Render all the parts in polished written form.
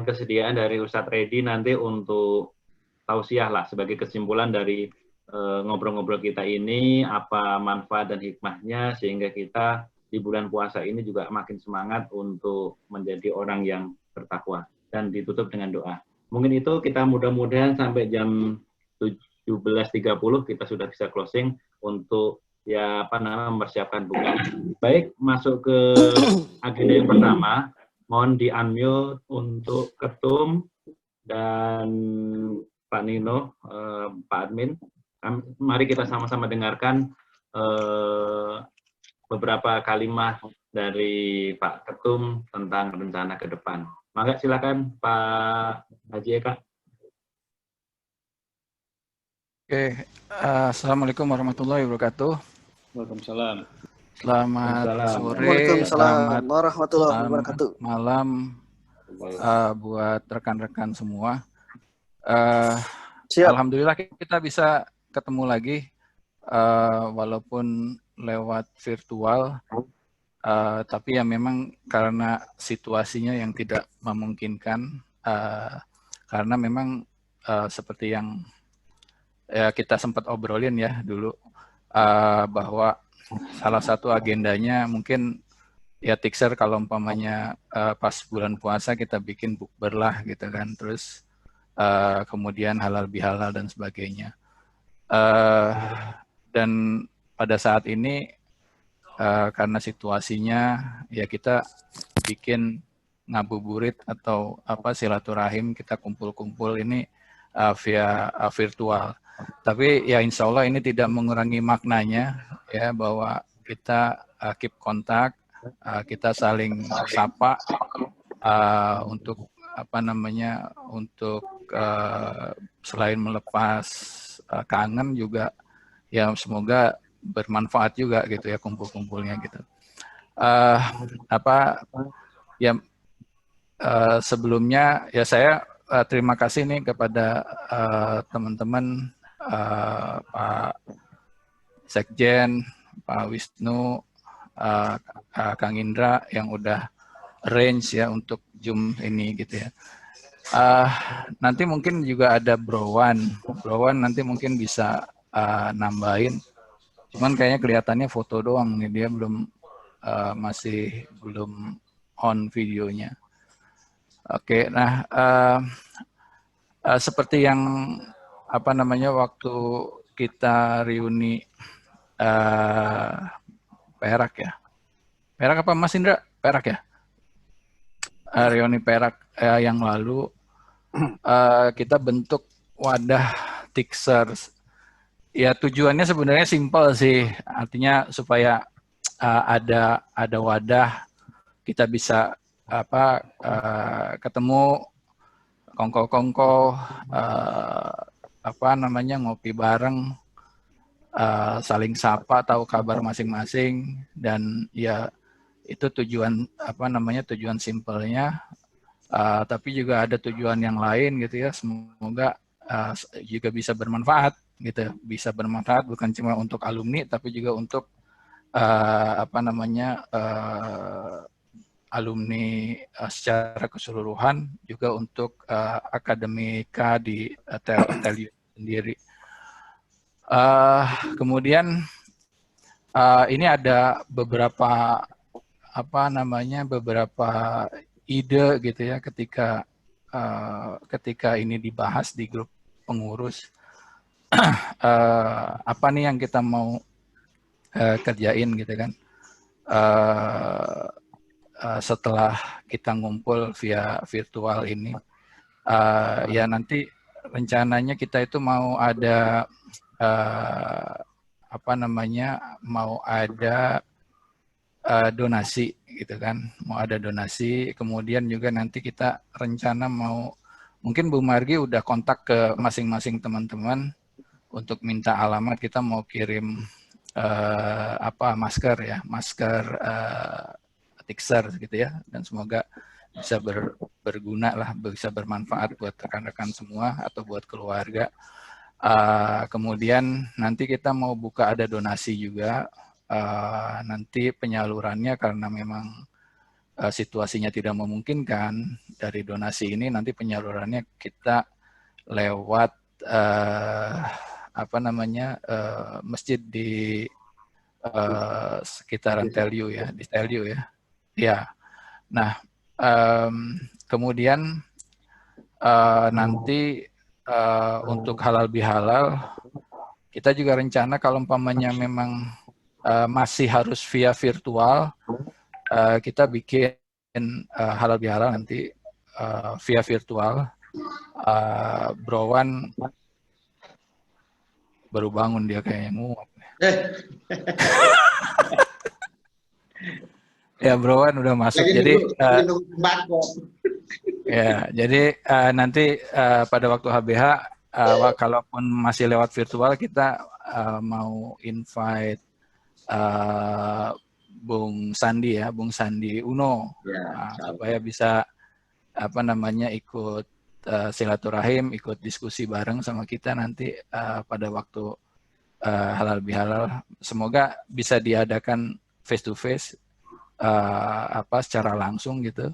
kesediaan dari Ustadz Reddy nanti untuk tausiah lah sebagai kesimpulan dari ngobrol-ngobrol kita ini, apa manfaat dan hikmahnya sehingga kita di bulan puasa ini juga makin semangat untuk menjadi orang yang bertakwa, dan ditutup dengan doa. Mungkin itu, kita mudah-mudahan sampai jam 17.30 kita sudah bisa closing untuk mempersiapkan buka. Baik, masuk ke agenda yang pertama. Mohon di-unmute untuk Ketum dan Pak Nino, Pak Admin. Mari kita sama-sama dengarkan beberapa kalimat dari Pak Ketum tentang rencana ke depan. Maka silakan Pak Haji Eka. Oke, Assalamualaikum warahmatullahi wabarakatuh. Waalaikumsalam. Selamat sore, Waalaikumsalam warahmatullahi wabarakatuh. Malam buat rekan-rekan semua. Siap. Alhamdulillah kita bisa ketemu lagi, walaupun lewat virtual, tapi ya memang karena situasinya yang tidak memungkinkan, karena memang seperti yang kita sempat obrolin ya dulu, bahwa salah satu agendanya mungkin ya Tixer kalau umpamanya pas bulan puasa kita bikin bukber lah gitu kan, terus kemudian halal bihalal dan sebagainya. Dan pada saat ini karena situasinya ya kita bikin ngabuburit atau silaturahim, kita kumpul-kumpul ini via virtual. Tapi ya insya Allah ini tidak mengurangi maknanya ya, bahwa kita keep kontak, kita saling sapa untuk untuk selain melepas kangen juga ya semoga bermanfaat juga gitu ya kumpul-kumpulnya gitu. Sebelumnya ya saya terima kasih nih kepada teman-teman, Pak Sekjen, Pak Wisnu, Kang Indra yang udah arrange ya untuk Zoom ini gitu ya. Nanti mungkin juga ada Browan nanti mungkin bisa nambahin. Cuman kayaknya kelihatannya foto doang nih, dia masih belum on videonya. Oke, nah seperti yang waktu kita reuni Perak ya. Perak apa Mas Indra? Perak ya? Reuni Perak yang lalu kita bentuk wadah Tixer. Ya tujuannya sebenarnya simpel sih, artinya supaya ada wadah kita bisa ketemu kongko-kongko, ngopi bareng, saling sapa, tahu kabar masing-masing, dan ya itu tujuan tujuan simpelnya, tapi juga ada tujuan yang lain gitu ya. Semoga juga bisa bermanfaat gitu, bisa bermanfaat bukan cuma untuk alumni tapi juga untuk alumni secara keseluruhan, juga untuk akademika di Telyu sendiri. Kemudian ini ada beberapa beberapa ide gitu ya ketika ini dibahas di grup pengurus. Apa nih yang kita mau kerjain gitu kan, setelah kita ngumpul via virtual ini. Ya nanti rencananya kita itu mau ada mau ada donasi gitu kan, mau ada donasi. Kemudian juga nanti kita rencana mungkin Bu Margi udah kontak ke masing-masing teman-teman untuk minta alamat, kita mau kirim masker Tixer gitu ya, dan semoga bisa berguna lah, bisa bermanfaat buat rekan-rekan semua atau buat keluarga. Kemudian nanti kita mau buka ada donasi juga, nanti penyalurannya karena memang situasinya tidak memungkinkan dari donasi ini, nanti penyalurannya kita lewat masjid di sekitaran Telyu ya, di Telyu ya. Ya. Nah, kemudian nanti untuk halal bihalal kita juga rencana kalau umpamanya memang masih harus via virtual, kita bikin halal bihalal nanti via virtual. Browan baru bangun dia kayaknya nguap. Ya, Browan udah masuk. Jadi ya, jadi nanti pada waktu HBH kalaupun masih lewat virtual, kita mau invite Bung Sandi ya, Bung Sandi Uno, supaya bisa ikut silaturahim, ikut diskusi bareng sama kita nanti pada waktu halal bihalal. Semoga bisa diadakan face to face, secara langsung gitu.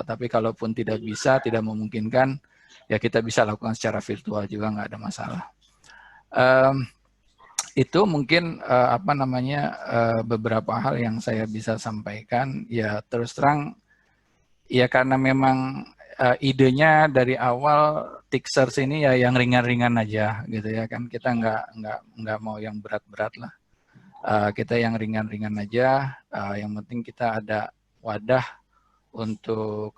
Tapi kalaupun tidak bisa, tidak memungkinkan, ya kita bisa lakukan secara virtual juga, nggak ada masalah. Itu mungkin beberapa hal yang saya bisa sampaikan. Ya terus terang, ya karena memang idenya dari awal Tixers ini ya yang ringan-ringan aja gitu ya kan, kita nggak mau yang berat-berat lah. Kita yang ringan-ringan aja. Yang penting kita ada wadah untuk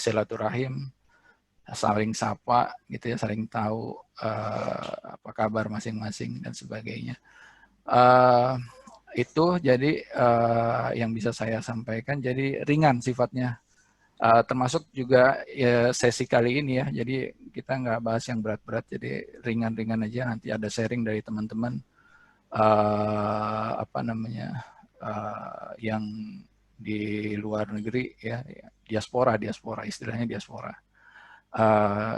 silaturahim, saling sapa gitu ya, saling tahu apa kabar masing-masing dan sebagainya. Itu jadi yang bisa saya sampaikan, jadi ringan sifatnya. Termasuk juga ya, sesi kali ini ya, jadi kita nggak bahas yang berat-berat, jadi ringan-ringan aja. Nanti ada sharing dari teman-teman yang di luar negeri ya, diaspora istilahnya diaspora.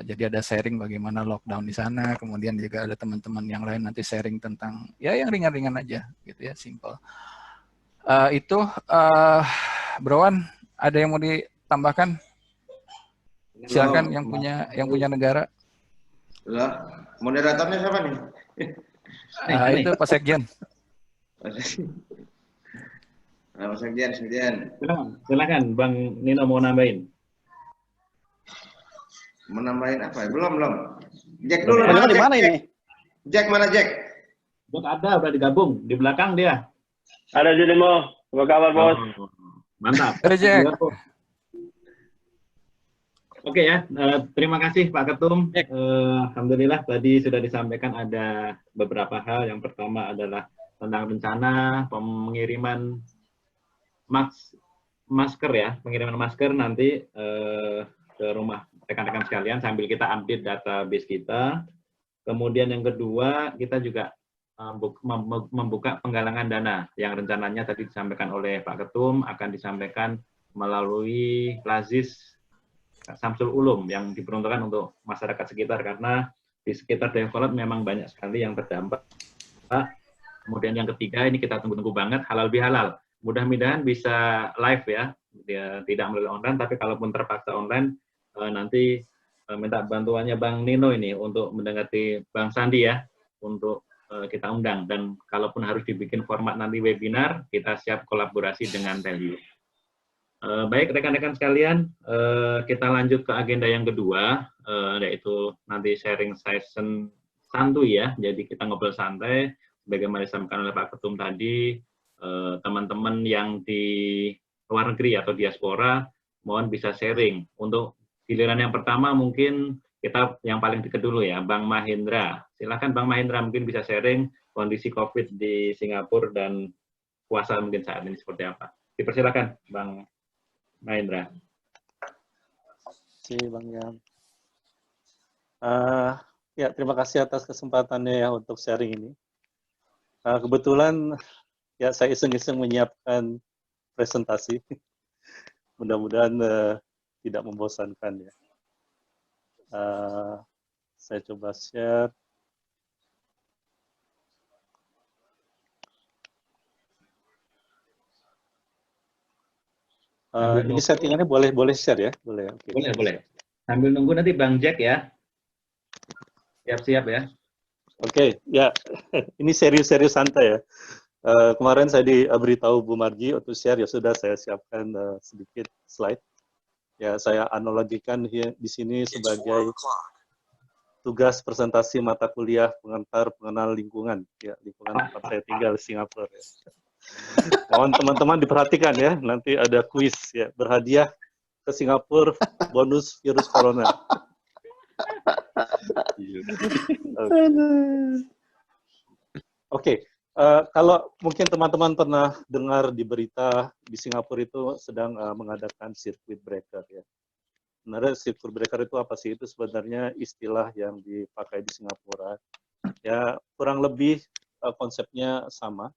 Jadi ada sharing bagaimana lockdown di sana, kemudian juga ada teman-teman yang lain nanti sharing tentang ya yang ringan-ringan aja gitu ya, simple. Itu Browan, ada yang mau ditambahkan? Silakan yang punya negara. Moderatornya siapa nih? Itu Pak Sekjen. Pak Sekjen. Silakan Bang Nino mau nambahin. Menambahin apa? Belum. Jack dulu. Di mana ini? Jack mana Jack? Jack ada, udah digabung di belakang dia. Ada di demo. Apa kabar bos? Mantap. Ada Jack. Oke ya, terima kasih Pak Ketum. Alhamdulillah tadi sudah disampaikan ada beberapa hal. Yang pertama adalah tentang rencana pengiriman masker ya, pengiriman masker nanti ke rumah rekan-rekan sekalian sambil kita update database kita. Kemudian yang kedua, kita juga membuka penggalangan dana yang rencananya tadi disampaikan oleh Pak Ketum akan disampaikan melalui Lazis Samsul Ulum yang diperuntukkan untuk masyarakat sekitar, karena di sekitar Dayakolot memang banyak sekali yang terdampak. Kemudian yang ketiga, ini kita tunggu-tunggu banget, halal bihalal. Mudah-mudahan bisa live ya, tidak melalui online, tapi kalaupun terpaksa online, nanti minta bantuannya Bang Nino ini untuk mendekati Bang Sandi ya, untuk kita undang. Dan kalaupun harus dibikin format nanti webinar, kita siap kolaborasi dengan Telyu. Baik rekan-rekan sekalian, kita lanjut ke agenda yang kedua, yaitu nanti sharing session santuy ya. Jadi kita ngobrol santai, bagaimana disampaikan oleh Pak Ketum tadi, teman-teman yang di luar negeri atau diaspora, mohon bisa sharing. Untuk giliran yang pertama mungkin kita yang paling dekat dulu ya, Bang Mahendra. Silakan Bang Mahendra, mungkin bisa sharing kondisi COVID di Singapura dan puasa mungkin saat ini seperti apa. Dipersilakan Bang Mahendra. Terima kasih Bang Jan. Ya, terima kasih atas kesempatannya ya untuk sharing ini. Kebetulan ya saya iseng-iseng menyiapkan presentasi. Mudah-mudahan tidak membosankan ya. Saya coba share. Ini settingannya boleh share ya? Boleh. Okay. Boleh. Sambil nunggu nanti Bang Jack ya. Siap-siap ya. Oke, ya. Ini serius-serius santai ya. Kemarin saya diberitahu Bu Marji untuk share, ya sudah saya siapkan sedikit slide. Ya, saya analogikan di sini sebagai tugas presentasi mata kuliah pengantar lingkungan, ya, lingkungan tempat saya tinggal di Singapura. Ya. Mohon teman-teman diperhatikan ya, nanti ada kuis ya, berhadiah ke Singapura bonus virus corona. Oke, kalau mungkin teman-teman pernah dengar di berita di Singapura itu sedang mengadakan circuit breaker ya. Sebenarnya circuit breaker itu apa sih? Itu sebenarnya istilah yang dipakai di Singapura. Ya, kurang lebih konsepnya sama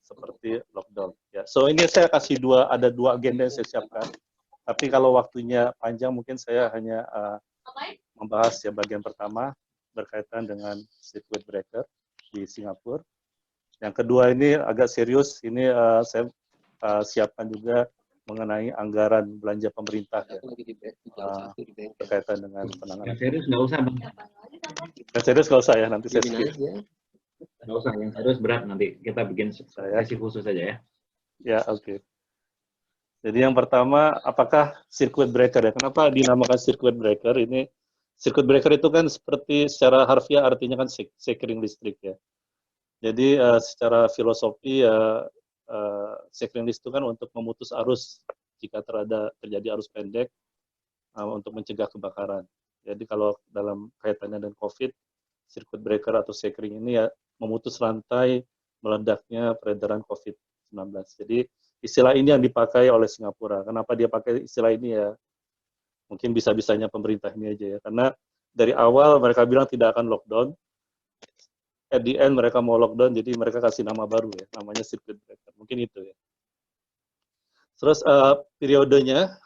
seperti lockdown. Ya, so ini saya kasih ada dua agenda yang saya siapkan. Tapi kalau waktunya panjang, mungkin saya hanya membahas ya bagian pertama berkaitan dengan circuit breaker di Singapura. Yang kedua ini agak serius. Ini saya siapkan juga mengenai anggaran belanja pemerintah ya, berkaitan dengan penanganan. Yang serius nggak usah, Bang. Yang serius nggak usah ya, nanti saya skip. Nggak usah, yang serius berat nanti kita bikin sesi khusus saja ya. Ya, oke. Jadi yang pertama, apakah circuit breaker ya? Kenapa dinamakan circuit breaker? Ini circuit breaker itu kan seperti secara harfiah artinya kan sekring listrik ya. Jadi secara filosofi ya, sekring listrik itu kan untuk memutus arus jika terjadi arus pendek untuk mencegah kebakaran. Jadi kalau dalam kaitannya dengan COVID, circuit breaker atau sekring ini ya memutus rantai meledaknya peredaran COVID-19. Jadi istilah ini yang dipakai oleh Singapura. Kenapa dia pakai istilah ini ya? Mungkin bisa-bisanya pemerintah ini aja ya. Karena dari awal mereka bilang tidak akan lockdown. At the end mereka mau lockdown, jadi mereka kasih nama baru ya, namanya circuit breaker. Mungkin itu ya. Terus periodenya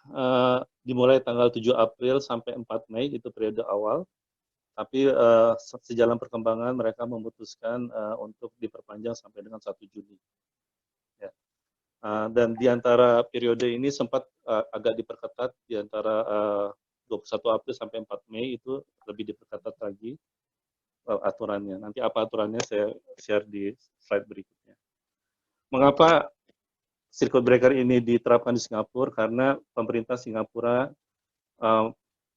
dimulai tanggal 7 April sampai 4 Mei, itu periode awal. Tapi sejalan perkembangan mereka memutuskan untuk diperpanjang sampai dengan 1 Juni. Ya. Dan di antara periode ini sempat agak diperketat, di antara 21 April sampai 4 Mei itu lebih diperketat lagi aturannya. Nanti apa aturannya saya share di slide berikutnya. Mengapa circuit breaker ini diterapkan di Singapura? Karena pemerintah Singapura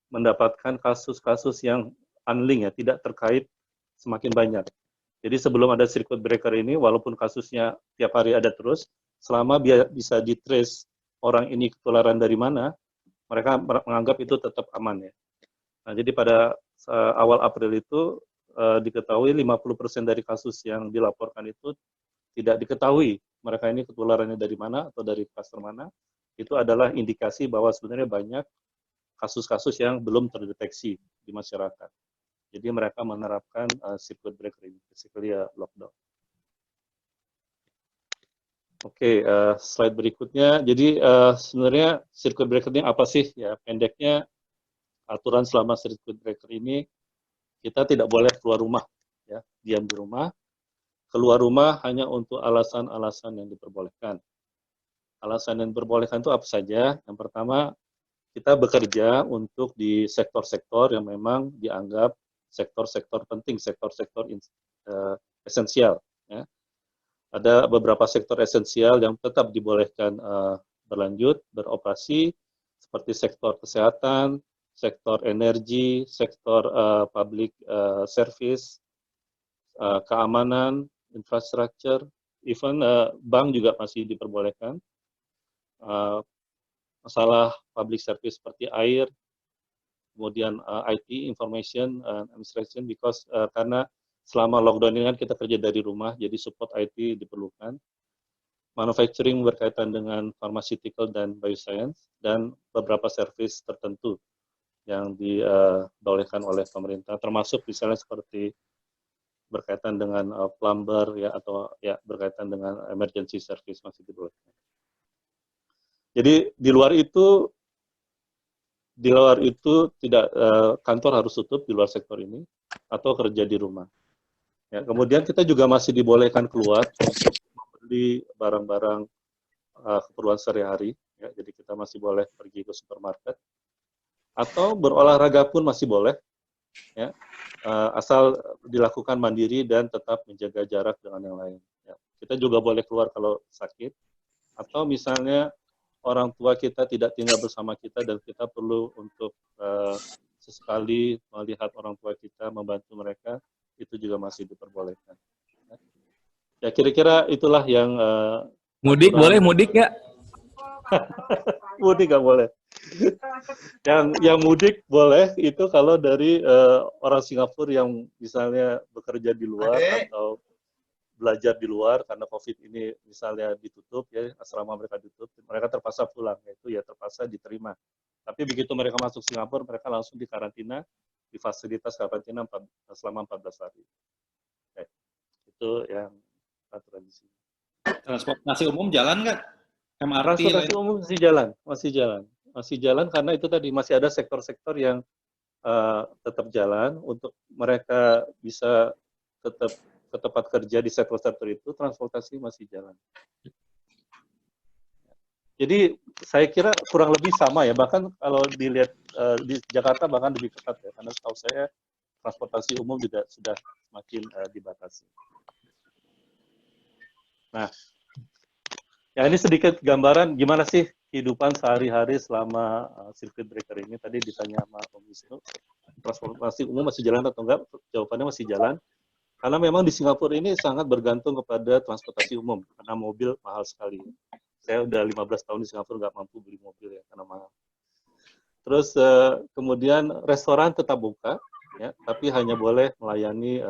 mendapatkan kasus-kasus yang unlinked ya, tidak terkait semakin banyak. Jadi sebelum ada circuit breaker ini, walaupun kasusnya tiap hari ada terus, selama bisa di-trace orang ini ketularan dari mana, mereka menganggap itu tetap aman ya. Nah, jadi pada awal April itu diketahui 50% dari kasus yang dilaporkan itu tidak diketahui mereka ini ketularannya dari mana atau dari kluster mana. Itu adalah indikasi bahwa sebenarnya banyak kasus-kasus yang belum terdeteksi di masyarakat. Jadi mereka menerapkan circuit breaker ini, basically lockdown. Oke, slide berikutnya. Jadi sebenarnya circuit breaker ini apa sih? Ya, pendeknya aturan selama circuit breaker ini kita tidak boleh keluar rumah, ya, diam di rumah. Keluar rumah hanya untuk alasan-alasan yang diperbolehkan. Alasan yang diperbolehkan itu apa saja? Yang pertama, kita bekerja untuk di sektor-sektor yang memang dianggap sektor-sektor penting, sektor-sektor esensial. Ya. Ada beberapa sektor esensial yang tetap dibolehkan berlanjut, beroperasi, seperti sektor kesehatan, sektor energi, sektor public service, keamanan, infrastruktur, even bank juga masih diperbolehkan. Masalah public service seperti air, kemudian IT, information administration, because karena selama lockdown ini kan kita kerja dari rumah, jadi support IT diperlukan. Manufacturing berkaitan dengan pharmaceutical dan bioscience, dan beberapa service tertentu yang dibolehkan oleh pemerintah, termasuk misalnya seperti berkaitan dengan plumber ya, atau ya berkaitan dengan emergency service masih dibolehkan. Jadi di luar itu tidak kantor harus tutup di luar sektor ini atau kerja di rumah. Ya, kemudian kita juga masih dibolehkan keluar untuk membeli barang-barang keperluan sehari-hari. ya, jadi kita masih boleh pergi ke supermarket. Atau berolahraga pun masih boleh, ya, asal dilakukan mandiri dan tetap menjaga jarak dengan yang lain. Ya. Kita juga boleh keluar kalau sakit, atau misalnya orang tua kita tidak tinggal bersama kita dan kita perlu untuk sesekali melihat orang tua kita, membantu mereka, itu juga masih diperbolehkan. Ya kira-kira itulah yang mudik aturan. Boleh mudik nggak? Mudik nggak boleh. Yang mudik boleh itu kalau dari orang Singapura yang misalnya bekerja di luar atau belajar di luar karena COVID ini misalnya ditutup, ya asrama mereka ditutup, mereka terpaksa pulang, itu ya terpaksa diterima. Tapi begitu mereka masuk Singapura, mereka langsung dikarantina di fasilitas karantina selama 14 hari. Itu yang aturan di sini. Transportasi umum jalan nggak? MRT Transportasi umum masih jalan karena itu tadi masih ada sektor-sektor yang tetap jalan untuk mereka bisa tetap ke tempat kerja di sektor-sektor itu, transportasi masih jalan. Jadi saya kira kurang lebih sama ya, bahkan kalau dilihat di Jakarta bahkan lebih ketat ya, karena setahu saya transportasi umum juga sudah semakin dibatasi. Nah, ya ini sedikit gambaran gimana sih kehidupan sehari-hari selama circuit breaker ini. Tadi ditanya sama Om Wisnu, transportasi umum masih jalan atau enggak? Jawabannya masih jalan. Karena memang di Singapura ini sangat bergantung kepada transportasi umum, karena mobil mahal sekali. Saya udah 15 tahun di Singapura nggak mampu beli mobil ya, karena mahal. Terus kemudian restoran tetap buka, ya, tapi hanya boleh melayani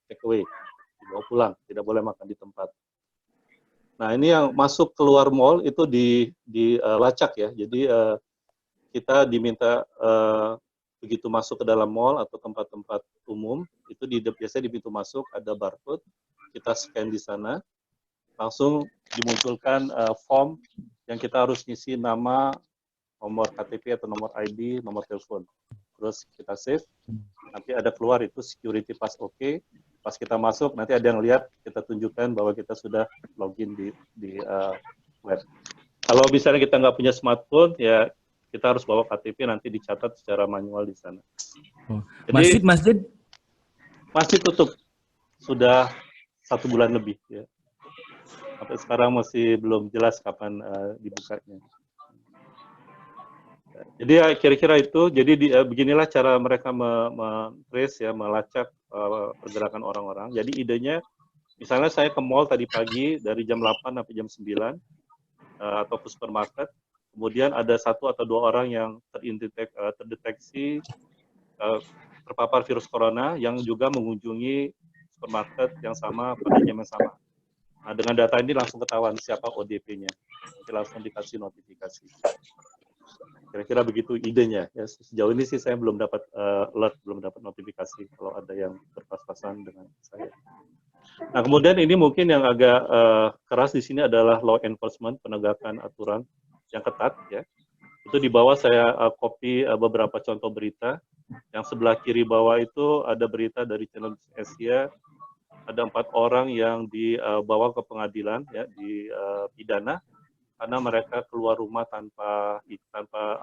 take away, dibawa pulang, tidak boleh makan di tempat. Nah ini yang masuk keluar mall itu dilacak ya, jadi kita diminta begitu masuk ke dalam mall atau tempat-tempat umum, itu biasanya di pintu masuk ada barcode, kita scan di sana, langsung dimunculkan form yang kita harus ngisi nama, nomor KTP atau nomor ID, nomor telepon. Terus kita save, nanti ada keluar itu security pass oke. Pas kita masuk, nanti ada yang lihat, kita tunjukkan bahwa kita sudah login di web. Kalau misalnya kita nggak punya smartphone, ya kita harus bawa KTP, nanti dicatat secara manual di sana. Jadi, masjid tutup sudah 1 bulan lebih. Ya. Sampai sekarang masih belum jelas kapan dibukanya. Jadi ya kira-kira itu, jadi beginilah cara mereka trace ya, melacak pergerakan orang-orang. Jadi idenya, misalnya saya ke mall tadi pagi dari jam 8 sampai jam 9, atau ke supermarket, kemudian ada 1 atau 2 orang yang terdeteksi terpapar virus corona yang juga mengunjungi supermarket yang sama pada jam yang sama. Nah, dengan data ini langsung ketahuan siapa ODP-nya, nanti langsung dikasih notifikasi. Kira-kira begitu idenya. Ya, sejauh ini sih saya belum dapat alert, belum dapat notifikasi kalau ada yang berpas-pasan dengan saya. Nah, kemudian ini mungkin yang agak keras di sini adalah law enforcement, penegakan aturan yang ketat. Ya. Itu di bawah saya copy beberapa contoh berita. Yang sebelah kiri bawah itu ada berita dari Channel Asia, ada 4 orang yang dibawa ke pengadilan, ya, dipidana karena mereka keluar rumah tanpa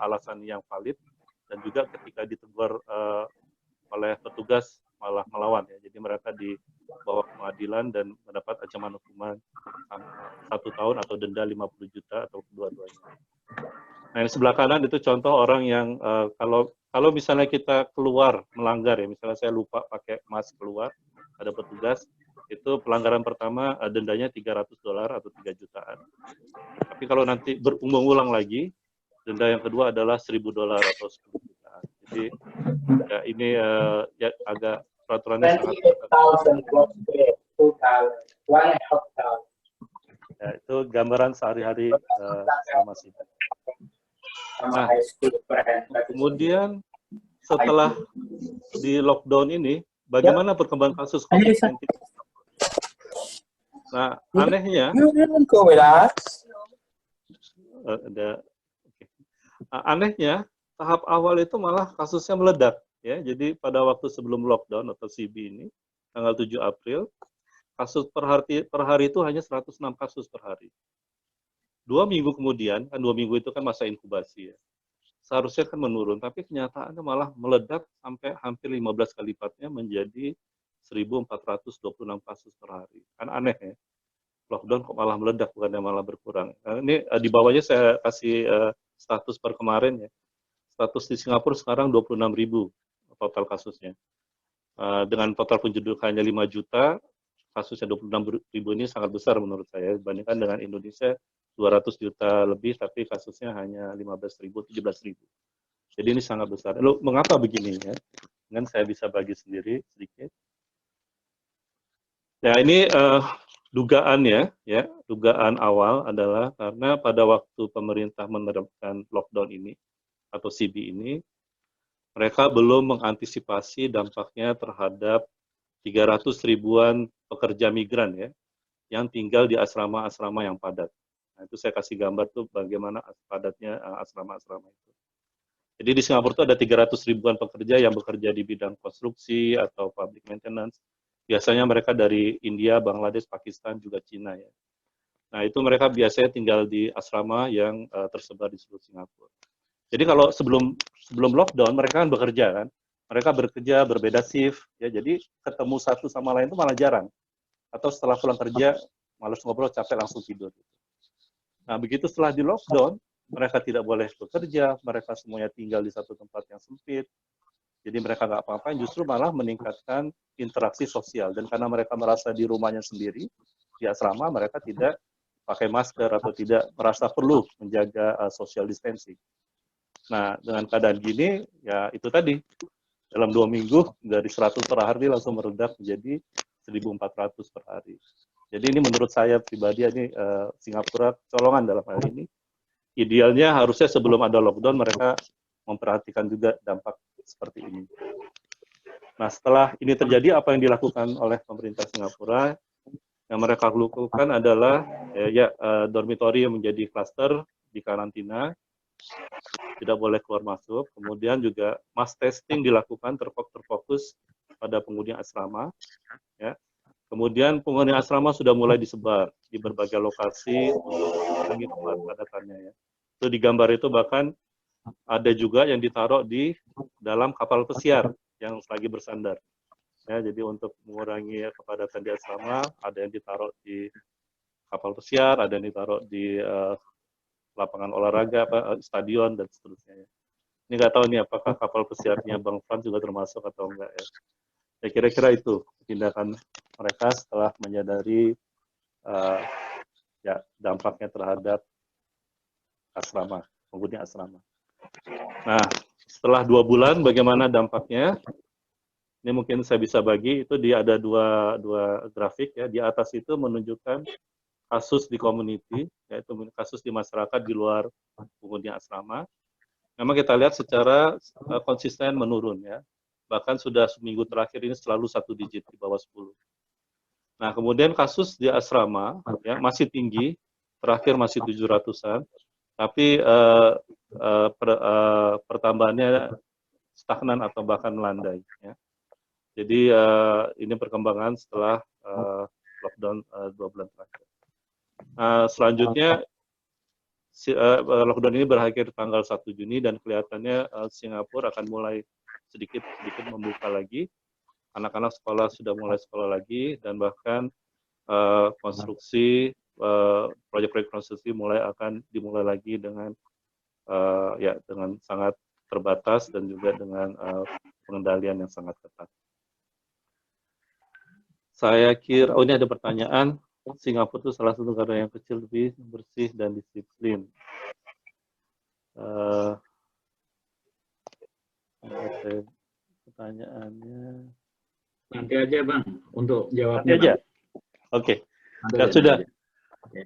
alasan yang valid, dan juga ketika ditegur oleh petugas malah melawan. Ya. Jadi mereka dibawa ke pengadilan dan mendapat ancaman hukuman 1 tahun atau denda 50 juta atau kedua-duanya. Nah, yang sebelah kanan itu contoh orang yang kalau misalnya kita keluar melanggar, ya, misalnya saya lupa pakai mask keluar, ada petugas, itu pelanggaran pertama dendanya $300 atau 3 jutaan. Tapi kalau nanti berulang-ulang lagi, denda yang kedua adalah $1.000 atau 10 jutaan. Jadi ya ini ya agak peraturannya sangat ketat. Ya, itu gambaran sehari-hari selama sidang. Nah, kemudian setelah di lockdown ini, bagaimana perkembangan kasus COVID-19? Nah, anehnya, anehnya tahap awal itu malah kasusnya meledak, ya. Jadi pada waktu sebelum lockdown atau CB ini, tanggal 7 April, kasus per hari itu hanya 106 kasus per hari. 2 minggu kemudian, kan 2 minggu itu kan masa inkubasi ya, seharusnya kan menurun, tapi kenyataannya malah meledak sampai hampir 15 kali lipatnya menjadi 1.426 kasus per hari. Kan aneh ya, lockdown kok malah meledak, bukannya malah berkurang. Nah, ini di bawahnya saya kasih status per kemarin ya. Status di Singapura sekarang 26.000 total kasusnya. Dengan total penduduk hanya 5 juta, kasusnya 26.000 ini sangat besar menurut saya, dibandingkan dengan Indonesia 200 juta lebih, tapi kasusnya hanya 15.000, 17.000. Jadi ini sangat besar. Lalu mengapa begini ya? Dengan saya bisa bagi sendiri sedikit. Ya ini dugaannya, ya dugaan awal adalah karena pada waktu pemerintah menerapkan lockdown ini atau CB ini, mereka belum mengantisipasi dampaknya terhadap 300 ribuan pekerja migran ya, yang tinggal di asrama-asrama yang padat. Nah, itu saya kasih gambar tuh bagaimana padatnya asrama-asrama itu. Jadi di Singapura itu ada 300 ribuan pekerja yang bekerja di bidang konstruksi atau public maintenance. Biasanya mereka dari India, Bangladesh, Pakistan, juga Cina ya. Nah, itu mereka biasanya tinggal di asrama yang tersebar di seluruh Singapura. Jadi kalau sebelum lockdown mereka kan bekerja kan, mereka bekerja berbeda shift ya, jadi ketemu satu sama lain itu malah jarang. Atau setelah pulang kerja malas ngobrol, capek langsung tidur. Nah begitu setelah di lockdown mereka tidak boleh bekerja, mereka semuanya tinggal di satu tempat yang sempit. Jadi mereka nggak apa-apain, justru malah meningkatkan interaksi sosial. Dan karena mereka merasa di rumahnya sendiri di asrama, mereka tidak pakai masker atau tidak merasa perlu menjaga social distancing. Nah, dengan keadaan gini, ya itu tadi, dalam 2 minggu, dari 100 per hari langsung meredak menjadi 1.400 per hari. Jadi ini menurut saya pribadi, ini Singapura colongan dalam hal ini. Idealnya harusnya sebelum ada lockdown, mereka memperhatikan juga dampak seperti ini. Nah, setelah ini terjadi, apa yang dilakukan oleh pemerintah Singapura? Yang mereka lakukan adalah, dormitori yang menjadi klaster di karantina, tidak boleh keluar masuk, kemudian juga mass testing dilakukan terfokus pada penghuni asrama, ya. Kemudian penghuni asrama sudah mulai disebar di berbagai lokasi untuk mengurangi kepadatannya ya. Itu di gambar itu bahkan ada juga yang ditaruh di dalam kapal pesiar yang lagi bersandar. Ya, jadi untuk mengurangi kepadatan di asrama, ada yang ditaruh di kapal pesiar, ada yang ditaruh di lapangan olahraga, stadion, dan seterusnya. Ini nggak tahu nih apakah kapal pesiarnya Bang Fran juga termasuk atau enggak ya. Ya kira-kira itu tindakan mereka setelah menyadari dampaknya terhadap asrama, penghuni asrama. Nah, setelah 2 bulan bagaimana dampaknya? Ini mungkin saya bisa bagi, itu ada dua grafik ya. Di atas itu menunjukkan kasus di community, yaitu kasus di masyarakat di luar penghuni asrama. Memang kita lihat secara konsisten menurun ya. Bahkan sudah seminggu terakhir ini selalu 1 digit di bawah 10. Nah, kemudian kasus di asrama ya masih tinggi, terakhir masih 700-an, tapi pertambahannya stagnan atau bahkan melandai ya. Jadi ini perkembangan setelah lockdown 2 bulan terakhir. Selanjutnya lockdown ini berakhir tanggal 1 Juni dan kelihatannya Singapura akan mulai sedikit membuka lagi. Anak-anak sekolah sudah mulai sekolah lagi dan bahkan konstruksi proyek-proyek konstruksi akan dimulai lagi dengan dengan sangat terbatas dan juga dengan pengendalian yang sangat ketat. Saya kira, ini ada pertanyaan. Singapura itu salah satu negara yang kecil, lebih bersih dan disiplin. Pertanyaannya. Nanti aja Bang, untuk jawabnya. Nanti aja. Oke. Ya sudah.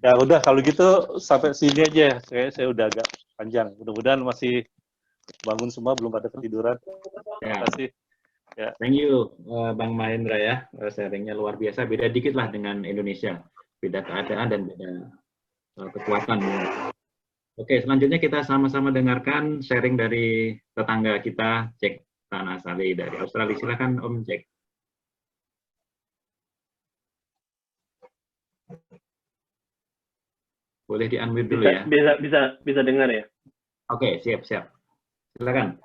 Ya udah, kalau gitu sampai sini aja. Saya udah agak panjang. Mudah-mudahan masih bangun semua, belum pada ketiduran. Terima kasih. Ya. Thank you Bang Mahendra ya, sharingnya luar biasa. Beda dikit lah dengan Indonesia, beda keadaan dan beda kekuatan. Oke, selanjutnya kita sama-sama dengarkan sharing dari tetangga kita, Jack Tanasali dari Australia. Silakan Om Jack. Boleh di-unmute dulu ya. Bisa dengar ya? Oke, siap. Silakan.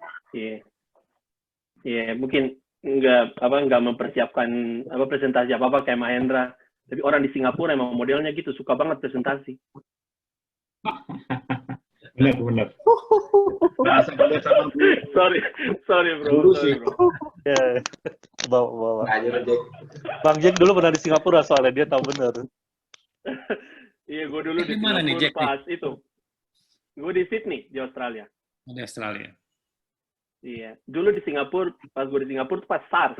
Iya, mungkin nggak mempersiapkan presentasi apa kayak Mahendra. Tapi orang di Singapura emang modelnya gitu, suka banget presentasi. Benar. Bahasa boleh sama sorry bro. Ya, bawa. Bang Jack dulu pernah di Singapura soalnya dia tahu benar. Iya, gue dulu di mana nih, Jack? pas itu. Gue di Sydney, di Australia. Di Australia. Iya, dulu di Singapura, pas gue di Singapura itu pas SARS.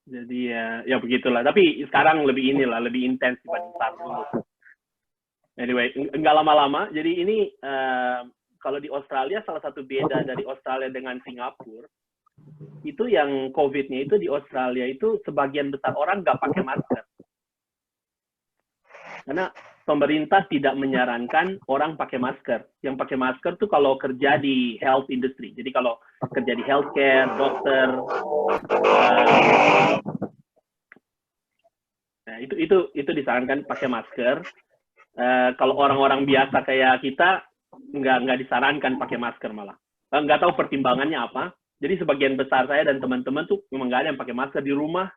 Jadi ya begitulah. Tapi sekarang lebih intens dibanding SARS dulu. Anyway, nggak lama-lama. Jadi ini kalau di Australia, salah satu beda dari Australia dengan Singapura, itu yang COVID-nya itu di Australia itu sebagian besar orang nggak pakai masker. Karena pemerintah tidak menyarankan orang pakai masker. Yang pakai masker tuh kalau kerja di health industry. Jadi kalau kerja di healthcare, dokter, nah itu disarankan pakai masker. Kalau orang-orang biasa kayak kita nggak disarankan pakai masker malah. Nggak tahu pertimbangannya apa. Jadi sebagian besar saya dan teman-teman tuh memang nggak ada yang pakai masker di rumah,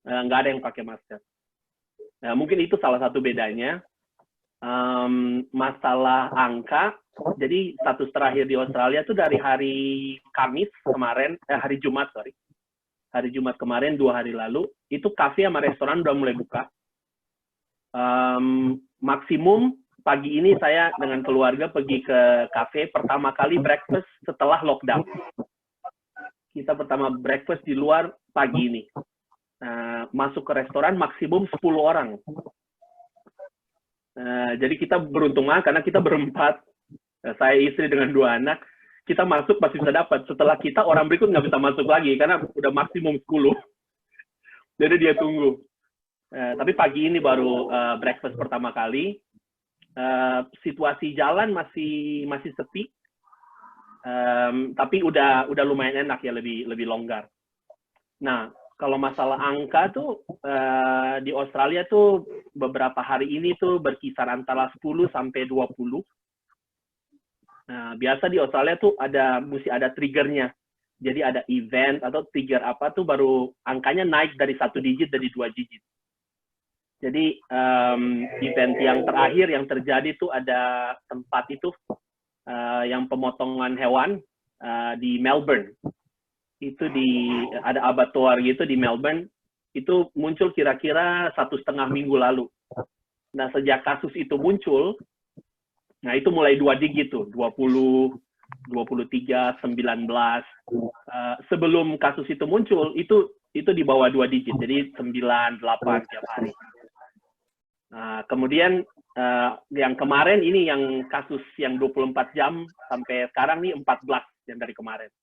nggak ada yang pakai masker. Nah, mungkin itu salah satu bedanya. Masalah angka, jadi status terakhir di Australia tuh dari hari Kamis kemarin, hari Jumat kemarin 2 hari lalu, itu kafe sama restoran udah mulai buka. Maksimum pagi ini saya dengan keluarga pergi ke kafe pertama kali breakfast setelah lockdown. Kita pertama breakfast di luar pagi ini. Masuk ke restoran maksimum 10 orang. Jadi kita beruntung banget karena kita berempat, saya istri dengan 2 anak, kita masuk pasti bisa dapat. Setelah kita, orang berikut nggak bisa masuk lagi karena udah maksimum 10. Jadi dia tunggu. Tapi pagi ini baru breakfast pertama kali. Situasi jalan masih sepi, tapi udah lumayan enak ya, lebih longgar. Nah, kalau masalah angka tuh di Australia tuh beberapa hari ini tuh berkisar antara 10 sampai 20. Nah, biasa di Australia tuh mesti ada triggernya. Jadi ada event atau trigger apa tuh baru angkanya naik dari 1 digit dari 2 digit. Jadi event yang terakhir yang terjadi tuh ada tempat itu yang pemotongan hewan di Melbourne. Itu ada abattoir gitu di Melbourne, itu muncul kira-kira 1,5 minggu lalu. Nah, sejak kasus itu muncul, nah itu mulai 2 digit tuh, 20, 23, 19. Sebelum kasus itu muncul, itu di bawah 2 digit, jadi 9, 8 tiap hari. Kemudian yang kemarin ini yang kasus yang 24 jam sampai sekarang nih 14 yang dari kemarin.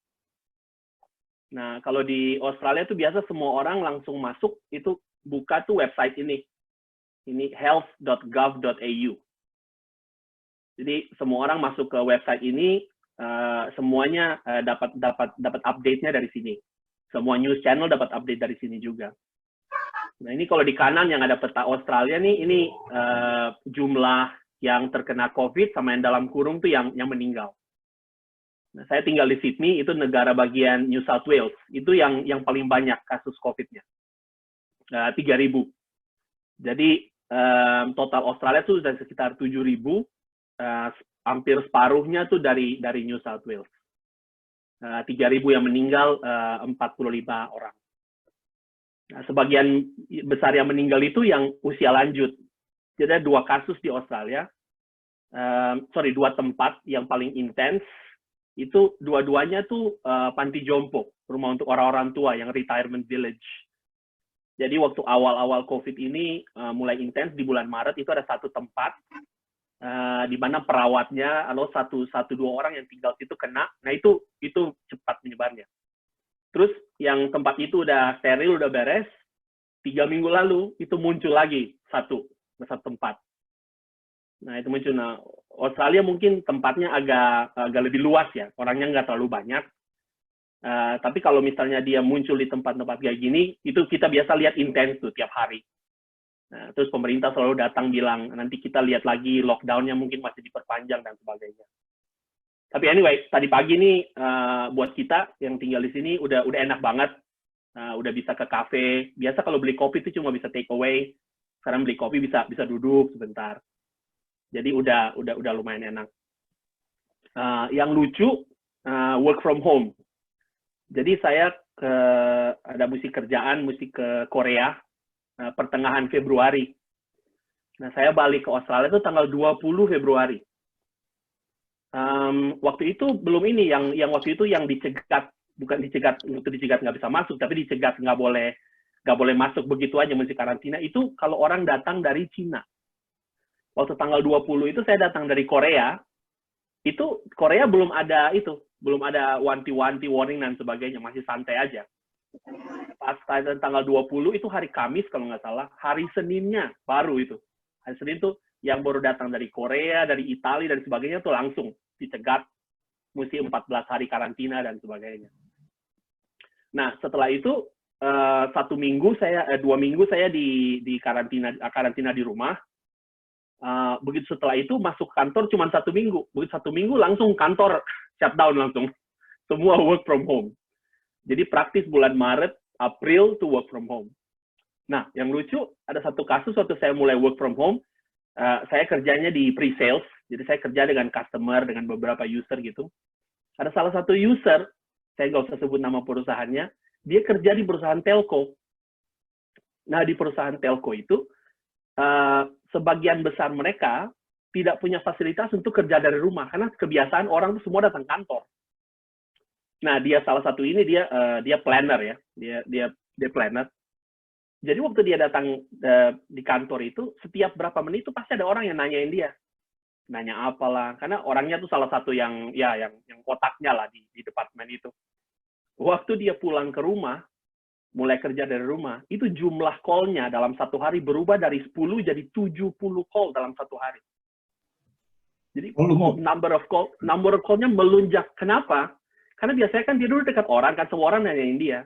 Nah, kalau di Australia tuh biasa semua orang langsung masuk, itu buka tuh website ini health.gov.au. Jadi semua orang masuk ke website ini, semuanya dapat update-nya dari sini. Semua news channel dapat update dari sini juga. Nah, ini kalau di kanan yang ada peta Australia nih, ini jumlah yang terkena COVID sama yang dalam kurung tuh yang meninggal. Nah, saya tinggal di Sydney, itu negara bagian New South Wales. Itu yang paling banyak kasus COVID-nya. 3.000. Jadi, total Australia itu sudah sekitar 7.000. Hampir separuhnya tuh dari New South Wales. 3.000 yang meninggal, 45 orang. Nah, sebagian besar yang meninggal itu yang usia lanjut. Jadi ada 2 kasus di Australia. 2 tempat yang paling intens. Itu dua-duanya tuh panti jompo, rumah untuk orang-orang tua yang retirement village. Jadi waktu awal-awal COVID ini mulai intens di bulan Maret, itu ada 1 tempat di mana perawatnya atau 1-2 orang yang tinggal situ kena. Nah itu cepat menyebarnya. Terus yang tempat itu udah steril, udah beres, 3 minggu lalu itu muncul lagi satu tempat. Nah itu muncul. Nah, Australia mungkin tempatnya agak lebih luas ya, orangnya nggak terlalu banyak. Tapi kalau misalnya dia muncul di tempat-tempat kayak gini, itu kita biasa lihat intens tuh tiap hari. Nah, terus pemerintah selalu datang bilang, nanti kita lihat lagi lockdown-nya mungkin masih diperpanjang dan sebagainya. Tapi anyway, tadi pagi nih buat kita yang tinggal di sini udah enak banget, udah bisa ke kafe. Biasa kalau beli kopi itu cuma bisa take away. Sekarang beli kopi bisa duduk sebentar. Jadi udah lumayan enak. Yang lucu, work from home. Jadi saya ada mesti ke Korea pertengahan Februari. Nah, saya balik ke Australia itu tanggal 20 Februari. Waktu itu belum ini, yang waktu itu yang dicegat, bukan dicegat, waktu dicegat nggak bisa masuk, tapi dicegat nggak boleh masuk begitu aja, mesti karantina. Itu kalau orang datang dari Cina. Waktu tanggal 20 itu saya datang dari Korea, itu Korea belum ada wanti-wanti warning dan sebagainya, masih santai aja. Pas tanggal 20 itu hari Kamis kalau nggak salah, hari Seninnya baru itu. Hari Senin tuh yang baru datang dari Korea, dari Italia, dan sebagainya tuh langsung dicegat, mesti 14 hari karantina dan sebagainya. Nah, setelah itu 2 minggu saya di karantina di rumah. Begitu setelah itu masuk kantor cuma 1 minggu. Begitu 1 minggu langsung kantor shutdown langsung. Semua work from home. Jadi praktis bulan Maret, April to work from home. Nah, yang lucu, ada satu kasus waktu saya mulai work from home, saya kerjanya di pre-sales, jadi saya kerja dengan customer, dengan beberapa user gitu. Ada salah satu user, saya nggak usah sebut nama perusahaannya, dia kerja di perusahaan telco. Nah, di perusahaan telco itu, sebagian besar mereka tidak punya fasilitas untuk kerja dari rumah, karena kebiasaan orang itu semua datang kantor. Nah, dia salah satu ini dia planner ya, dia planner. Jadi waktu dia datang di kantor itu, setiap berapa menit itu pasti ada orang yang nanyain dia, nanya apalah, karena orangnya tuh salah satu yang kotaknya lah di departemen itu. Waktu dia pulang ke rumah, mulai kerja dari rumah, itu jumlah call-nya dalam 1 hari berubah dari 10 jadi 70 call dalam 1 hari. Jadi number of call-nya melunjak. Kenapa? Karena biasanya kan dia dulu dekat orang, kan semua orang nanyain dia.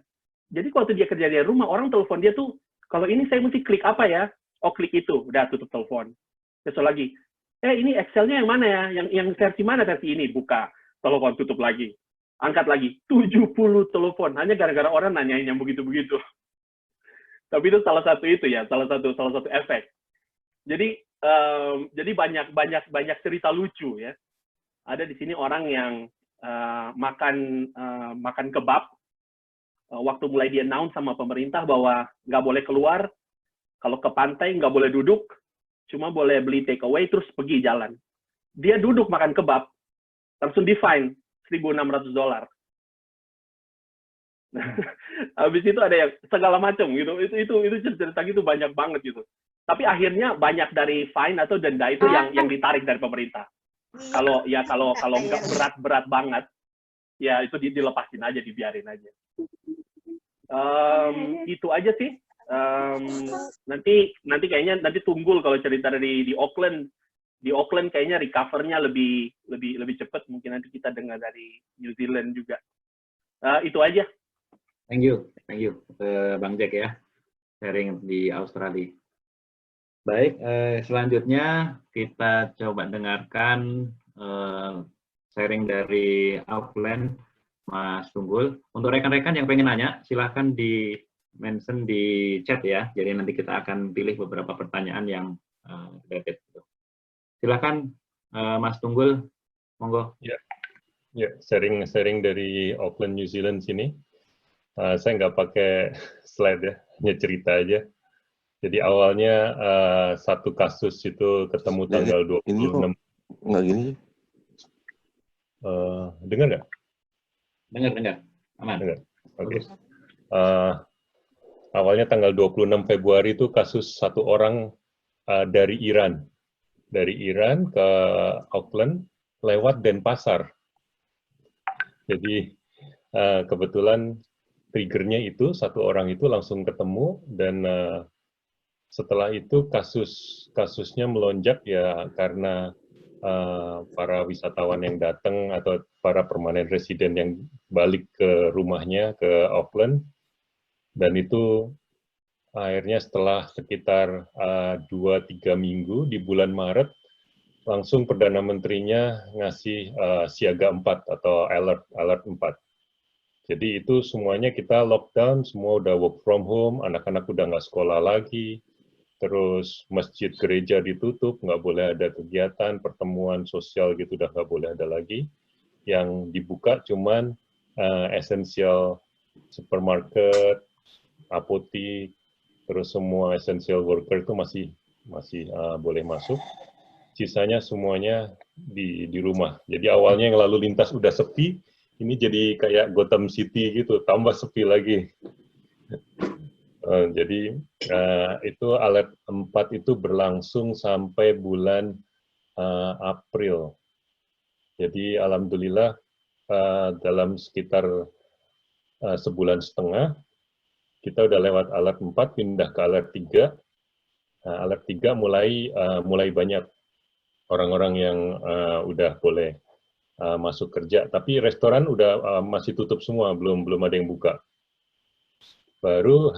Jadi waktu dia kerja dari rumah, orang telepon dia tuh, kalau ini saya mesti klik apa ya? Oh, klik itu. Udah, tutup telepon. Besok lagi, ini Excel-nya yang mana ya? Yang versi mana? Versi ini. Buka. Telepon, tutup lagi. Angkat lagi. 70 telepon. Hanya gara-gara orang nanyain yang begitu-begitu. Tapi itu salah satu efek. Jadi banyak cerita lucu ya. Ada di sini orang yang makan kebab, waktu mulai dia announce sama pemerintah bahwa nggak boleh keluar, kalau ke pantai nggak boleh duduk, cuma boleh beli take away terus pergi jalan. Dia duduk makan kebab, langsung di-fine $1.600. Habis itu ada yang segala macam gitu. Itu cerita gitu banyak banget gitu. Tapi akhirnya banyak dari fine atau denda itu yang ditarik dari pemerintah. Kalau nggak berat banget, ya itu dilepasin aja, dibiarin aja. Itu aja sih. Nanti kayaknya tunggul kalau cerita di Auckland. Di Auckland kayaknya recover-nya lebih cepat. Mungkin nanti kita dengar dari New Zealand juga. Itu aja. Thank you, Bang Jack ya, sharing di Australia. Baik, selanjutnya kita coba dengarkan sharing dari Auckland, Mas Tunggul. Untuk rekan-rekan yang pengen nanya, silahkan di-mention di chat ya. Jadi nanti kita akan pilih beberapa pertanyaan yang related. Silahkan, Mas Tunggul, monggo. Ya, sharing dari Auckland, New Zealand sini. Saya nggak pakai slide ya, hanya cerita aja. Jadi awalnya satu kasus itu ketemu tanggal 26. Ini kok nggak gini sih? Dengar nggak? Dengar. Aman. Dengar. Oke. Awalnya tanggal 26 Februari itu kasus satu orang dari Iran. Dari Iran ke Auckland lewat Denpasar. Jadi kebetulan triggernya itu satu orang itu langsung ketemu dan setelah itu kasusnya melonjak ya karena para wisatawan yang datang atau para permanent resident yang balik ke rumahnya ke Auckland, dan itu akhirnya setelah sekitar 2-3 minggu di bulan Maret, langsung Perdana Menterinya ngasih siaga 4 atau alert 4. Jadi itu semuanya kita lockdown, semua udah work from home, anak-anak udah nggak sekolah lagi, terus masjid gereja ditutup, nggak boleh ada kegiatan, pertemuan sosial gitu udah nggak boleh ada lagi. Yang dibuka cuman esensial supermarket, apotik, terus semua essential worker itu masih boleh masuk. Sisanya semuanya di rumah. Jadi awalnya yang lalu lintas udah sepi, ini jadi kayak Gotham City gitu, tambah sepi lagi. Jadi itu alert 4 itu berlangsung sampai bulan April. Jadi alhamdulillah dalam sekitar sebulan setengah, kita udah lewat alert 4, pindah ke alert 3. Nah, alert 3 mulai banyak orang-orang yang udah boleh masuk kerja, tapi restoran udah masih tutup semua, belum ada yang buka. Baru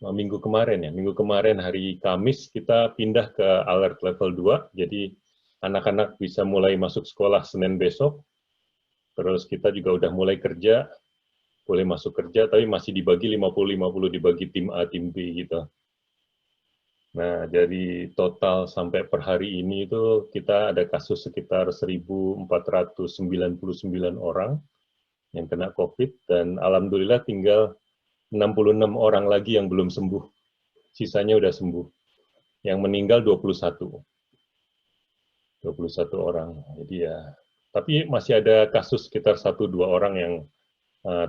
minggu kemarin hari Kamis kita pindah ke alert level 2, jadi anak-anak bisa mulai masuk sekolah Senin besok, terus kita juga udah mulai kerja, boleh masuk kerja, tapi masih dibagi 50-50, dibagi tim A, tim B gitu. Nah, jadi total sampai per hari ini itu kita ada kasus sekitar 1.499 orang yang kena COVID, dan alhamdulillah tinggal 66 orang lagi yang belum sembuh. Sisanya udah sembuh. Yang meninggal 21 orang. Jadi ya, tapi masih ada kasus sekitar 1-2 orang yang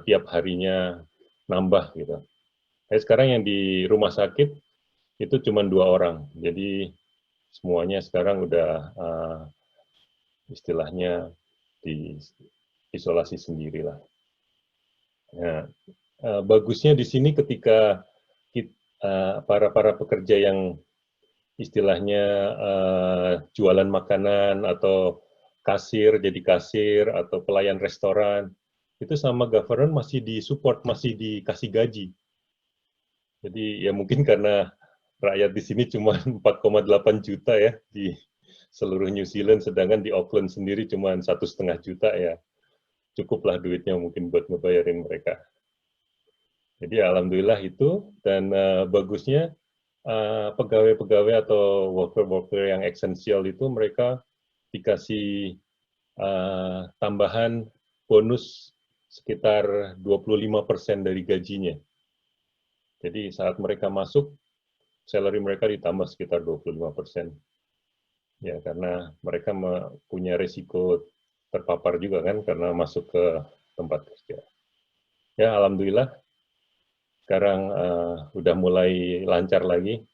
tiap harinya nambah gitu. Sekarang yang di rumah sakit itu cuma 2 orang. Jadi semuanya sekarang udah istilahnya diisolasi sendirilah. Nah, bagusnya di sini ketika para pekerja yang istilahnya jualan makanan atau jadi kasir atau pelayan restoran, itu sama government masih disupport, masih dikasih gaji. Jadi ya mungkin karena rakyat di sini cuma 4,8 juta ya di seluruh New Zealand, sedangkan di Auckland sendiri cuma 1,5 juta ya, cukuplah duitnya mungkin buat ngebayarin mereka. Jadi alhamdulillah itu, dan bagusnya pegawai-pegawai atau worker-worker yang esensial itu mereka dikasih tambahan bonus sekitar 25% dari gajinya. Jadi saat mereka masuk, salary mereka ditambah sekitar 25%. Ya, karena mereka punya risiko terpapar juga kan, karena masuk ke tempat kerja. Ya, alhamdulillah, sekarang udah mulai lancar lagi.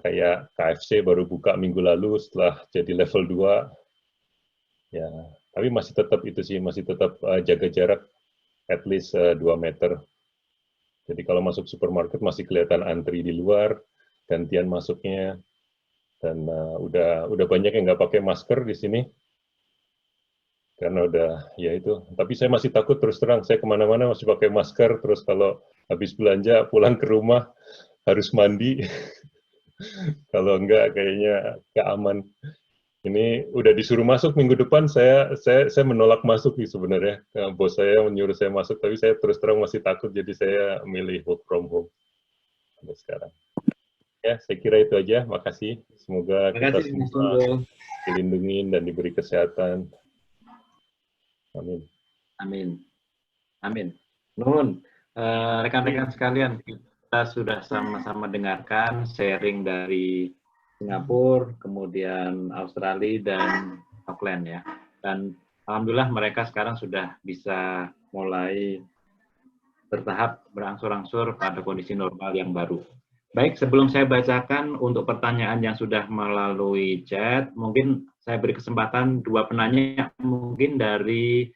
Kayak KFC baru buka minggu lalu setelah jadi level 2. Ya, tapi masih tetap itu sih, masih tetap jaga jarak at least 2 meter. Jadi kalau masuk supermarket masih kelihatan antri di luar, gantian masuknya, dan udah banyak yang nggak pakai masker di sini karena udah ya itu. Tapi saya masih takut, terus terang, saya kemana-mana masih pakai masker, terus kalau habis belanja pulang ke rumah harus mandi. Kalau enggak kayaknya nggak aman. Ini udah disuruh masuk minggu depan, saya menolak masuk nih sebenarnya. Bos saya menyuruh saya masuk, tapi saya terus terang masih takut, jadi saya milih work from home sampai sekarang. Ya, saya kira itu aja. Makasih. Semoga kita semua dilindungi dan diberi kesehatan. Amin. Amin. Amin. Nun, rekan-rekan sekalian, kita sudah sama-sama dengarkan sharing dari Singapura, kemudian Australia dan Auckland ya. Dan alhamdulillah mereka sekarang sudah bisa mulai bertahap berangsur-angsur pada kondisi normal yang baru. Baik, sebelum saya bacakan untuk pertanyaan yang sudah melalui chat, mungkin saya beri kesempatan 2 penanya mungkin dari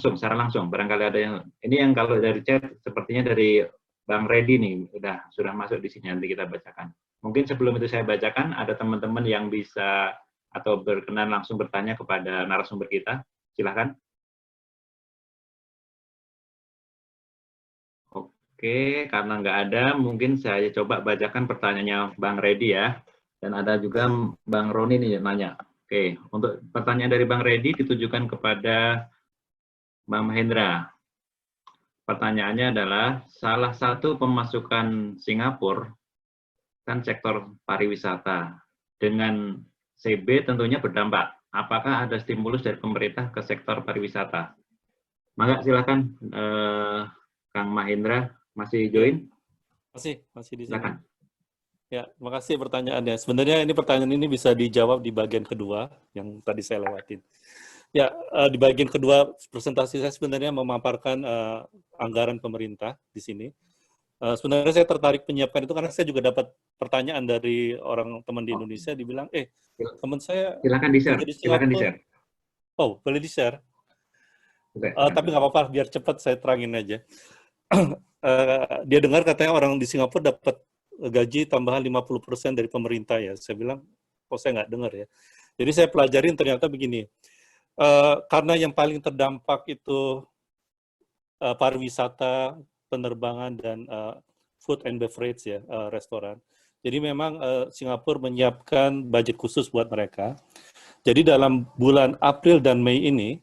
secara langsung. Barangkali ada yang, ini yang kalau dari chat sepertinya dari Bang Reddy nih, sudah masuk di sini, nanti kita bacakan. Mungkin sebelum itu saya bacakan, ada teman-teman yang bisa atau berkenan langsung bertanya kepada narasumber kita. Silakan. Oke, karena nggak ada, mungkin saya coba bacakan pertanyaannya Bang Redi ya. Dan ada juga Bang Roni nih nanya. Oke, untuk pertanyaan dari Bang Redi ditujukan kepada Bang Mahendra. Pertanyaannya adalah, salah satu pemasukan Singapura kan sektor pariwisata. Dengan CB tentunya berdampak. Apakah ada stimulus dari pemerintah ke sektor pariwisata? Maka silakan Kang Mahendra, masih join? Masih di sini. Silakan. Ya, terima kasih pertanyaannya. Sebenarnya ini pertanyaan ini bisa dijawab di bagian kedua yang tadi saya lewatin. Ya, di bagian kedua presentasi saya sebenarnya memaparkan anggaran pemerintah di sini. Sebenarnya saya tertarik menyiapkan itu karena saya juga dapat pertanyaan dari orang teman di Indonesia, dibilang, teman saya silakan di-share. Silakan di-share. Oh, boleh di-share? Tapi nggak apa-apa, biar cepat saya terangin aja. Dia dengar katanya orang di Singapura dapat gaji tambahan 50% dari pemerintah ya. Saya bilang, kok saya nggak dengar ya. Jadi saya pelajarin ternyata begini. Karena yang paling terdampak itu pariwisata, penerbangan, dan food and beverage ya, restoran. Jadi memang Singapura menyiapkan budget khusus buat mereka. Jadi dalam bulan April dan Mei ini,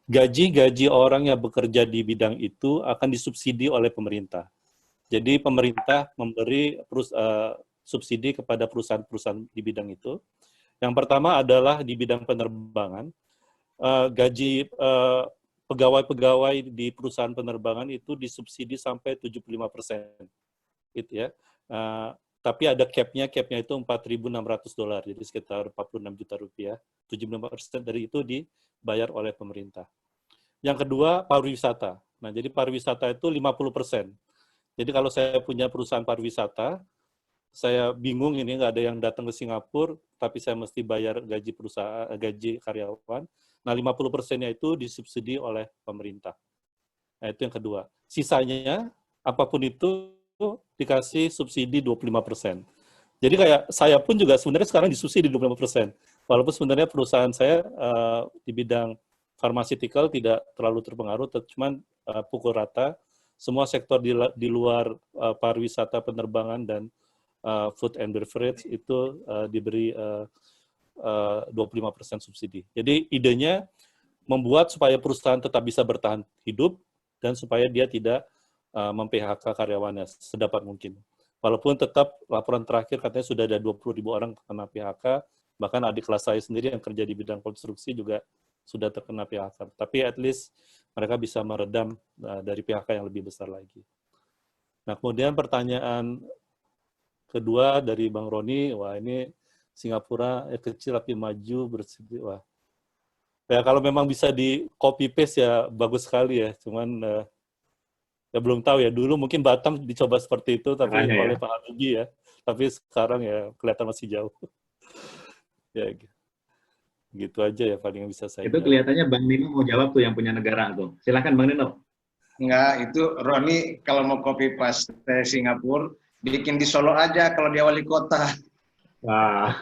gaji-gaji orang yang bekerja di bidang itu akan disubsidi oleh pemerintah. Jadi pemerintah memberi subsidi kepada perusahaan-perusahaan di bidang itu. Yang pertama adalah di bidang penerbangan. Gaji pegawai-pegawai di perusahaan penerbangan itu disubsidi sampai 75%. Gitu ya. Tapi ada cap-nya itu $4.600, jadi sekitar 46 juta rupiah. 75% dari itu dibayar oleh pemerintah. Yang kedua, pariwisata. Nah, jadi pariwisata itu 50%. Jadi kalau saya punya perusahaan pariwisata, saya bingung ini nggak ada yang datang ke Singapura, tapi saya mesti bayar gaji perusahaan, gaji karyawan. Nah, 50%-nya itu disubsidi oleh pemerintah. Nah, itu yang kedua. Sisanya, apapun itu, dikasih subsidi 25%. Jadi kayak saya pun juga sebenarnya sekarang disubsidi 25%. Walaupun sebenarnya perusahaan saya di bidang pharmaceutical tidak terlalu terpengaruh, cuman pukul rata, semua sektor di luar pariwisata, penerbangan, dan food and beverage itu diberi 25% subsidi. Jadi idenya membuat supaya perusahaan tetap bisa bertahan hidup dan supaya dia tidak mem-PHK karyawannya sedapat mungkin. Walaupun tetap laporan terakhir katanya sudah ada 20.000 orang terkena PHK, bahkan adik kelas saya sendiri yang kerja di bidang konstruksi juga sudah terkena PHK. Tapi at least mereka bisa meredam dari PHK yang lebih besar lagi. Nah, kemudian pertanyaan kedua dari Bang Roni, wah ini Singapura kecil tapi maju, bersih, wah. Ya kalau memang bisa di copy paste ya bagus sekali ya, cuman ya belum tahu ya, dulu mungkin Batam dicoba seperti itu tapi oleh Pak Habibie ya, tapi sekarang ya kelihatan masih jauh. Ya gitu aja ya paling yang bisa saya itu jawab. Kelihatannya Bang Nino mau jawab tuh yang punya negara tuh. Silakan Bang Nino. Enggak, itu Roni kalau mau copy paste Singapura, bikin di Solo aja kalau dia wali kota. Wah.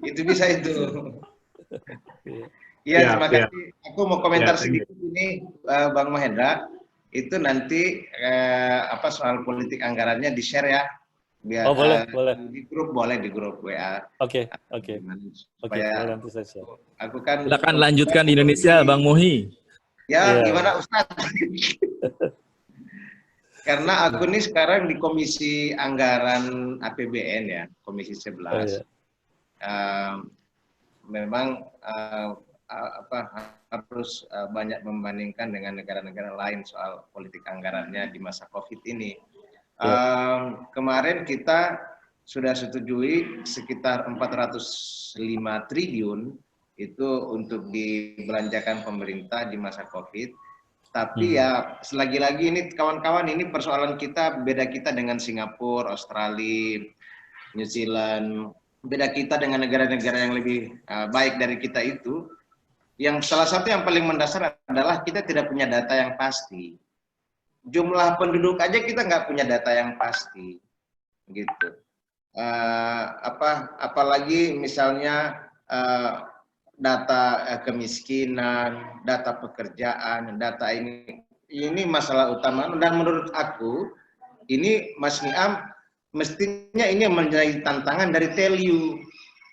Itu bisa itu. Iya, terima kasih. Aku mau komentar sedikit ini, Bang Mahendra. Itu nanti soal politik anggarannya di-share ya. Biar, boleh. Di grup boleh, di grup WA. Oke. Supaya nanti saya share. Aku kan silakan lanjutkan di Indonesia, Bang Muhi. Ya, gimana Ustadz? Karena aku ini sekarang di Komisi Anggaran APBN ya, Komisi 11. Memang harus banyak membandingkan dengan negara-negara lain soal politik anggarannya di masa COVID ini. Kemarin kita sudah setujui sekitar 405 triliun itu untuk dibelanjakan pemerintah di masa COVID. Tapi ya selagi-lagi ini kawan-kawan, ini persoalan kita, beda kita dengan Singapura, Australia, New Zealand, beda kita dengan negara-negara yang lebih baik dari kita itu. Yang salah satu yang paling mendasar adalah kita tidak punya data yang pasti. Jumlah penduduk aja kita nggak punya data yang pasti, gitu. Apalagi misalnya data kemiskinan, data pekerjaan, data ini masalah utama. Dan menurut aku ini Mas Niam, mestinya ini menjadi tantangan dari Telyu.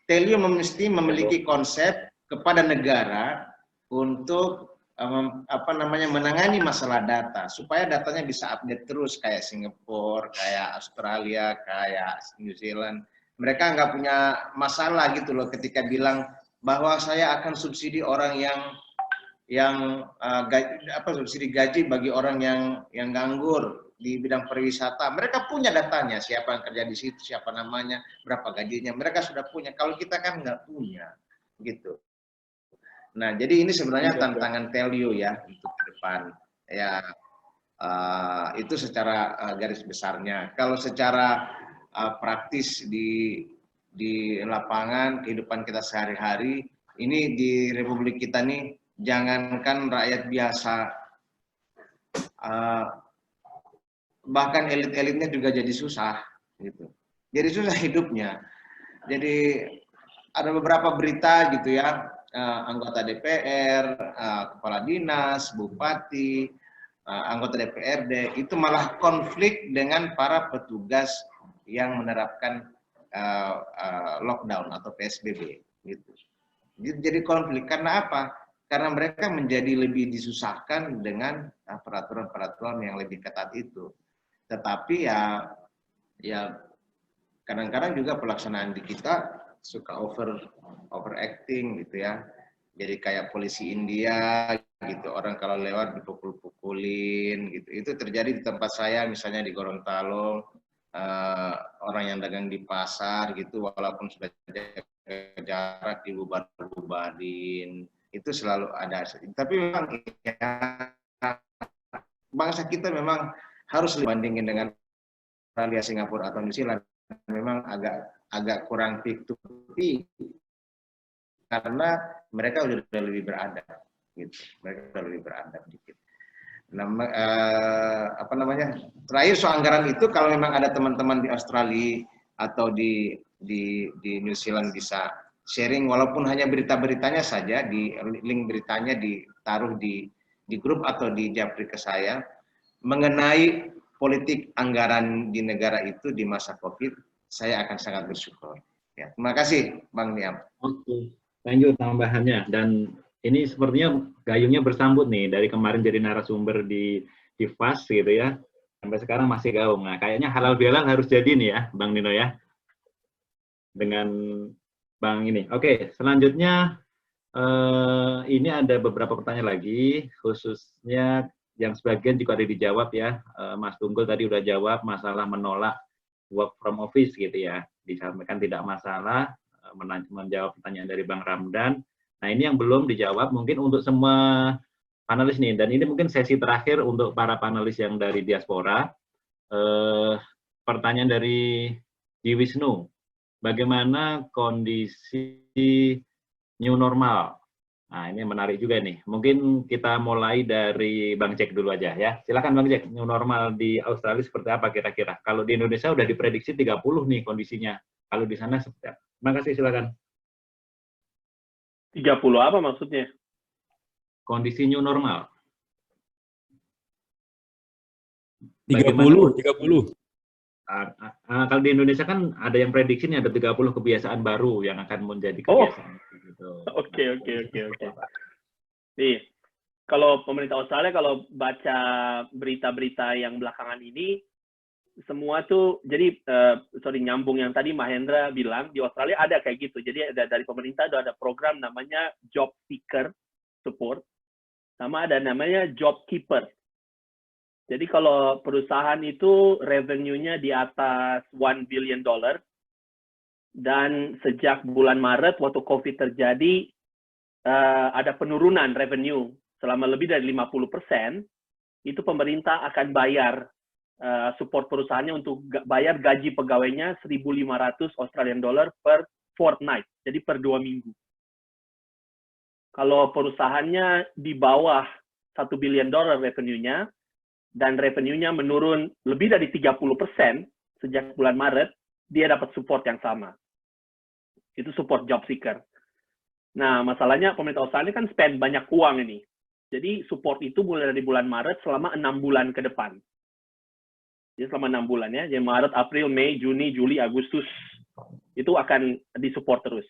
Telyu mesti memiliki konsep kepada negara untuk menangani masalah data supaya datanya bisa update terus kayak Singapura, kayak Australia, kayak New Zealand. Mereka nggak punya masalah gitu loh ketika bilang bahwa saya akan subsidi orang subsidi gaji bagi orang yang nganggur di bidang pariwisata. Mereka punya datanya, siapa yang kerja di situ, siapa namanya, berapa gajinya. Mereka sudah punya. Kalau kita kan nggak punya, gitu. Nah, jadi ini sebenarnya tantangan Telyu ya untuk ke depan. Ya, itu secara garis besarnya. Kalau secara praktis di lapangan kehidupan kita sehari-hari, ini di Republik kita nih, jangankan rakyat biasa, bahkan elit-elitnya juga jadi susah, gitu. Jadi susah hidupnya. Jadi ada beberapa berita gitu ya. Anggota DPR, kepala dinas, bupati, anggota DPRD itu malah konflik dengan para petugas yang menerapkan lockdown atau PSBB gitu. Jadi konflik karena apa? Karena mereka menjadi lebih disusahkan dengan peraturan-peraturan yang lebih ketat itu. Tetapi ya kadang-kadang juga pelaksanaan di kita suka overacting gitu ya. Jadi kayak polisi India gitu, orang kalau lewat dipukul-pukulin gitu. Itu terjadi di tempat saya misalnya di Gorontalo, orang yang dagang di pasar gitu walaupun sudah jarak dibubar-bubarin. Itu selalu ada. Tapi memang ya, bangsa kita memang harus dibandingin dengan Australia, Singapura atau New Zealand memang agak kurang peak to peak karena mereka udah lebih beradab gitu. Mereka udah lebih beradab dikit. Terakhir soal anggaran itu kalau memang ada teman-teman di Australia atau di New Zealand bisa sharing walaupun hanya berita-beritanya saja, di link beritanya ditaruh di grup atau di japri ke saya mengenai politik anggaran di negara itu di masa Covid, saya akan sangat bersyukur. Ya, terima kasih Bang Niam. Oke, lanjut tambahannya. Dan ini sepertinya gayungnya bersambut nih dari kemarin jadi narasumber di FAS gitu ya, sampai sekarang masih gaung. Nah, kayaknya halal bihalal harus jadi nih ya, Bang Nino ya, dengan Bang ini. Oke, selanjutnya ini ada beberapa pertanyaan lagi, khususnya yang sebagian juga ada dijawab ya. Mas Tunggul tadi udah jawab masalah menolak work from office gitu ya, disampaikan tidak masalah, menjawab pertanyaan dari Bang Ramdan. Nah ini yang belum dijawab mungkin untuk semua panelis nih, dan ini mungkin sesi terakhir untuk para panelis yang dari diaspora. Pertanyaan dari Di Wisnu, bagaimana kondisi new normal? Nah ini menarik juga nih, mungkin kita mulai dari Bang Jack dulu aja ya. Silakan Bang Jack, new normal di Australia seperti apa kira-kira? Kalau di Indonesia udah diprediksi 30 nih kondisinya, kalau di sana seperti apa? Terima kasih, silakan. 30 apa maksudnya? Kondisi new normal. 30. Kalau di Indonesia kan ada yang prediksi nih ada 30 kebiasaan baru yang akan menjadi kebiasaan. Oke. Nih, kalau pemerintah Australia kalau baca berita-berita yang belakangan ini, semua tuh jadi nyambung yang tadi Mahendra bilang di Australia ada kayak gitu. Jadi dari pemerintah ada program namanya Job Seeker Support, sama ada namanya Job Keeper. Jadi kalau perusahaan itu revenue-nya di atas $1 billion, dan sejak bulan Maret waktu COVID terjadi, ada penurunan revenue selama lebih dari 50%, itu pemerintah akan bayar support perusahaannya untuk bayar gaji pegawainya 1.500 Australian dollar per fortnight, jadi per 2 minggu. Kalau perusahaannya di bawah $1 billion revenue-nya, dan revenue-nya menurun lebih dari 30% sejak bulan Maret, dia dapat support yang sama. Itu support job seeker. Nah, masalahnya pemerintah Australia kan spend banyak uang ini. Jadi support itu mulai dari bulan Maret selama 6 bulan ke depan. Jadi selama 6 bulan ya, jadi Maret, April, Mei, Juni, Juli, Agustus itu akan disupport terus.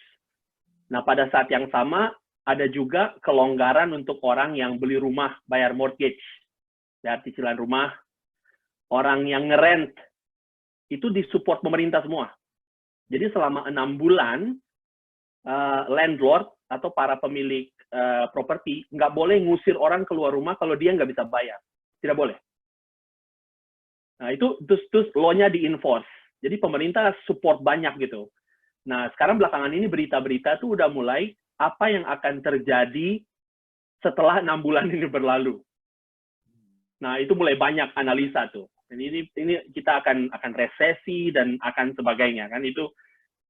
Nah, pada saat yang sama ada juga kelonggaran untuk orang yang beli rumah, bayar mortgage, bayar cicilan rumah, orang yang ngerent itu disupport pemerintah semua. Jadi selama 6 bulan landlord atau para pemilik properti nggak boleh ngusir orang keluar rumah kalau dia nggak bisa bayar, tidak boleh. Nah, itu terus law-nya di-enforce. Jadi pemerintah support banyak gitu. Nah, sekarang belakangan ini berita-berita tuh udah mulai apa yang akan terjadi setelah 6 bulan ini berlalu. Nah, itu mulai banyak analisa tuh. Dan ini kita akan resesi dan akan sebagainya kan itu.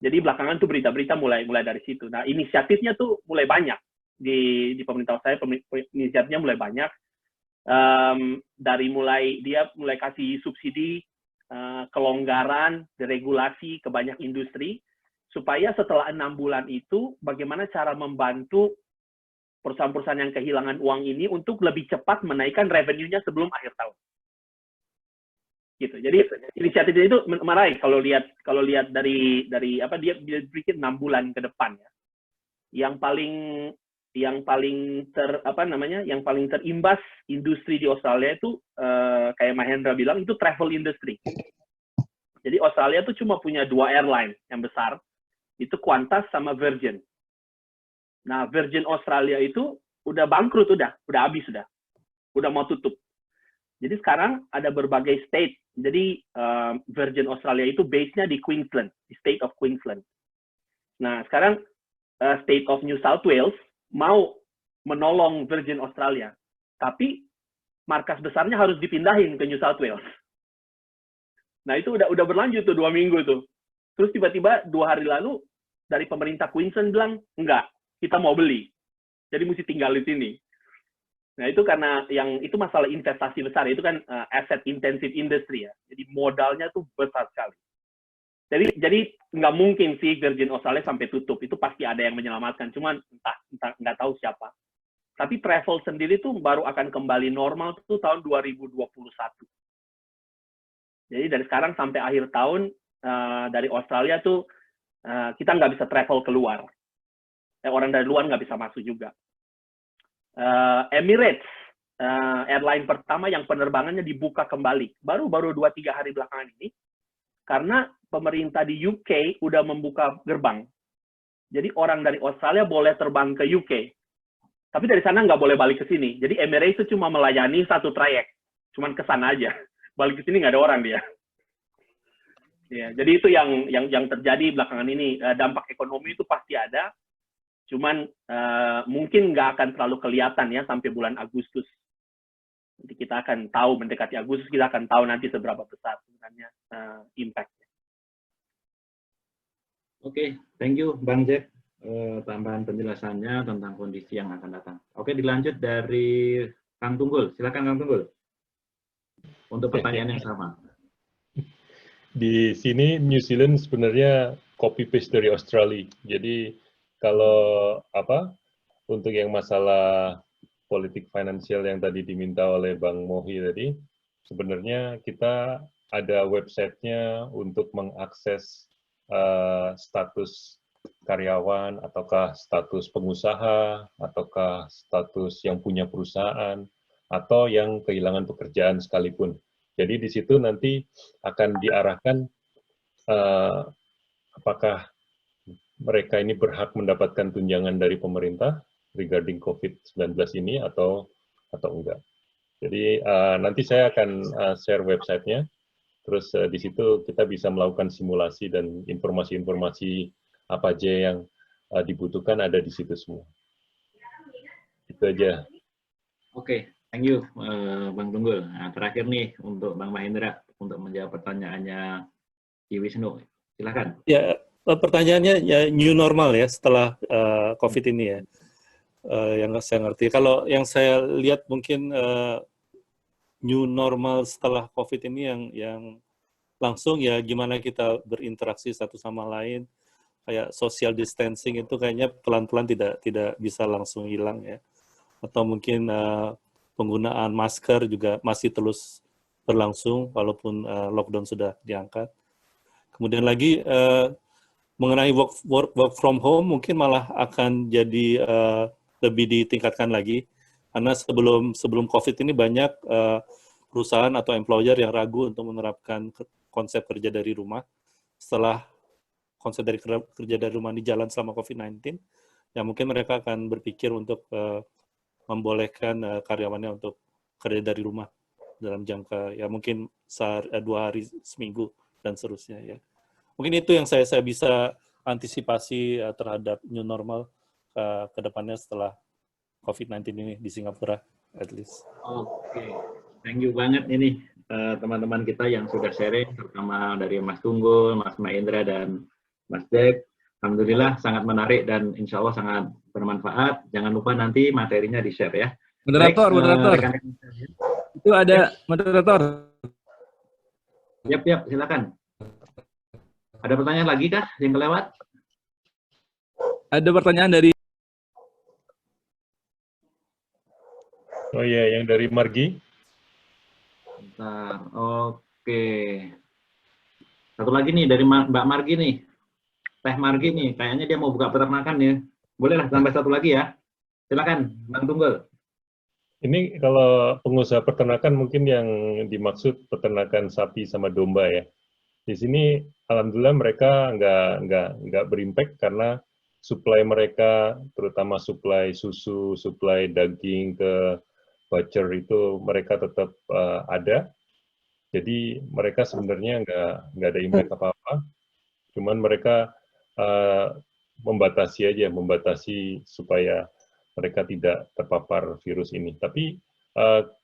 Jadi belakangan tuh berita-berita mulai dari situ. Nah, inisiatifnya tuh mulai banyak di pemerintah saya, inisiatifnya mulai banyak. Dari dia mulai kasih subsidi, kelonggaran, deregulasi ke banyak industri, supaya setelah 6 bulan itu, bagaimana cara membantu perusahaan-perusahaan yang kehilangan uang ini untuk lebih cepat menaikkan revenue-nya sebelum akhir tahun. Gitu. Jadi inisiatifnya itu menarik kalau lihat dari apa dia bikin 6 bulan ke depan ya. Yang paling terimbas industri di Australia itu kayak Mahendra bilang itu travel industry. Jadi Australia tuh cuma punya 2 airline yang besar, itu Qantas sama Virgin. Nah, Virgin Australia itu udah bangkrut, udah habis udah mau tutup. Jadi sekarang ada berbagai state. Jadi Virgin Australia itu base-nya di Queensland, di State of Queensland. Nah, sekarang State of New South Wales mau menolong Virgin Australia, tapi markas besarnya harus dipindahin ke New South Wales. Nah, itu udah berlanjut tuh 2 minggu tuh. Terus tiba-tiba 2 hari lalu dari pemerintah Queensland bilang, enggak, kita mau beli. Jadi mesti tinggal di sini. Nah, itu karena itu masalah investasi besar, itu kan asset intensive industry ya. Jadi modalnya tuh besar sekali. Jadi nggak mungkin sih Virgin Australia sampai tutup, itu pasti ada yang menyelamatkan, cuman entah nggak tahu siapa. Tapi travel sendiri tuh baru akan kembali normal tuh tahun 2021. Jadi dari sekarang sampai akhir tahun dari Australia tuh kita nggak bisa travel keluar. Orang dari luar nggak bisa masuk juga. Emirates, airline pertama yang penerbangannya dibuka kembali. Baru 2-3 hari belakangan ini. Karena pemerintah di UK udah membuka gerbang. Jadi orang dari Australia boleh terbang ke UK. Tapi dari sana nggak boleh balik ke sini. Jadi Emirates itu cuma melayani 1 trayek. Cuman ke sana aja. Balik ke sini nggak ada orang dia. Ya, jadi itu yang terjadi belakangan ini. Dampak ekonomi itu pasti ada. Cuman mungkin nggak akan terlalu kelihatan ya sampai bulan Agustus. Nanti kita akan tahu, mendekati Agustus kita akan tahu nanti seberapa besar sebenarnya impact-nya. Oke, thank you Bang Jack, tambahan penjelasannya tentang kondisi yang akan datang. Oke, dilanjut dari Kang Tunggul. Silakan Kang Tunggul. Untuk pertanyaan yang sama. Di sini New Zealand sebenarnya copy paste dari Australia. Jadi kalau untuk yang masalah politik finansial yang tadi diminta oleh Bang Mohi tadi, sebenarnya kita ada websitenya untuk mengakses status karyawan, ataukah status pengusaha, ataukah status yang punya perusahaan, atau yang kehilangan pekerjaan sekalipun. Jadi di situ nanti akan diarahkan apakah mereka ini berhak mendapatkan tunjangan dari pemerintah regarding COVID-19 ini atau enggak. Jadi nanti saya akan share websitenya, terus di situ kita bisa melakukan simulasi dan informasi-informasi apa aja yang dibutuhkan ada di situ semua. Itu aja. Oke, thank you Bang Tunggul. Nah, terakhir nih untuk Bang Mahendra untuk menjawab pertanyaannya Ki Wisnu. Silakan. Ya, pertanyaannya ya new normal ya setelah COVID ini ya. Yang saya ngerti. Kalau yang saya lihat mungkin new normal setelah COVID ini yang langsung ya gimana kita berinteraksi satu sama lain, kayak social distancing itu kayaknya pelan-pelan tidak bisa langsung hilang ya. Atau mungkin penggunaan masker juga masih terus berlangsung walaupun lockdown sudah diangkat. Kemudian lagi mengenai work from home mungkin malah akan jadi lebih ditingkatkan lagi, karena sebelum COVID ini banyak perusahaan atau employer yang ragu untuk menerapkan konsep kerja dari rumah. Setelah konsep dari kerja dari rumah di jalan selama COVID-19, ya mungkin mereka akan berpikir untuk membolehkan karyawannya untuk kerja dari rumah dalam jangka ya mungkin 2 hari seminggu dan seterusnya ya. Mungkin itu yang saya bisa antisipasi terhadap new normal ke depannya setelah COVID-19 ini di Singapura at least. Oke, thank you banget ini teman-teman kita yang sudah sharing, terutama dari Mas Tunggul, Mas Mahendra, dan Mas Jack. Alhamdulillah sangat menarik dan insya Allah sangat bermanfaat. Jangan lupa nanti materinya di-share ya. Moderator, baik, moderator. Itu ada moderator. Yap, silakan. Ada pertanyaan lagi kah yang kelewat? Ada pertanyaan dari... Oh iya, yang dari Margi. Bentar, oke. Satu lagi nih dari Mbak Margi nih. Teh Margi nih, kayaknya dia mau buka peternakan ya. Bolehlah tambah satu lagi ya. Silakan, Bang Tunggul. Ini kalau pengusaha peternakan mungkin yang dimaksud peternakan sapi sama domba ya. Di sini alhamdulillah mereka nggak berimpact karena supply mereka, terutama supply susu, supply daging ke butcher itu mereka tetap ada. Jadi mereka sebenarnya nggak ada impact apa-apa. Cuman mereka membatasi supaya mereka tidak terpapar virus ini. Tapi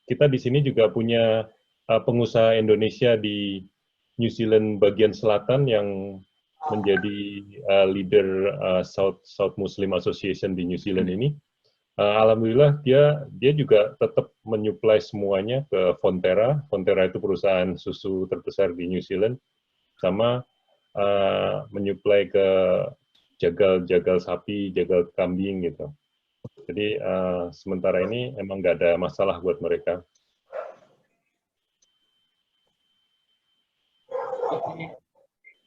kita di sini juga punya pengusaha Indonesia di New Zealand bagian selatan yang menjadi leader South Muslim Association di New Zealand ini. Alhamdulillah dia juga tetap menyuplai semuanya ke Fonterra. Fonterra itu perusahaan susu terbesar di New Zealand, sama menyuplai ke jagal sapi, jagal kambing gitu. Jadi sementara ini emang nggak ada masalah buat mereka.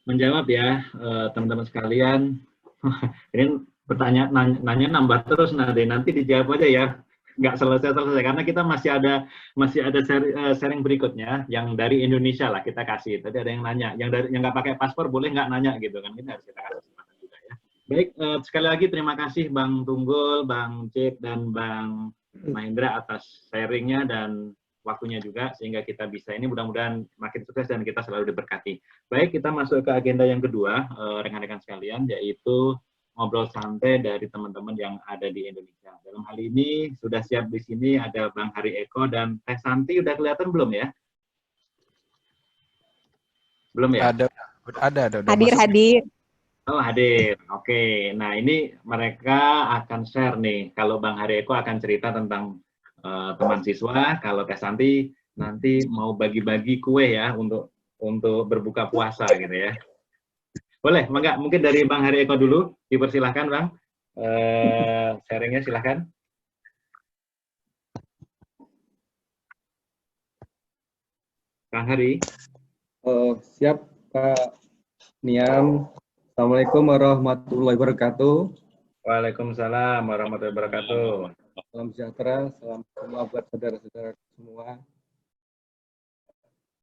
Menjawab ya teman-teman sekalian. Ini nanya nambah terus nanti dijawab aja ya, nggak selesai karena kita masih ada sharing berikutnya yang dari Indonesia lah kita kasih. Tadi ada yang nanya, yang nggak pakai paspor boleh nggak nanya gitu kan, ini harus kita kasih kesempatan juga ya. Baik, sekali lagi terima kasih Bang Tunggul, Bang Jack, dan Bang Mahendra atas sharingnya dan waktunya juga, sehingga kita bisa ini mudah-mudahan makin sukses dan kita selalu diberkati. Baik, kita masuk ke agenda yang kedua, rekan-rekan sekalian, yaitu ngobrol santai dari teman-teman yang ada di Indonesia. Dalam hal ini sudah siap di sini ada Bang Hari Eko dan Teh Santi, udah kelihatan belum ya? Belum ya? Ada. Hadir. Oh, hadir. Oke. Nah, ini mereka akan share nih. Kalau Bang Hari Eko akan cerita tentang teman siswa, kalau Teh Santi nanti mau bagi-bagi kue ya untuk berbuka puasa gitu ya. Boleh, enggak? Mungkin dari Bang Hari Eko dulu, dipersilahkan Bang. Sharingnya silahkan. Bang Hari. Siap Pak Niam. Assalamualaikum warahmatullahi wabarakatuh. Waalaikumsalam warahmatullahi wabarakatuh. Salam sejahtera, salam semua buat saudara-saudara semua.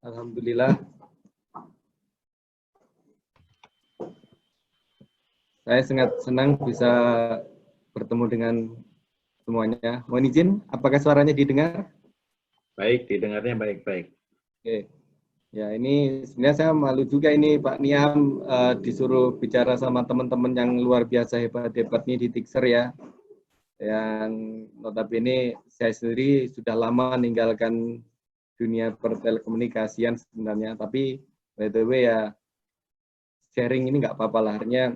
Alhamdulillah. Saya sangat senang bisa bertemu dengan semuanya. Mohon izin, apakah suaranya didengar? Baik, didengarnya baik-baik. Oke. Ya, ini sebenarnya saya malu juga ini Pak Niam disuruh bicara sama teman-teman yang luar biasa hebat-hebat ini di Tixer ya. Yang notabene saya sendiri sudah lama meninggalkan dunia pertelekomunikasian sebenarnya, tapi by the way ya sharing ini nggak apa-apa lah. Artinya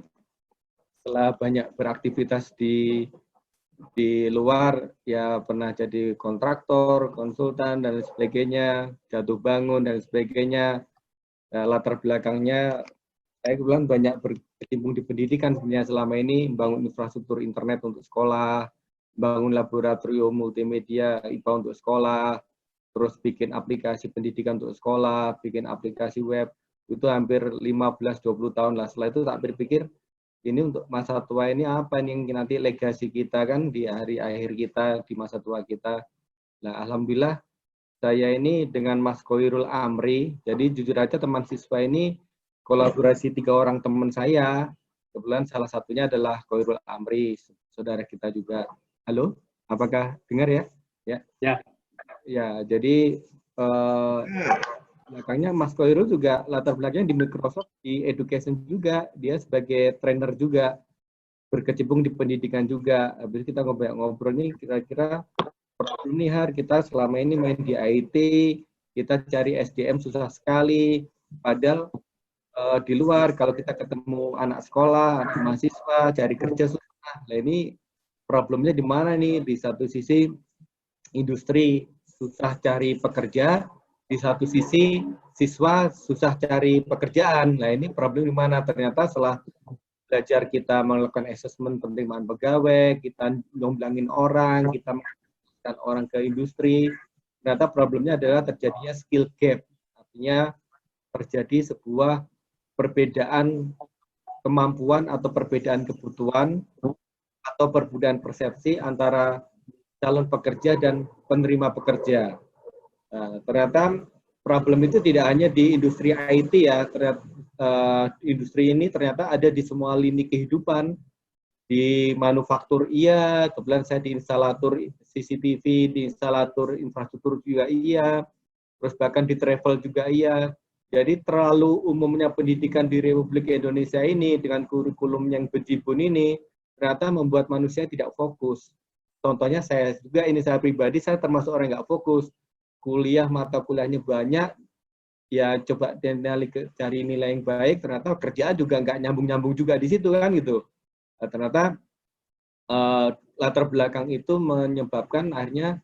setelah banyak beraktivitas di luar, ya pernah jadi kontraktor, konsultan, dan sebagainya, jatuh bangun, dan sebagainya. Latar belakangnya, saya kebetulan banyak berkecimpung di pendidikan sebenarnya selama ini, membangun infrastruktur internet untuk sekolah, bangun laboratorium multimedia IPA untuk sekolah, terus bikin aplikasi pendidikan untuk sekolah, bikin aplikasi web, itu hampir 15-20 tahun lah. Setelah itu tak berpikir, ini untuk masa tua ini apa nih yang nanti legasi kita kan di hari akhir kita, di masa tua kita. Nah, alhamdulillah saya ini dengan Mas Khoirul Amri, jadi jujur aja teman siswa ini kolaborasi 3 orang teman saya, kebetulan salah satunya adalah Khoirul Amri, saudara kita juga. Halo, apakah dengar ya? Ya. Ya, jadi belakangnya Mas Khoirul juga latar belakangnya di Microsoft, di education juga, dia sebagai trainer juga, berkecimpung di pendidikan juga. Habis kita ngobrol nih kira-kira problem nih Har, kita selama ini main di IT, kita cari SDM susah sekali, padahal di luar kalau kita ketemu anak sekolah, mahasiswa, cari kerja susah. Nah ini problemnya di mana nih? Di satu sisi industri susah cari pekerja, di satu sisi siswa susah cari pekerjaan. Nah ini problem di mana? Ternyata setelah belajar kita melakukan asesmen penerimaan pegawai, kita nyomblangin orang, kita mengasihkan orang ke industri, ternyata problemnya adalah terjadinya skill gap. Artinya terjadi sebuah perbedaan kemampuan atau perbedaan kebutuhan atau perbedaan persepsi antara calon pekerja dan penerima pekerja. Nah, ternyata problem itu tidak hanya di industri IT ya, ternyata industri ini ternyata ada di semua lini kehidupan, di manufaktur iya, kebetulan saya di instalator CCTV, di instalator infrastruktur juga iya, terus bahkan di travel juga iya. Jadi terlalu umumnya pendidikan di Republik Indonesia ini dengan kurikulum yang bejibun ini ternyata membuat manusia tidak fokus. Contohnya saya juga, ini saya pribadi, saya termasuk orang yang nggak fokus. Kuliah, mata kuliahnya banyak, ya coba cari nilai yang baik, ternyata kerjaan juga nggak nyambung-nyambung juga di situ kan gitu. Nah, ternyata latar belakang itu menyebabkan akhirnya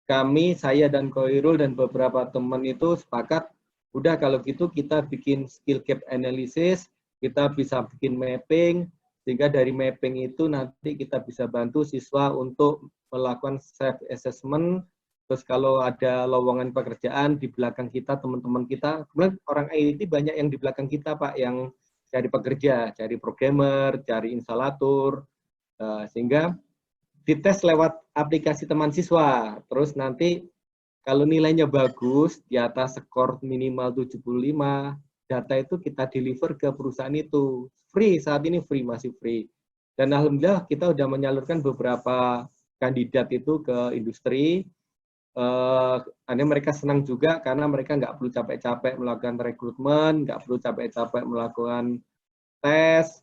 kami, saya dan Khoirul dan beberapa teman itu sepakat, udah kalau gitu kita bikin skill gap analysis, kita bisa bikin mapping, sehingga dari mapping itu nanti kita bisa bantu siswa untuk melakukan self-assessment, terus kalau ada lowongan pekerjaan di belakang kita, teman-teman kita, kemudian orang IT banyak yang di belakang kita Pak, yang cari pekerja, cari programmer, cari instalator, sehingga dites lewat aplikasi teman siswa, terus nanti kalau nilainya bagus, di atas skor minimal 75, data itu kita deliver ke perusahaan itu. Free, saat ini free, masih free. Dan alhamdulillah kita sudah menyalurkan beberapa kandidat itu ke industri. Karena mereka senang juga karena mereka nggak perlu capek-capek melakukan rekrutmen, nggak perlu capek-capek melakukan tes,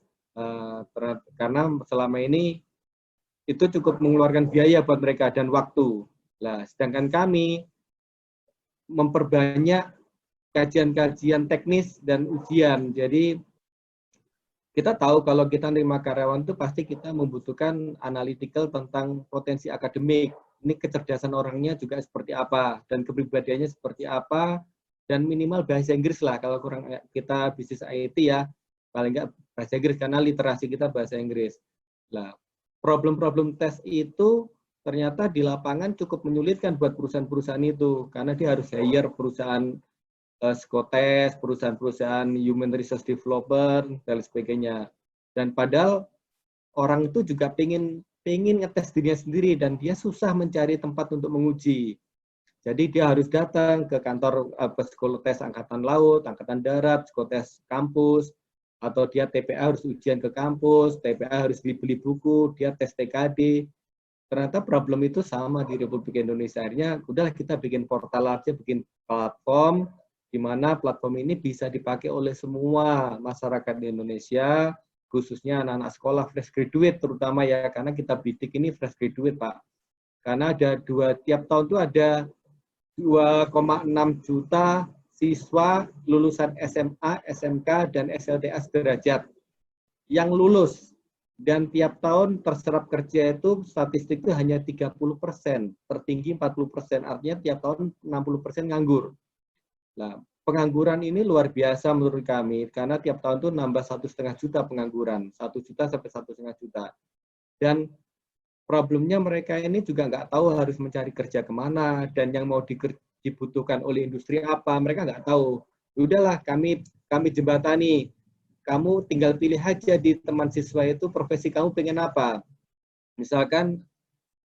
karena selama ini itu cukup mengeluarkan biaya buat mereka dan waktu. Nah, sedangkan kami memperbanyak kajian-kajian teknis dan ujian. Jadi kita tahu kalau kita menerima karyawan itu pasti kita membutuhkan analytical tentang potensi akademik. Ini kecerdasan orangnya juga seperti apa, dan kepribadiannya seperti apa, dan minimal bahasa Inggris lah. Kalau kurang kita bisnis IT ya, paling nggak bahasa Inggris, karena literasi kita bahasa Inggris. Nah, problem-problem tes itu ternyata di lapangan cukup menyulitkan buat perusahaan-perusahaan itu, karena dia harus hire perusahaan psikotes, perusahaan-perusahaan human resource developer, dan sebagainya. Dan padahal orang itu juga pengen ngetes dirinya sendiri, dan dia susah mencari tempat untuk menguji. Jadi dia harus datang ke kantor psikotes Angkatan Laut, Angkatan Darat, psikotes kampus, atau dia TPA harus ujian ke kampus, TPA harus beli buku, dia tes TKD. Ternyata problem itu sama di Republik Indonesia. Akhirnya udahlah kita bikin portal aja, bikin platform, di mana platform ini bisa dipakai oleh semua masyarakat di Indonesia, khususnya anak-anak sekolah fresh graduate terutama ya, karena kita bidik ini fresh graduate Pak. Karena ada tiap tahun itu ada 2,6 juta siswa lulusan SMA, SMK, dan SLTA sederajat yang lulus. Dan tiap tahun terserap kerja itu statistik itu hanya 30%, tertinggi 40%, artinya tiap tahun 60% nganggur. Nah, pengangguran ini luar biasa menurut kami, karena tiap tahun itu nambah 1,5 juta pengangguran, 1 juta sampai 1,5 juta. Dan problemnya mereka ini juga nggak tahu harus mencari kerja kemana, dan yang mau dibutuhkan oleh industri apa, mereka nggak tahu. Udahlah, kami jembatani. Kamu tinggal pilih aja di teman siswa itu profesi kamu pengen apa. Misalkan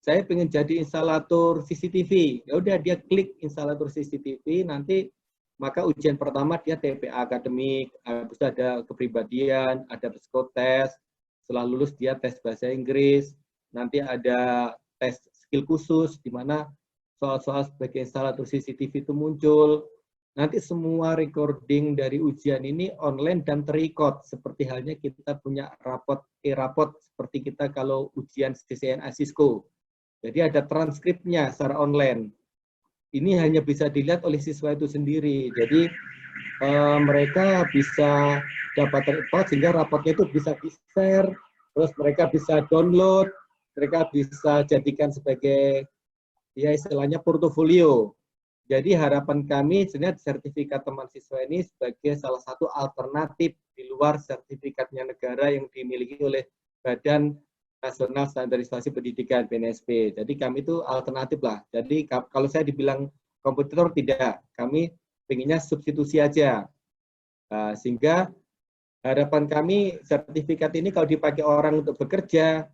saya pengen jadi instalator CCTV. Ya udah, dia klik instalator CCTV, nanti maka ujian pertama dia TPA akademik, habis ada kepribadian, ada psikotes, setelah lulus dia tes bahasa Inggris, nanti ada tes skill khusus di mana soal-soal sebagai instalator CCTV itu muncul. Nanti semua recording dari ujian ini online dan terrecord, seperti halnya kita punya rapot seperti kita kalau ujian CCNA Cisco. Jadi ada transkripnya secara online. Ini hanya bisa dilihat oleh siswa itu sendiri. Jadi mereka bisa dapat report sehingga rapotnya itu bisa di-share, terus mereka bisa download, mereka bisa jadikan sebagai ya istilahnya portofolio. Jadi harapan kami sebenarnya sertifikat teman siswa ini sebagai salah satu alternatif di luar sertifikatnya negara yang dimiliki oleh Badan Nasional Standarisasi Pendidikan BNSP. Jadi kami itu alternatif lah. Jadi kalau saya dibilang kompetitor tidak, kami pengennya substitusi aja. Sehingga harapan kami sertifikat ini kalau dipakai orang untuk bekerja,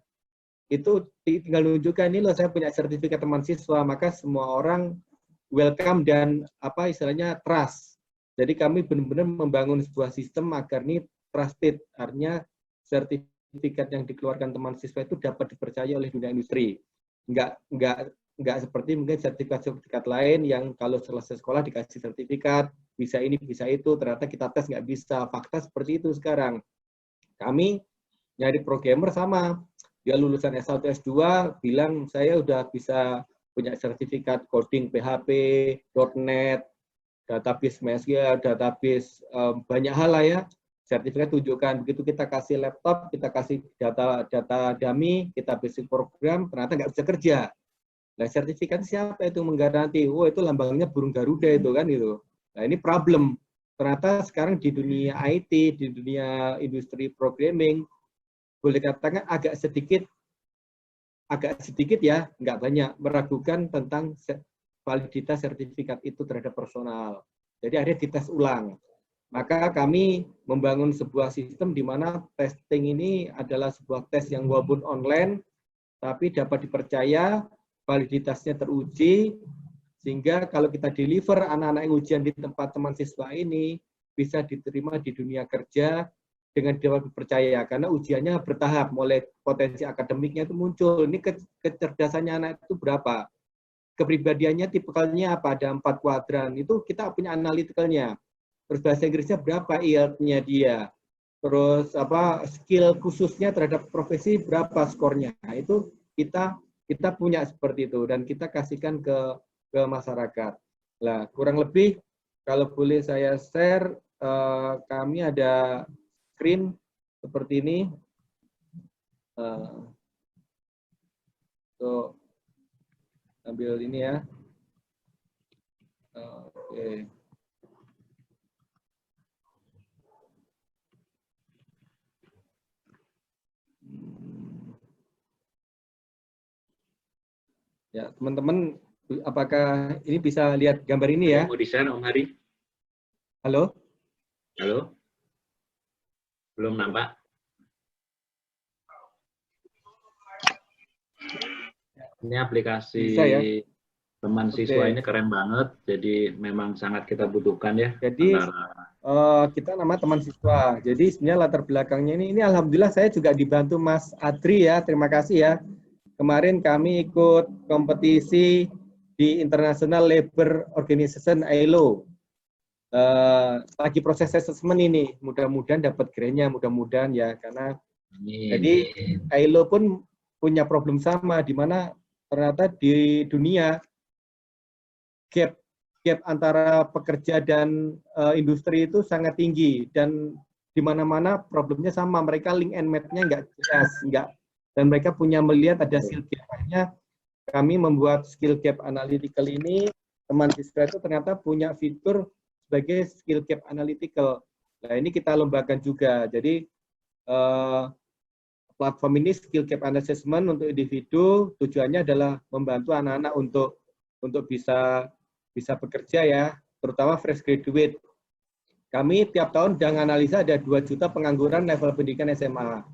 itu tinggal menunjukkan ini loh saya punya sertifikat teman siswa, maka semua orang welcome dan apa istilahnya trust. Jadi kami benar-benar membangun sebuah sistem agar ini trusted, artinya sertifikat yang dikeluarkan teman siswa itu dapat dipercaya oleh dunia industri. Enggak seperti mungkin sertifikat lain yang kalau selesai sekolah dikasih sertifikat, bisa ini, bisa itu, ternyata kita tes nggak bisa. Fakta seperti itu sekarang. Kami nyari programmer sama, dia lulusan S1, S2, bilang saya udah bisa punya sertifikat coding PHP, .NET, database MySQL, database banyak hal lah ya. Sertifikat tunjukkan, begitu kita kasih laptop, kita kasih data dummy, kita basic program, ternyata nggak bisa kerja. Nah, sertifikat siapa itu menggaranti? Oh, itu lambangnya burung Garuda itu kan itu. Nah, ini problem. Ternyata sekarang di dunia IT, di dunia industri programming, boleh katakan agak sedikit ya, nggak banyak, meragukan tentang validitas sertifikat itu terhadap personal. Jadi akhirnya dites ulang. Maka kami membangun sebuah sistem di mana testing ini adalah sebuah tes yang walaupun online, tapi dapat dipercaya, validitasnya teruji, sehingga kalau kita deliver anak-anak yang ujian di tempat teman siswa ini, bisa diterima di dunia kerja, dengan dapat dipercaya, karena ujiannya bertahap, mulai potensi akademiknya itu muncul, ini kecerdasannya anak itu berapa, kepribadiannya tipikalnya apa, ada 4 kuadran, itu kita punya analitikalnya, terus bahasa Inggrisnya berapa IELTS-nya dia, terus apa skill khususnya terhadap profesi berapa skornya, nah, itu kita punya seperti itu, dan kita kasihkan ke masyarakat. Nah, kurang lebih, kalau boleh saya share, kami ada screen seperti ini. So, ambil ini ya. Oke. Ya, teman-teman, apakah ini bisa lihat gambar ini ya? Mau di-share, Om Hari? Halo? Halo? Belum nampak? Ini aplikasi bisa, ya? teman siswa ini keren banget, jadi memang sangat kita butuhkan ya. Jadi kita nama teman siswa. Jadi sebenarnya latar belakangnya ini alhamdulillah saya juga dibantu Mas Adri ya, terima kasih ya. Kemarin kami ikut kompetisi di International Labour Organization ILO. Lagi proses assessment ini, mudah-mudahan dapat grade-nya, mudah-mudahan ya, karena jadi ILO pun punya problem sama, di mana ternyata di dunia gap antara pekerja dan industri itu sangat tinggi, dan di mana-mana problemnya sama, mereka link and match-nya nggak jelas, dan mereka punya melihat ada skill gap-nya. Kami membuat skill gap analytical ini, teman siswa itu ternyata punya fitur sebagai skill gap analytical. Nah, ini kita lombakan juga. Jadi platform ini skill gap assessment untuk individu, tujuannya adalah membantu anak-anak untuk bisa bisa bekerja ya, terutama fresh graduate. Kami tiap tahun dengan analisa ada 2 juta pengangguran level pendidikan SMA.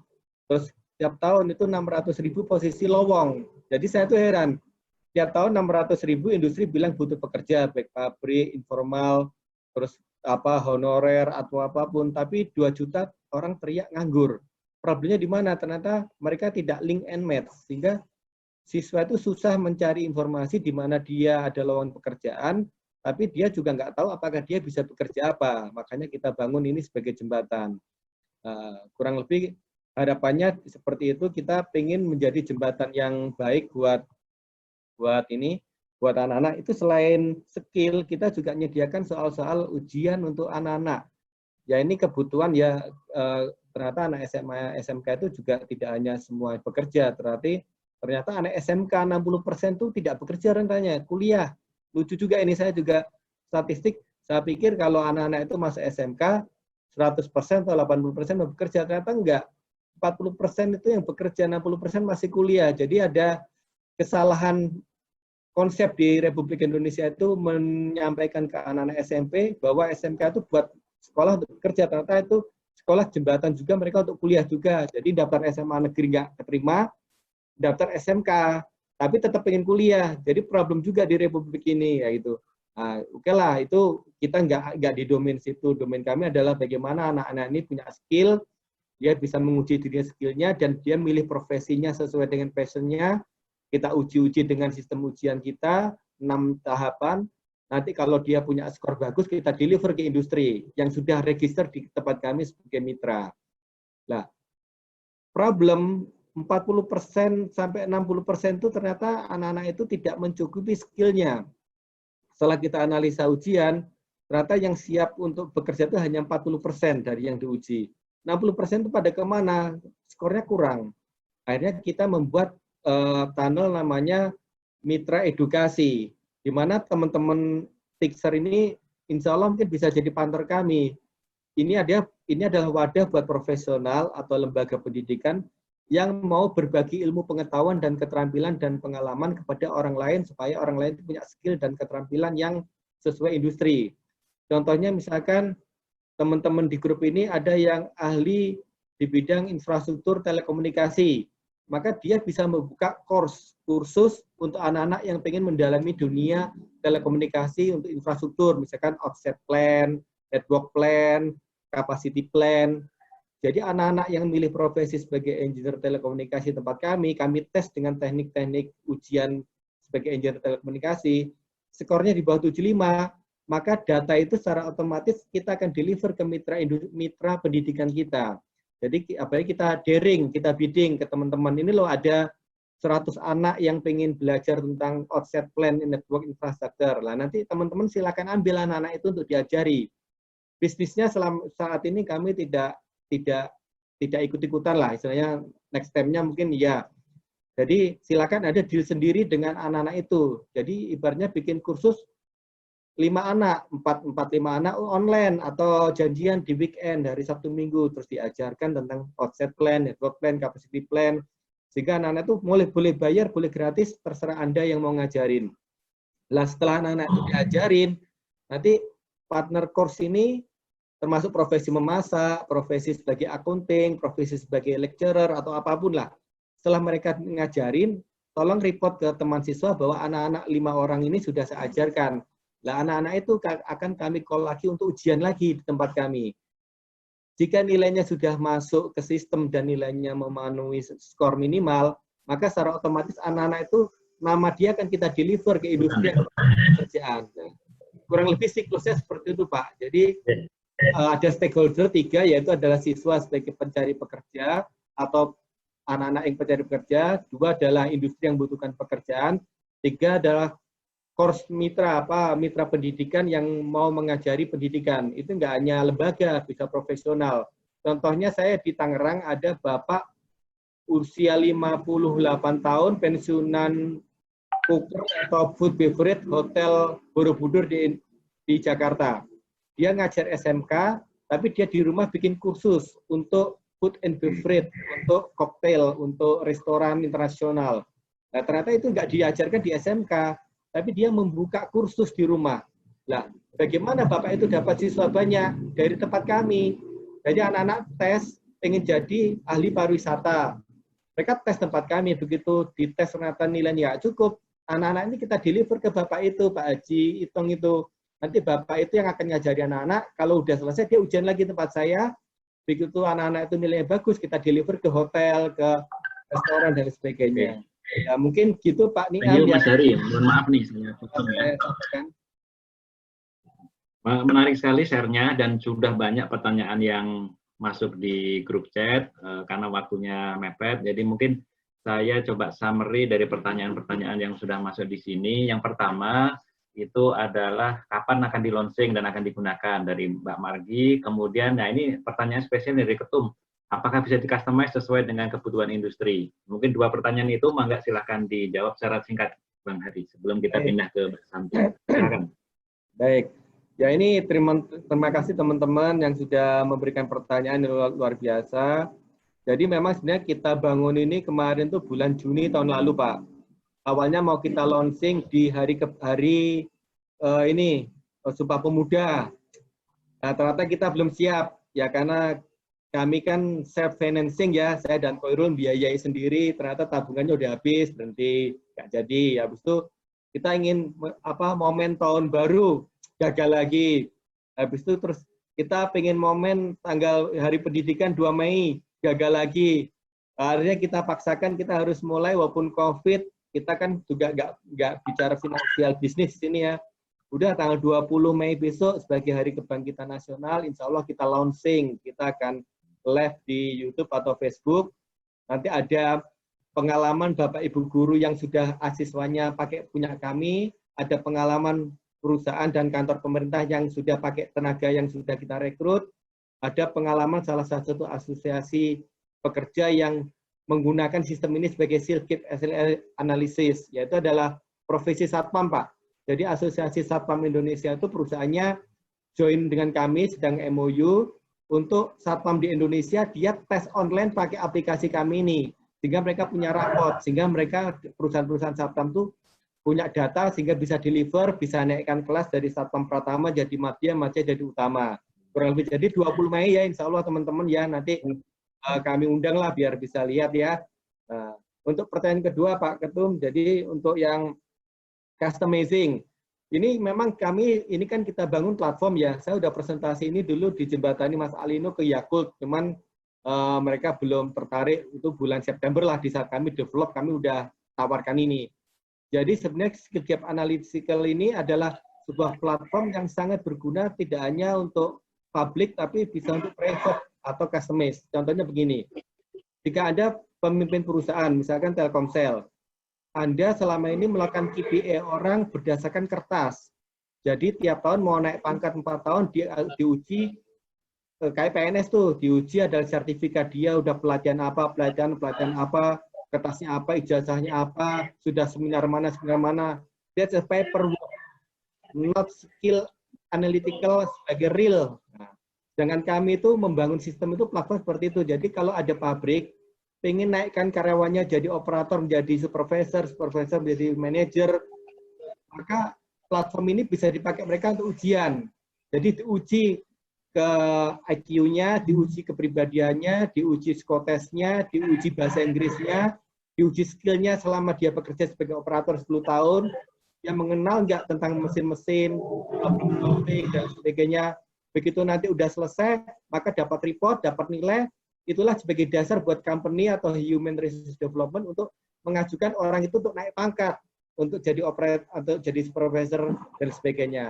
Terus tiap tahun itu 600.000 posisi lowong. Jadi saya tuh heran, tiap tahun 600.000 industri bilang butuh pekerja, baik pabrik, informal, terus honorer atau apapun, tapi 2 juta orang teriak nganggur. Problemnya di mana? Ternyata mereka tidak link and match, sehingga siswa itu susah mencari informasi di mana dia ada lowongan pekerjaan, tapi dia juga nggak tahu apakah dia bisa bekerja apa. Makanya kita bangun ini sebagai jembatan. Kurang lebih harapannya seperti itu, kita ingin menjadi jembatan yang baik buat anak-anak. Itu selain skill, kita juga menyediakan soal-soal ujian untuk anak-anak. Ya ini kebutuhan ya, ternyata anak SMA, SMK itu juga tidak hanya semua bekerja, ternyata anak SMK 60% itu tidak bekerja rentanya, kuliah. Lucu juga ini, saya juga statistik, saya pikir kalau anak-anak itu masuk SMK, 100% atau 80% mau bekerja, ternyata enggak. 40% itu yang bekerja, 60% masih kuliah. Jadi ada kesalahan konsep di Republik Indonesia itu menyampaikan ke anak-anak SMP bahwa SMK itu buat sekolah untuk bekerja, ternyata itu sekolah jembatan juga mereka untuk kuliah juga. Jadi daftar SMA negeri nggak keterima, daftar SMK, tapi tetap pengen kuliah. Jadi problem juga di Republik ini, yaitu oke lah, itu kita nggak di domain situ. Domain kami adalah bagaimana anak-anak ini punya skill, dia bisa menguji dirinya skillnya, dan dia milih profesinya sesuai dengan passionnya. Kita uji-uji dengan sistem ujian kita, 6 tahapan. Nanti kalau dia punya skor bagus, kita deliver ke industri yang sudah register di tempat kami sebagai mitra. Nah, problem 40% sampai 60% itu ternyata anak-anak itu tidak mencukupi skillnya. Setelah kita analisa ujian, ternyata yang siap untuk bekerja itu hanya 40% dari yang diuji. 60% itu pada kemana? Skornya kurang. Akhirnya kita membuat tunnel namanya Mitra Edukasi, di mana teman-teman Tikser ini insya Allah mungkin bisa jadi partner kami. Ini adalah wadah buat profesional atau lembaga pendidikan yang mau berbagi ilmu pengetahuan dan keterampilan dan pengalaman kepada orang lain, supaya orang lain punya skill dan keterampilan yang sesuai industri. Contohnya misalkan teman-teman di grup ini ada yang ahli di bidang infrastruktur telekomunikasi, maka dia bisa membuka kursus untuk anak-anak yang pengen mendalami dunia telekomunikasi untuk infrastruktur, misalkan offset plan, network plan, capacity plan. Jadi anak-anak yang memilih profesi sebagai engineer telekomunikasi tempat kami tes dengan teknik-teknik ujian sebagai engineer telekomunikasi, skornya di bawah 75, maka data itu secara otomatis kita akan deliver ke mitra pendidikan kita. Jadi apalagi kita daring, kita bidding ke teman-teman, ini loh ada 100 anak yang pengen belajar tentang offset plan network infrastructure. Lah nanti teman-teman silakan ambil anak-anak itu untuk diajari. Bisnisnya saat ini kami tidak ikut-ikutan lah, istilahnya next time-nya mungkin ya. Jadi silakan ada deal sendiri dengan anak-anak itu. Jadi ibaratnya bikin kursus 5 anak, 4-5 anak online atau janjian di weekend hari Sabtu Minggu, terus diajarkan tentang offset plan, network plan, capacity plan, sehingga anak-anak itu boleh bayar, boleh gratis, terserah Anda yang mau ngajarin. Lah setelah anak-anak itu diajarin, nanti partner course ini termasuk profesi memasak, profesi sebagai accounting, profesi sebagai lecturer atau apapun lah. Setelah mereka ngajarin, tolong report ke teman siswa bahwa anak-anak 5 orang ini sudah saya ajarkan. Lah anak-anak itu akan kami call lagi untuk ujian lagi di tempat kami. Jika nilainya sudah masuk ke sistem dan nilainya memenuhi skor minimal, maka secara otomatis anak-anak itu nama dia akan kita deliver ke industri pekerjaan. Nah, kurang lebih siklusnya seperti itu, Pak. Jadi ada stakeholder 3, yaitu adalah siswa sebagai pencari pekerja atau anak-anak yang pencari pekerja, 2 adalah industri yang membutuhkan pekerjaan, 3 adalah course mitra pendidikan yang mau mengajari pendidikan. Itu nggak hanya lembaga, bisa profesional. Contohnya saya di Tangerang ada bapak usia 58 tahun, pensiunan cooker atau food beverage hotel Borobudur di Jakarta. Dia ngajar SMK, tapi dia di rumah bikin kursus untuk food and beverage, untuk koktail, untuk restoran internasional. Nah, ternyata itu nggak diajarkan di SMK, tapi dia membuka kursus di rumah. Nah, bagaimana Bapak itu dapat siswa banyak? Dari tempat kami. Jadi anak-anak tes ingin jadi ahli pariwisata. Mereka tes tempat kami, begitu dites ternyata nilainya cukup. Anak-anak ini kita deliver ke Bapak itu, Pak Haji, hitung itu. Nanti Bapak itu yang akan ngajari anak-anak, kalau udah selesai dia ujian lagi tempat saya, begitu anak-anak itu nilainya bagus, kita deliver ke hotel, ke restoran, dan sebagainya. Ya, mungkin gitu Pak Niam. Mas Hari, mohon maaf nih, saya potong ya. Menarik sekali share-nya, dan sudah banyak pertanyaan yang masuk di grup chat, karena waktunya mepet, jadi mungkin saya coba summary dari pertanyaan-pertanyaan yang sudah masuk di sini. Yang pertama, itu adalah kapan akan di-launching dan akan digunakan dari Mbak Margi. Kemudian, nah ini pertanyaan spesial dari Ketum. Apakah bisa di-customize sesuai dengan kebutuhan industri? Mungkin dua pertanyaan itu, mangga silahkan dijawab secara singkat, Bang Hadi, sebelum kita pindah ke Mbak Santi. Silakan. Baik. Ya ini terima kasih teman-teman yang sudah memberikan pertanyaan yang luar biasa. Jadi memang sebenarnya kita bangun ini kemarin tuh bulan Juni tahun lalu, Pak. Awalnya mau kita launching di hari Sumpah Pemuda. Nah, ternyata kita belum siap ya karena kami kan self financing ya, saya dan Koirul biayai sendiri, ternyata tabungannya udah habis, berhenti, nggak jadi. Habis itu kita ingin momen tahun baru, gagal lagi. Habis itu terus kita pengen momen tanggal hari pendidikan 2 Mei, gagal lagi. Akhirnya kita paksakan kita harus mulai walaupun COVID, kita kan juga nggak bicara finansial bisnis sini ya. Udah tanggal 20 Mei besok sebagai Hari Kebangkitan Nasional, insya Allah kita launching, kita akan live di YouTube atau Facebook. Nanti ada pengalaman Bapak Ibu guru yang sudah asiswanya pakai punya kami, ada pengalaman perusahaan dan kantor pemerintah yang sudah pakai tenaga yang sudah kita rekrut, ada pengalaman salah satu asosiasi pekerja yang menggunakan sistem ini sebagai skill gap analysis, yaitu adalah profesi satpam, Pak. Jadi Asosiasi Satpam Indonesia itu perusahaannya join dengan kami, sedang MOU, untuk satpam di Indonesia, dia tes online pakai aplikasi kami ini. Sehingga mereka punya raport, sehingga mereka perusahaan-perusahaan satpam itu punya data, sehingga bisa deliver, bisa naikkan kelas dari satpam pratama jadi madya, madya jadi utama. Kurang lebih jadi 20 Mei ya, insya Allah teman-teman ya, nanti kami undang lah biar bisa lihat ya. Nah, untuk pertanyaan kedua Pak Ketum, jadi untuk yang customizing, ini memang kami, ini kan kita bangun platform ya, saya udah presentasi ini dulu di jembatani Mas Alino ke Yakult, cuman mereka belum tertarik, itu bulan September lah di saat kami develop, kami udah tawarkan ini. Jadi sebenarnya skill gap analytical ini adalah sebuah platform yang sangat berguna tidak hanya untuk publik tapi bisa untuk private atau customize. Contohnya begini, jika ada pemimpin perusahaan, misalkan Telkomsel, Anda selama ini melakukan KPI orang berdasarkan kertas. Jadi tiap tahun mau naik pangkat 4 tahun, diuji, kayak PNS tuh, diuji adalah sertifikat dia udah pelatihan apa, kertasnya apa, ijazahnya apa, sudah seminar mana. That's a paperwork, not skill analytical sebagai real. Nah, dengan kami itu membangun sistem itu platform seperti itu. Jadi kalau ada pabrik pengen naikkan karyawannya jadi operator, menjadi supervisor menjadi manajer, maka platform ini bisa dipakai mereka untuk ujian. Jadi diuji ke IQ-nya, diuji kepribadiannya, diuji psikotesnya, diuji bahasa Inggrisnya, diuji skill-nya selama dia bekerja sebagai operator 10 tahun, yang mengenal nggak tentang mesin-mesin, dan sebagainya. Begitu nanti udah selesai, maka dapat report, dapat nilai, itulah sebagai dasar buat company atau human resource development untuk mengajukan orang itu untuk naik pangkat, untuk jadi operator, atau jadi supervisor, dan sebagainya.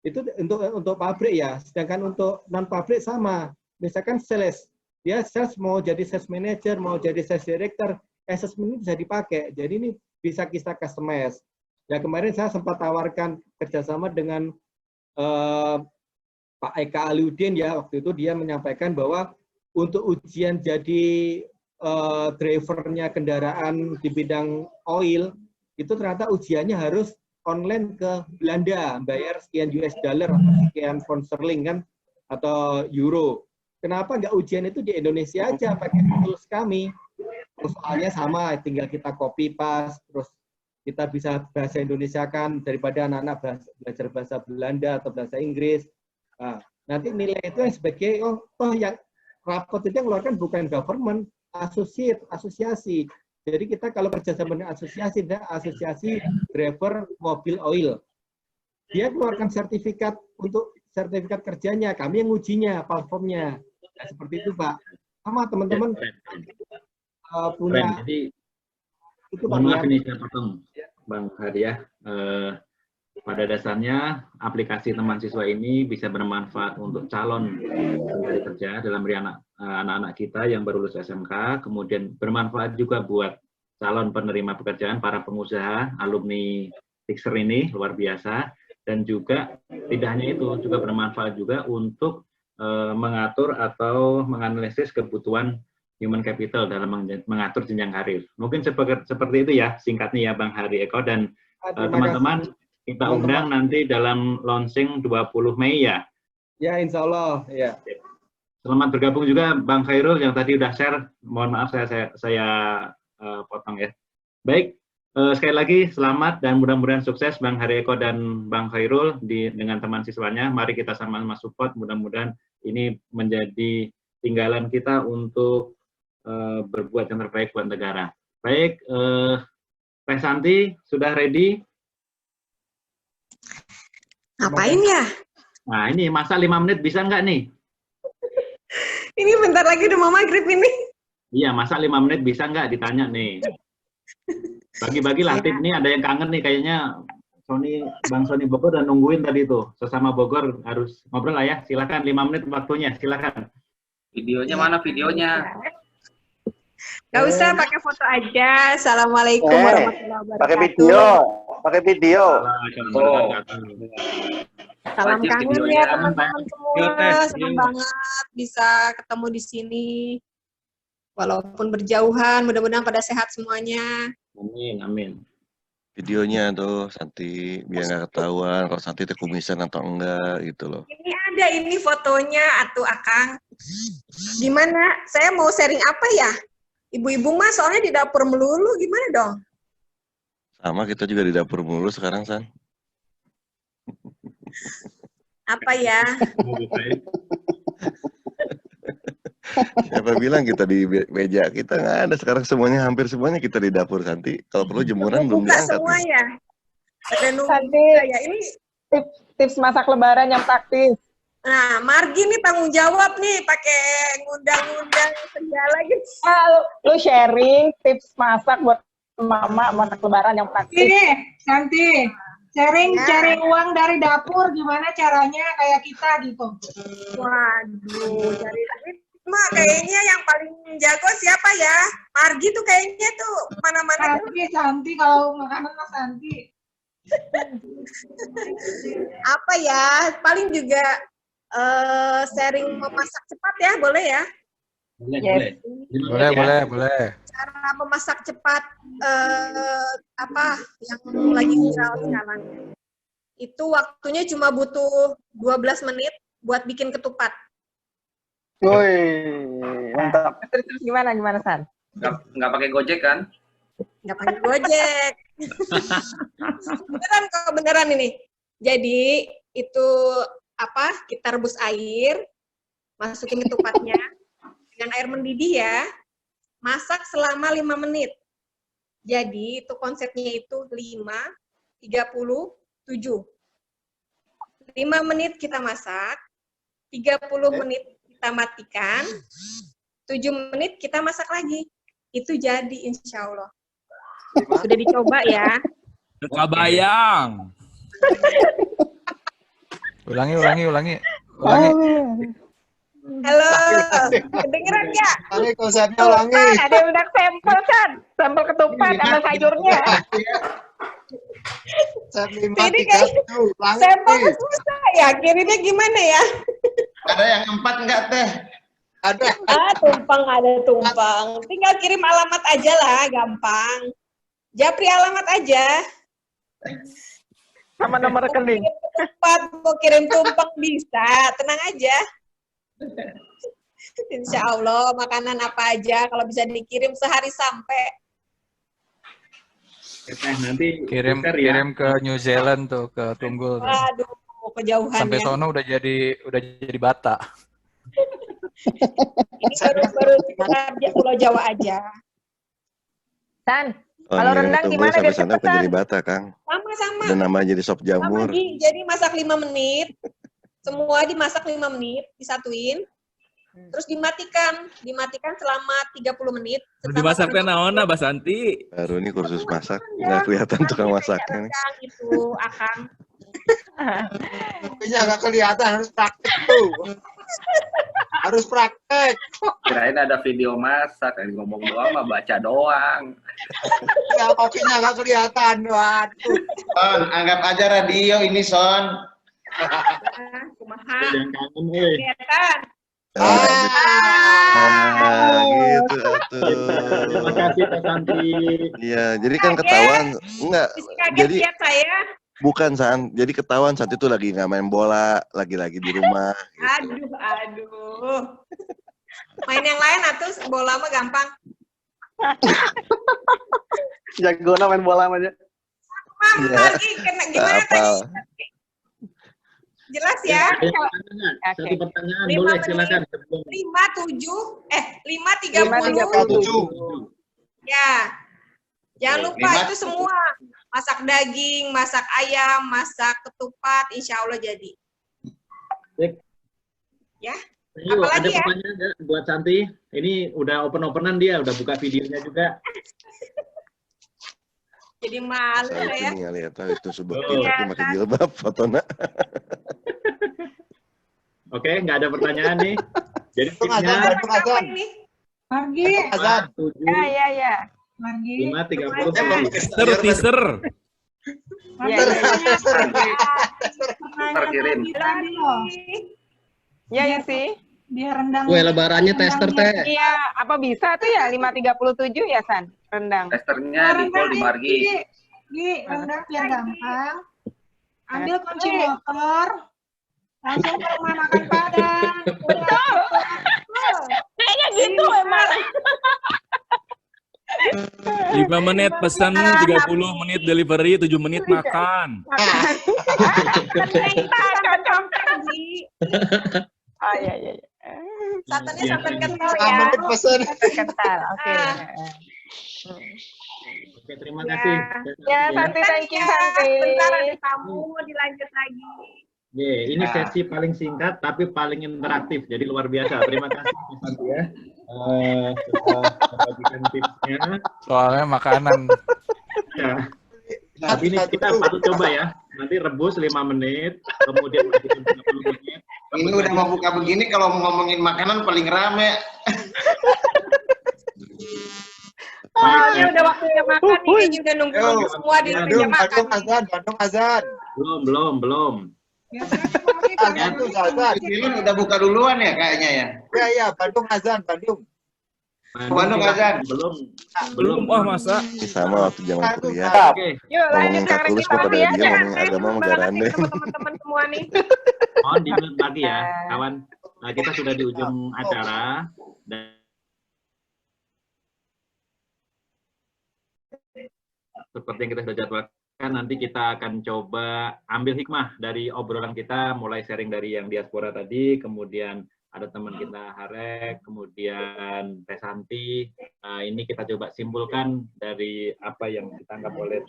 Itu untuk pabrik ya, sedangkan untuk non-pabrik sama. Misalkan sales, dia sales mau jadi sales manager, mau jadi sales director, assessment ini bisa dipakai. Jadi ini bisa kita customize. Ya kemarin saya sempat tawarkan kerjasama dengan Pak Eka Aliuddin ya, waktu itu dia menyampaikan bahwa untuk ujian jadi drivernya kendaraan di bidang oil, itu ternyata ujiannya harus online ke Belanda, bayar sekian US dollar atau sekian pound sterling kan, atau euro. Kenapa nggak ujian itu di Indonesia aja pakai tools kami? Soalnya sama, tinggal kita copy paste, terus kita bisa bahasa Indonesia kan daripada anak-anak belajar bahasa Belanda atau bahasa Inggris. Nah, nanti nilai itu yang sebagai yang raport itu yang keluarkan bukan government, asosiasi. Jadi kita kalau kerjasama dengan asosiasi driver mobil oil, dia keluarkan sertifikat untuk sertifikat kerjanya, kami yang ngujinya, platformnya. Nah, seperti itu Pak. Sama teman-teman punya. Jadi, itu mohon maaf ini saya potong, Bang Hadi ya. Pada dasarnya aplikasi teman siswa ini bisa bermanfaat untuk calon pencari kerja dalam anak-anak kita yang baru lulus SMK, kemudian bermanfaat juga buat calon penerima pekerjaan, para pengusaha, alumni Tixer ini luar biasa, dan juga tidak hanya itu, juga bermanfaat juga untuk mengatur atau menganalisis kebutuhan human capital dalam mengatur jenjang karir. Mungkin seperti itu ya, singkatnya ya Bang Hari Eko, dan teman-teman kita undang nanti dalam launching 20 Mei ya. Ya, insya Allah. Ya. Selamat bergabung juga Bang Khairul yang tadi udah share. Mohon maaf saya potong ya. Baik, sekali lagi selamat dan mudah-mudahan sukses Bang Hari Eko dan Bang Khairul dengan teman siswanya. Mari kita sama-sama support, mudah-mudahan ini menjadi tinggalan kita untuk berbuat yang terbaik buat negara. Baik, Teh Santi sudah ready? Ngapain ya? Nah ini masa 5 menit bisa nggak nih? Ini bentar lagi udah mau maghrib ini. Iya, masa 5 menit bisa nggak ditanya nih? Bagi-bagi lah tip nih, ada yang kangen nih kayaknya. Bang Sony Bogor udah nungguin tadi tuh. Sesama Bogor harus ngobrol lah ya. Silakan 5 menit waktunya, silakan. Videonya mana videonya? Gak usah, pakai foto aja. Assalamualaikum warahmatullahi wabarakatuh. Pakai video. Salam kangen ya teman-teman semua. Senang banget bisa ketemu di sini. Walaupun berjauhan, mudah-mudahan pada sehat semuanya. Amin, amin. Videonya tuh Santi, biar nggak ketahuan kalau Santi itu kumisan atau enggak gitu loh. Ini ada ini fotonya, atuh Akang. Gimana? Saya mau sharing apa ya? Ibu-ibu mah soalnya di dapur melulu, gimana dong? Sama kita juga di dapur mulu sekarang, San. Apa ya? Siapa bilang kita di meja? Kita nggak ada. Sekarang semuanya, hampir semuanya kita di dapur, Santi. Kalau perlu jemuran belum diangkat. Semua nih. ya? Ada Santi, ya, ini tips masak lebaran yang praktis. Nah, Margi nih tanggung jawab nih, pakai ngundang-ngundang segala gitu. Lu sharing tips masak buat mama masak lebaran yang praktis. Ini, Santi, sharing uang dari dapur, gimana caranya kayak kita gitu. Waduh, cari Mak, kayaknya yang paling jago siapa ya? Margi tuh kayaknya tuh mana-mana. Santi, kalau makanan mah Santi. Apa ya? Paling juga sharing memasak cepat ya, boleh ya? Boleh. Cara memasak cepat apa yang lagi viral sekarang. Itu waktunya cuma butuh 12 menit buat bikin ketupat. Woi, mantap. Terus gimana San? Nggak pakai Gojek kan? Nggak pakai Gojek. beneran ini. Jadi itu apa? Kita rebus air, masukin ketupatnya dengan air mendidih ya. Masak selama 5 menit. Jadi itu konsepnya itu 5, 30, 7. 5 menit kita masak, 30 menit kita matikan, 7 menit kita masak lagi. Itu jadi insya Allah. Sudah dicoba ya. Kebayang. Ulangi. Halo, kedengeran nggak? Konsepnya ulangi. Ada yang udah sampel kan? Sampel ketupat sama sayurnya. Ini kayak sampel susah ya, kirimnya gimana ya? Ada yang 4 nggak Teh? Ada. Ada tumpang. Tinggal kirim alamat aja lah, gampang. Japri alamat aja. Sama nomor rekening. Mau kirim tumpeng bisa, tenang aja. Insya Allah makanan apa aja kalau bisa dikirim sehari sampai. Nanti kirim share ya. ke New Zealand tuh, ke Tunggul. Aduh, kejauhan Sampai ya. sono udah jadi bata. Ini baru sekitar Pulau Jawa aja. San, Oh, kalau ngirim rendang ke Tunggul gimana sampai biar sana bukan cepetan? jadi bata, Kang. Sama-sama. Udah nama jadi sop Sama, jamur. Gi. Jadi masak 5 menit. Semua dimasak 5 menit, disatuin. Terus dimatikan selama 30 menit. Dimasak teh naonna Mbak Santi. Baru ini kursus masak, nggak kelihatan tukang masaknya. nih. Rendang itu, Akang. Kopinya nggak kelihatan, harus praktek tuh. Harus praktek. Kirain ada video masak, ngomong doang mah baca doang. Ya, kopinya nggak kelihatan. Waduh. Son, anggap aja radio ini, Son. Kumaha. Jangan kangen, weh. Kelihatan. Gitu atuh. Terima kasih Pak Santi. Iya, jadi kan ketahuan enggak. Kaget Jadi lihat saya. bukan San, jadi ketahuan saat itu lagi nggak main bola, lagi di rumah. Aduh. Main yang lain atuh, bola mah gampang. Jago main bola aja. Iya. Lagi kena gimana Apal. tadi? Jelas ya? Satu pertanyaan 5 boleh menit. silakan. 5.30. Ya. Jangan lupa 5.30. itu semua. Masak daging, masak ayam, masak ketupat, insya Allah jadi. Ya. Yuk, ada Apalagi ya? pertanyaan nggak buat Santi? Ini udah open-openan dia, udah buka videonya juga. Jadi malu Saya ya. tinggal lihat tahu itu sebuah Iya, laki pakai jilbab fotona. Oke, nggak ada pertanyaan nih. Jadi tipsnya Margi. Azan. 7, Ya. Margi. 5, 30. Teaser. Terkirim. Ya sih. Biar rendang. Kue lebarannya tester teh. Iya, apa bisa tuh ya 5.37 ya San? Rendang. Testernya di call di Margi. Gi, rendang biar gampang. Ambil kunci motor. Langsung ke rumah makan Padang. Betul. Kayaknya gitu emang. 5 menit pesan, 30 menit delivery, 7 menit makan. Oh iya. Santannya sampai kental 5 ya. menit pesen. Kental. Oke. Oke, terima kasih. Ya, Santi, thank you Santi. Bentar ada tamu, dilanjut lagi. Ini sesi paling singkat tapi paling interaktif, jadi luar biasa. Terima kasih Mas Santi ya. Sudah membagikan tipsnya. Soalnya makanan. Ya. Tapi ini kita patut coba ya. Nanti rebus 5 menit, kemudian masukin 30 menit. Ini udah mau buka begini, kalau mau ngomongin makanan paling rame. Ini udah waktunya makan nih, kayaknya udah nunggu semua di meja makan. Bandung azan. Belum. Azan tuh azan. Film udah buka duluan ya kayaknya ya. Iya, Bandung azan, Bandung. Bandung azan. Belum. Wah, masa? Sama waktu zaman kuliah. Oke. Yuk lanjut Ngomongin sekarang kalkulus kita pada lagi ya. dia, ngomongin agama mau garande. Teman-teman semua nih. Mohon di-mute lagi ya, kawan. Nah, kita sudah di ujung acara. Dan seperti yang kita sudah jadwalkan, nanti kita akan coba ambil hikmah dari obrolan kita, mulai sharing dari yang diaspora tadi, kemudian ada teman kita Harek, kemudian Teh Santi. Ini kita coba simpulkan dari apa yang ditangkap oleh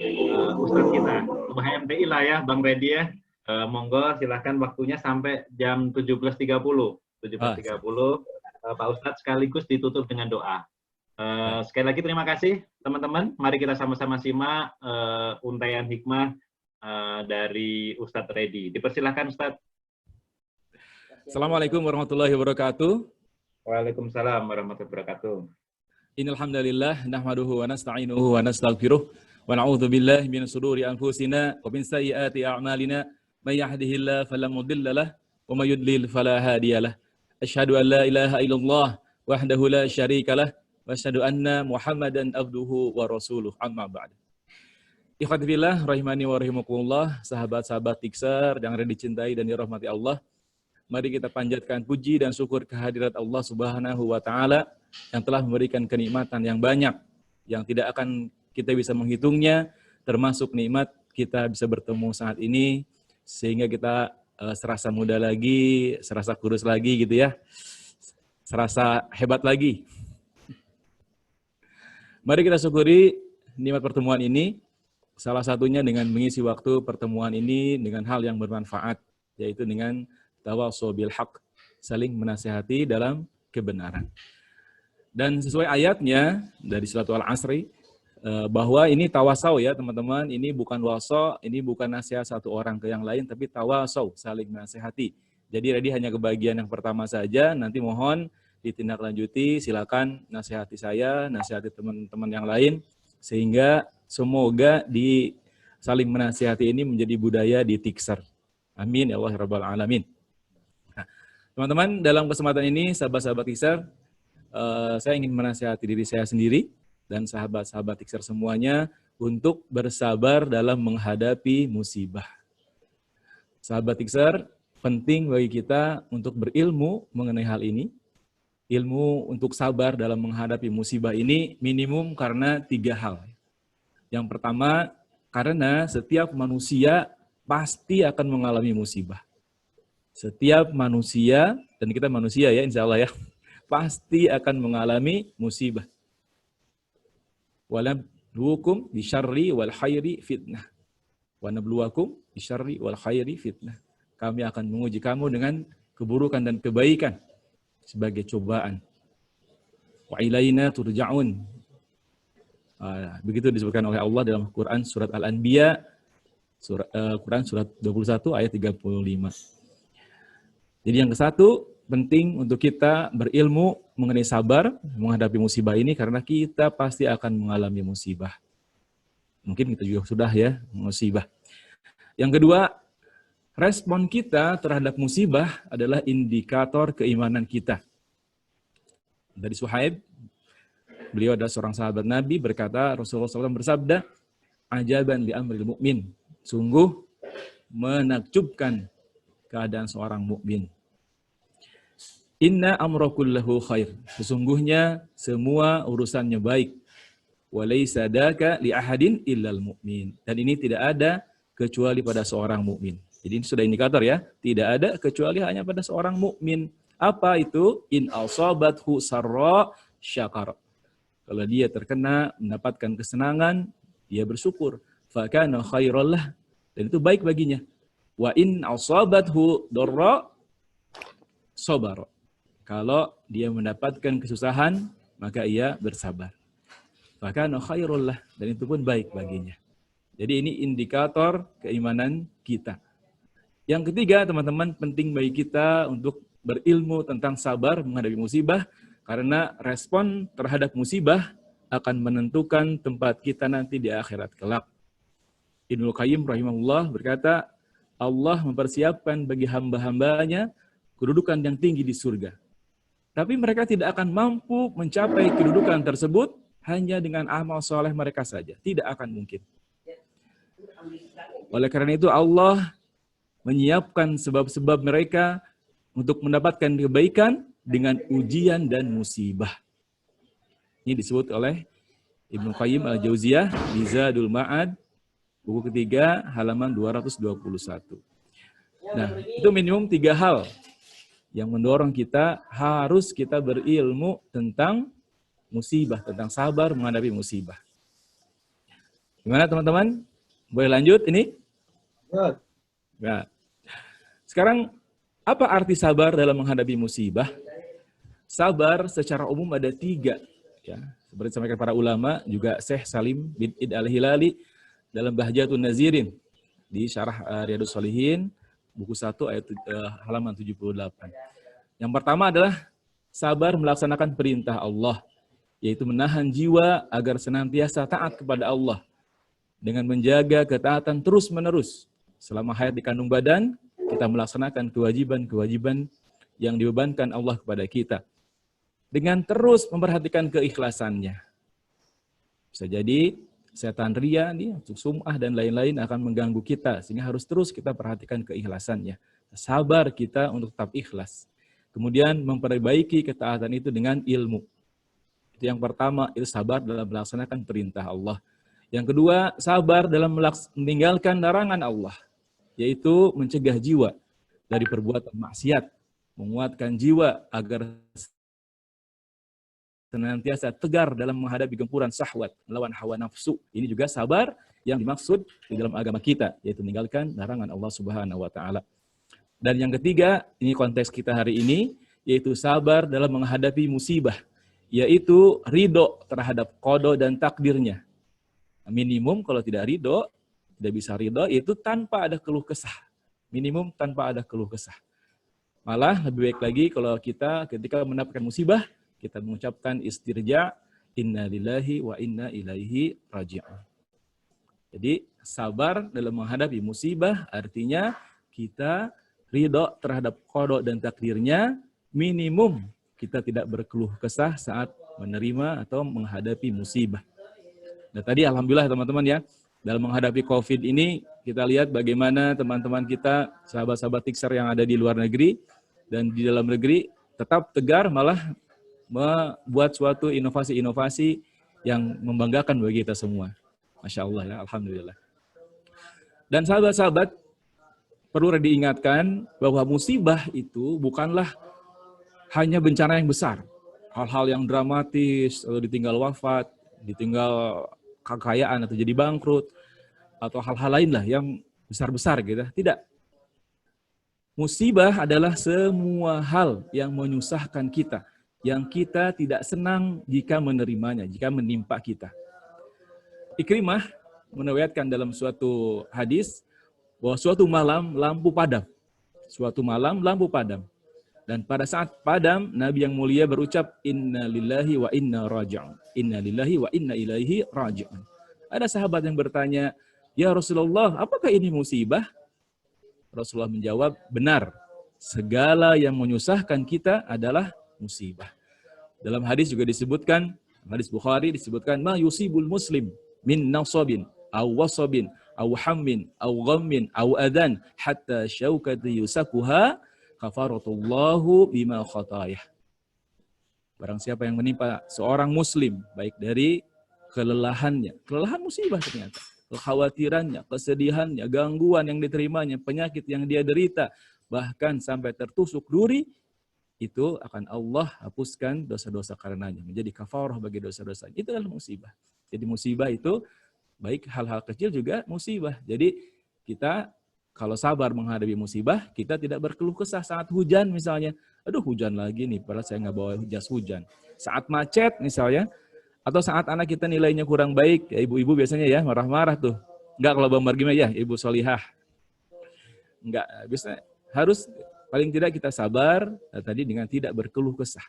Ustadz kita, HMTI lah ya, Bang Redi ya. Monggo silahkan waktunya sampai jam 17.30. 17.30 Pak Ustadz sekaligus ditutup dengan doa. Sekali lagi terima kasih teman-teman. Mari kita sama-sama simak untaian hikmah dari Ustadz Redi. Dipersilahkan Ustadz. Assalamualaikum warahmatullahi wabarakatuh. Waalaikumsalam warahmatullahi wabarakatuh. Innal hamdalillah nahmaduhu wa nasta'inuhu wa nastaghfiruh wa na'udzu billahi min shururi anfusina wa min sayyiati a'malina may yahdihillahu fala mudilla lahu wa may yudlil fala hadiyalah. Asyhadu an la ilaha illallah wahdahu la syarika lah wa asyhadu anna Muhammadan abduhu wa rasuluh. Amma ba'd. Ikhwati fillah rahimani wa rahimakumullah, sahabat-sahabat Tiksar yang dicintai dan dirahmati Allah. Mari kita panjatkan puji dan syukur kehadirat Allah Subhanahu wa Ta'ala yang telah memberikan kenikmatan yang banyak, yang tidak akan kita bisa menghitungnya, termasuk nikmat kita bisa bertemu saat ini, sehingga kita serasa muda lagi, serasa kurus lagi gitu ya, serasa hebat lagi. Mari kita syukuri nikmat pertemuan ini, salah satunya dengan mengisi waktu pertemuan ini dengan hal yang bermanfaat, yaitu dengan tawasau bil haq, saling menasihati dalam kebenaran. Dan sesuai ayatnya dari surat Al-Asri, bahwa ini tawasau ya teman-teman, ini bukan wasau, ini bukan nasihat satu orang ke yang lain, tapi tawasau, saling menasihati. Jadi tadi hanya kebagian yang pertama saja, nanti mohon ditindaklanjuti, silakan nasihati saya, nasihati teman-teman yang lain, sehingga semoga di saling menasihati ini menjadi budaya di Tikser. Amin ya Allah Rabbal Alamin. Nah, teman-teman, dalam kesempatan ini, sahabat-sahabat Tikser, saya ingin menasihati diri saya sendiri, dan sahabat-sahabat Tikser semuanya untuk bersabar dalam menghadapi musibah. Sahabat Tikser, penting bagi kita untuk berilmu mengenai hal ini. Ilmu untuk sabar dalam menghadapi musibah ini minimum karena 3 hal. Yang pertama, karena setiap manusia pasti akan mengalami musibah. Setiap manusia, dan kita manusia ya insya Allah ya, pasti akan mengalami musibah. Walam-lukum bisyarri wal khairi fitnah. Wanabluwakum bisyarri wal khairi fitnah. Kami akan menguji kamu dengan keburukan dan kebaikan sebagai cobaan. Wa ilaina turja'un. Begitu disebutkan oleh Allah dalam Quran surat Al-Anbiya, Quran surat 21 ayat 35. Jadi yang ke satu, penting untuk kita berilmu mengenai sabar menghadapi musibah ini karena kita pasti akan mengalami musibah. Mungkin kita juga sudah ya musibah. Yang kedua, respon kita terhadap musibah adalah indikator keimanan kita. Dari Suhaib, beliau adalah seorang sahabat Nabi, berkata, Rasulullah SAW bersabda, ajaban li amril mu'min. Sungguh menakjubkan keadaan seorang mukmin. Inna amra kullahu khair. Sesungguhnya semua urusannya baik. Walaysa daka li ahadin illal mu'min. Dan ini tidak ada kecuali pada seorang mukmin. Jadi ini sudah indikator ya. Tidak ada kecuali hanya pada seorang mukmin. Apa itu? In asabathu sarra syakar. Kalau dia terkena mendapatkan kesenangan, dia bersyukur. Fakana khairallah. Dan itu baik baginya. Wa in asabathu darra sabar. Kalau dia mendapatkan kesusahan, maka ia bersabar. Fakana khairallah. Dan itu pun baik baginya. Jadi ini indikator keimanan kita. Yang ketiga, teman-teman, penting bagi kita untuk berilmu tentang sabar menghadapi musibah, karena respon terhadap musibah akan menentukan tempat kita nanti di akhirat kelak. Ibnu Qayyim rahimahullah berkata, Allah mempersiapkan bagi hamba-hambanya kedudukan yang tinggi di surga. Tapi mereka tidak akan mampu mencapai kedudukan tersebut hanya dengan amal soleh mereka saja. Tidak akan mungkin. Oleh karena itu Allah menyiapkan sebab-sebab mereka untuk mendapatkan kebaikan dengan ujian dan musibah. Ini disebut oleh Ibnu Qayyim Al-Jauziyah di Zadul Ma'ad, buku ketiga, halaman 221. Nah, itu minimum 3 hal yang mendorong kita harus kita berilmu tentang musibah, tentang sabar menghadapi musibah. Gimana teman-teman? Boleh lanjut ini? Nah, sekarang apa arti sabar dalam menghadapi musibah? Sabar secara umum ada 3. Ya, seperti disampaikan para ulama, juga Syekh Salim bin Id Al-Hilali dalam Bahjatun Nazirin di Syarah Riyadhus Shalihin, buku 1 ayat halaman 78. Yang pertama adalah sabar melaksanakan perintah Allah, yaitu menahan jiwa agar senantiasa taat kepada Allah dengan menjaga ketaatan terus-menerus. Selama hayat di kandung badan, kita melaksanakan kewajiban-kewajiban yang dibebankan Allah kepada kita. Dengan terus memperhatikan keikhlasannya. Bisa jadi setan ria, sum'ah dan lain-lain akan mengganggu kita, sehingga harus terus kita perhatikan keikhlasannya. Sabar kita untuk tetap ikhlas. Kemudian memperbaiki ketaatan itu dengan ilmu. Itu yang pertama, itu sabar dalam melaksanakan perintah Allah. Yang kedua, sabar dalam meninggalkan larangan Allah, yaitu mencegah jiwa dari perbuatan maksiat, menguatkan jiwa agar senantiasa tegar dalam menghadapi gempuran syahwat, melawan hawa nafsu. Ini juga sabar yang dimaksud di dalam agama kita, yaitu meninggalkan larangan Allah Subhanahu wa taala. Dan yang ketiga, ini konteks kita hari ini, yaitu sabar dalam menghadapi musibah, yaitu ridho terhadap qada dan takdirnya. Minimum kalau tidak ridho, tidak bisa ridho, itu tanpa ada keluh kesah. Minimum tanpa ada keluh kesah. Malah lebih baik lagi kalau kita ketika mendapatkan musibah, kita mengucapkan istirja, inna lillahi wa inna ilaihi raji'un. Jadi sabar dalam menghadapi musibah artinya kita ridho terhadap qada dan takdirnya, minimum kita tidak berkeluh kesah saat menerima atau menghadapi musibah. Nah tadi alhamdulillah teman-teman ya, dalam menghadapi COVID ini kita lihat bagaimana teman-teman kita, sahabat-sahabat Tikser yang ada di luar negeri dan di dalam negeri tetap tegar, malah membuat suatu inovasi-inovasi yang membanggakan bagi kita semua. Masya Allah ya, alhamdulillah. Dan sahabat-sahabat, perlu diingatkan bahwa musibah itu bukanlah hanya bencana yang besar. Hal-hal yang dramatis, lalu ditinggal wafat, ditinggal kekayaan atau jadi bangkrut, atau hal-hal lain lah yang besar-besar gitu. Tidak. Musibah adalah semua hal yang menyusahkan kita, yang kita tidak senang jika menerimanya, jika menimpa kita. Ikrimah meriwayatkan dalam suatu hadis bahwa suatu malam lampu padam. Suatu malam lampu padam. Dan pada saat padam, Nabi yang mulia berucap, Inna lillahi wa inna raji'un. Inna lillahi wa inna ilaihi raji'un. Ada sahabat yang bertanya, ya Rasulullah, apakah ini musibah? Rasulullah menjawab, benar. Segala yang menyusahkan kita adalah musibah. Dalam hadis juga disebutkan, hadis Bukhari disebutkan, ma yusibul muslim min nasabin, aw wasabin, aw hammin, aw ghammin, aw adhan, hatta syaukati yusakuha, kafaratullahu bima khatayah. Barang siapa yang menimpa seorang muslim, baik dari kelelahannya, kelelahan musibah ternyata, kekhawatirannya, kesedihannya, gangguan yang diterimanya, penyakit yang dia derita, bahkan sampai tertusuk duri, itu akan Allah hapuskan dosa-dosa karenanya, menjadi kafarah bagi dosa-dosa. Itu adalah musibah. Jadi musibah itu, baik hal-hal kecil juga musibah. Jadi kita kalau sabar menghadapi musibah, kita tidak berkeluh kesah saat hujan misalnya. Aduh hujan lagi nih, padahal saya nggak bawa jas hujan. Saat macet misalnya, atau saat anak kita nilainya kurang baik, ya ibu-ibu biasanya ya marah-marah tuh. Enggak kalau Bang Margima ya, Ibu Solihah. Enggak, biasanya harus paling tidak kita sabar tadi dengan tidak berkeluh kesah.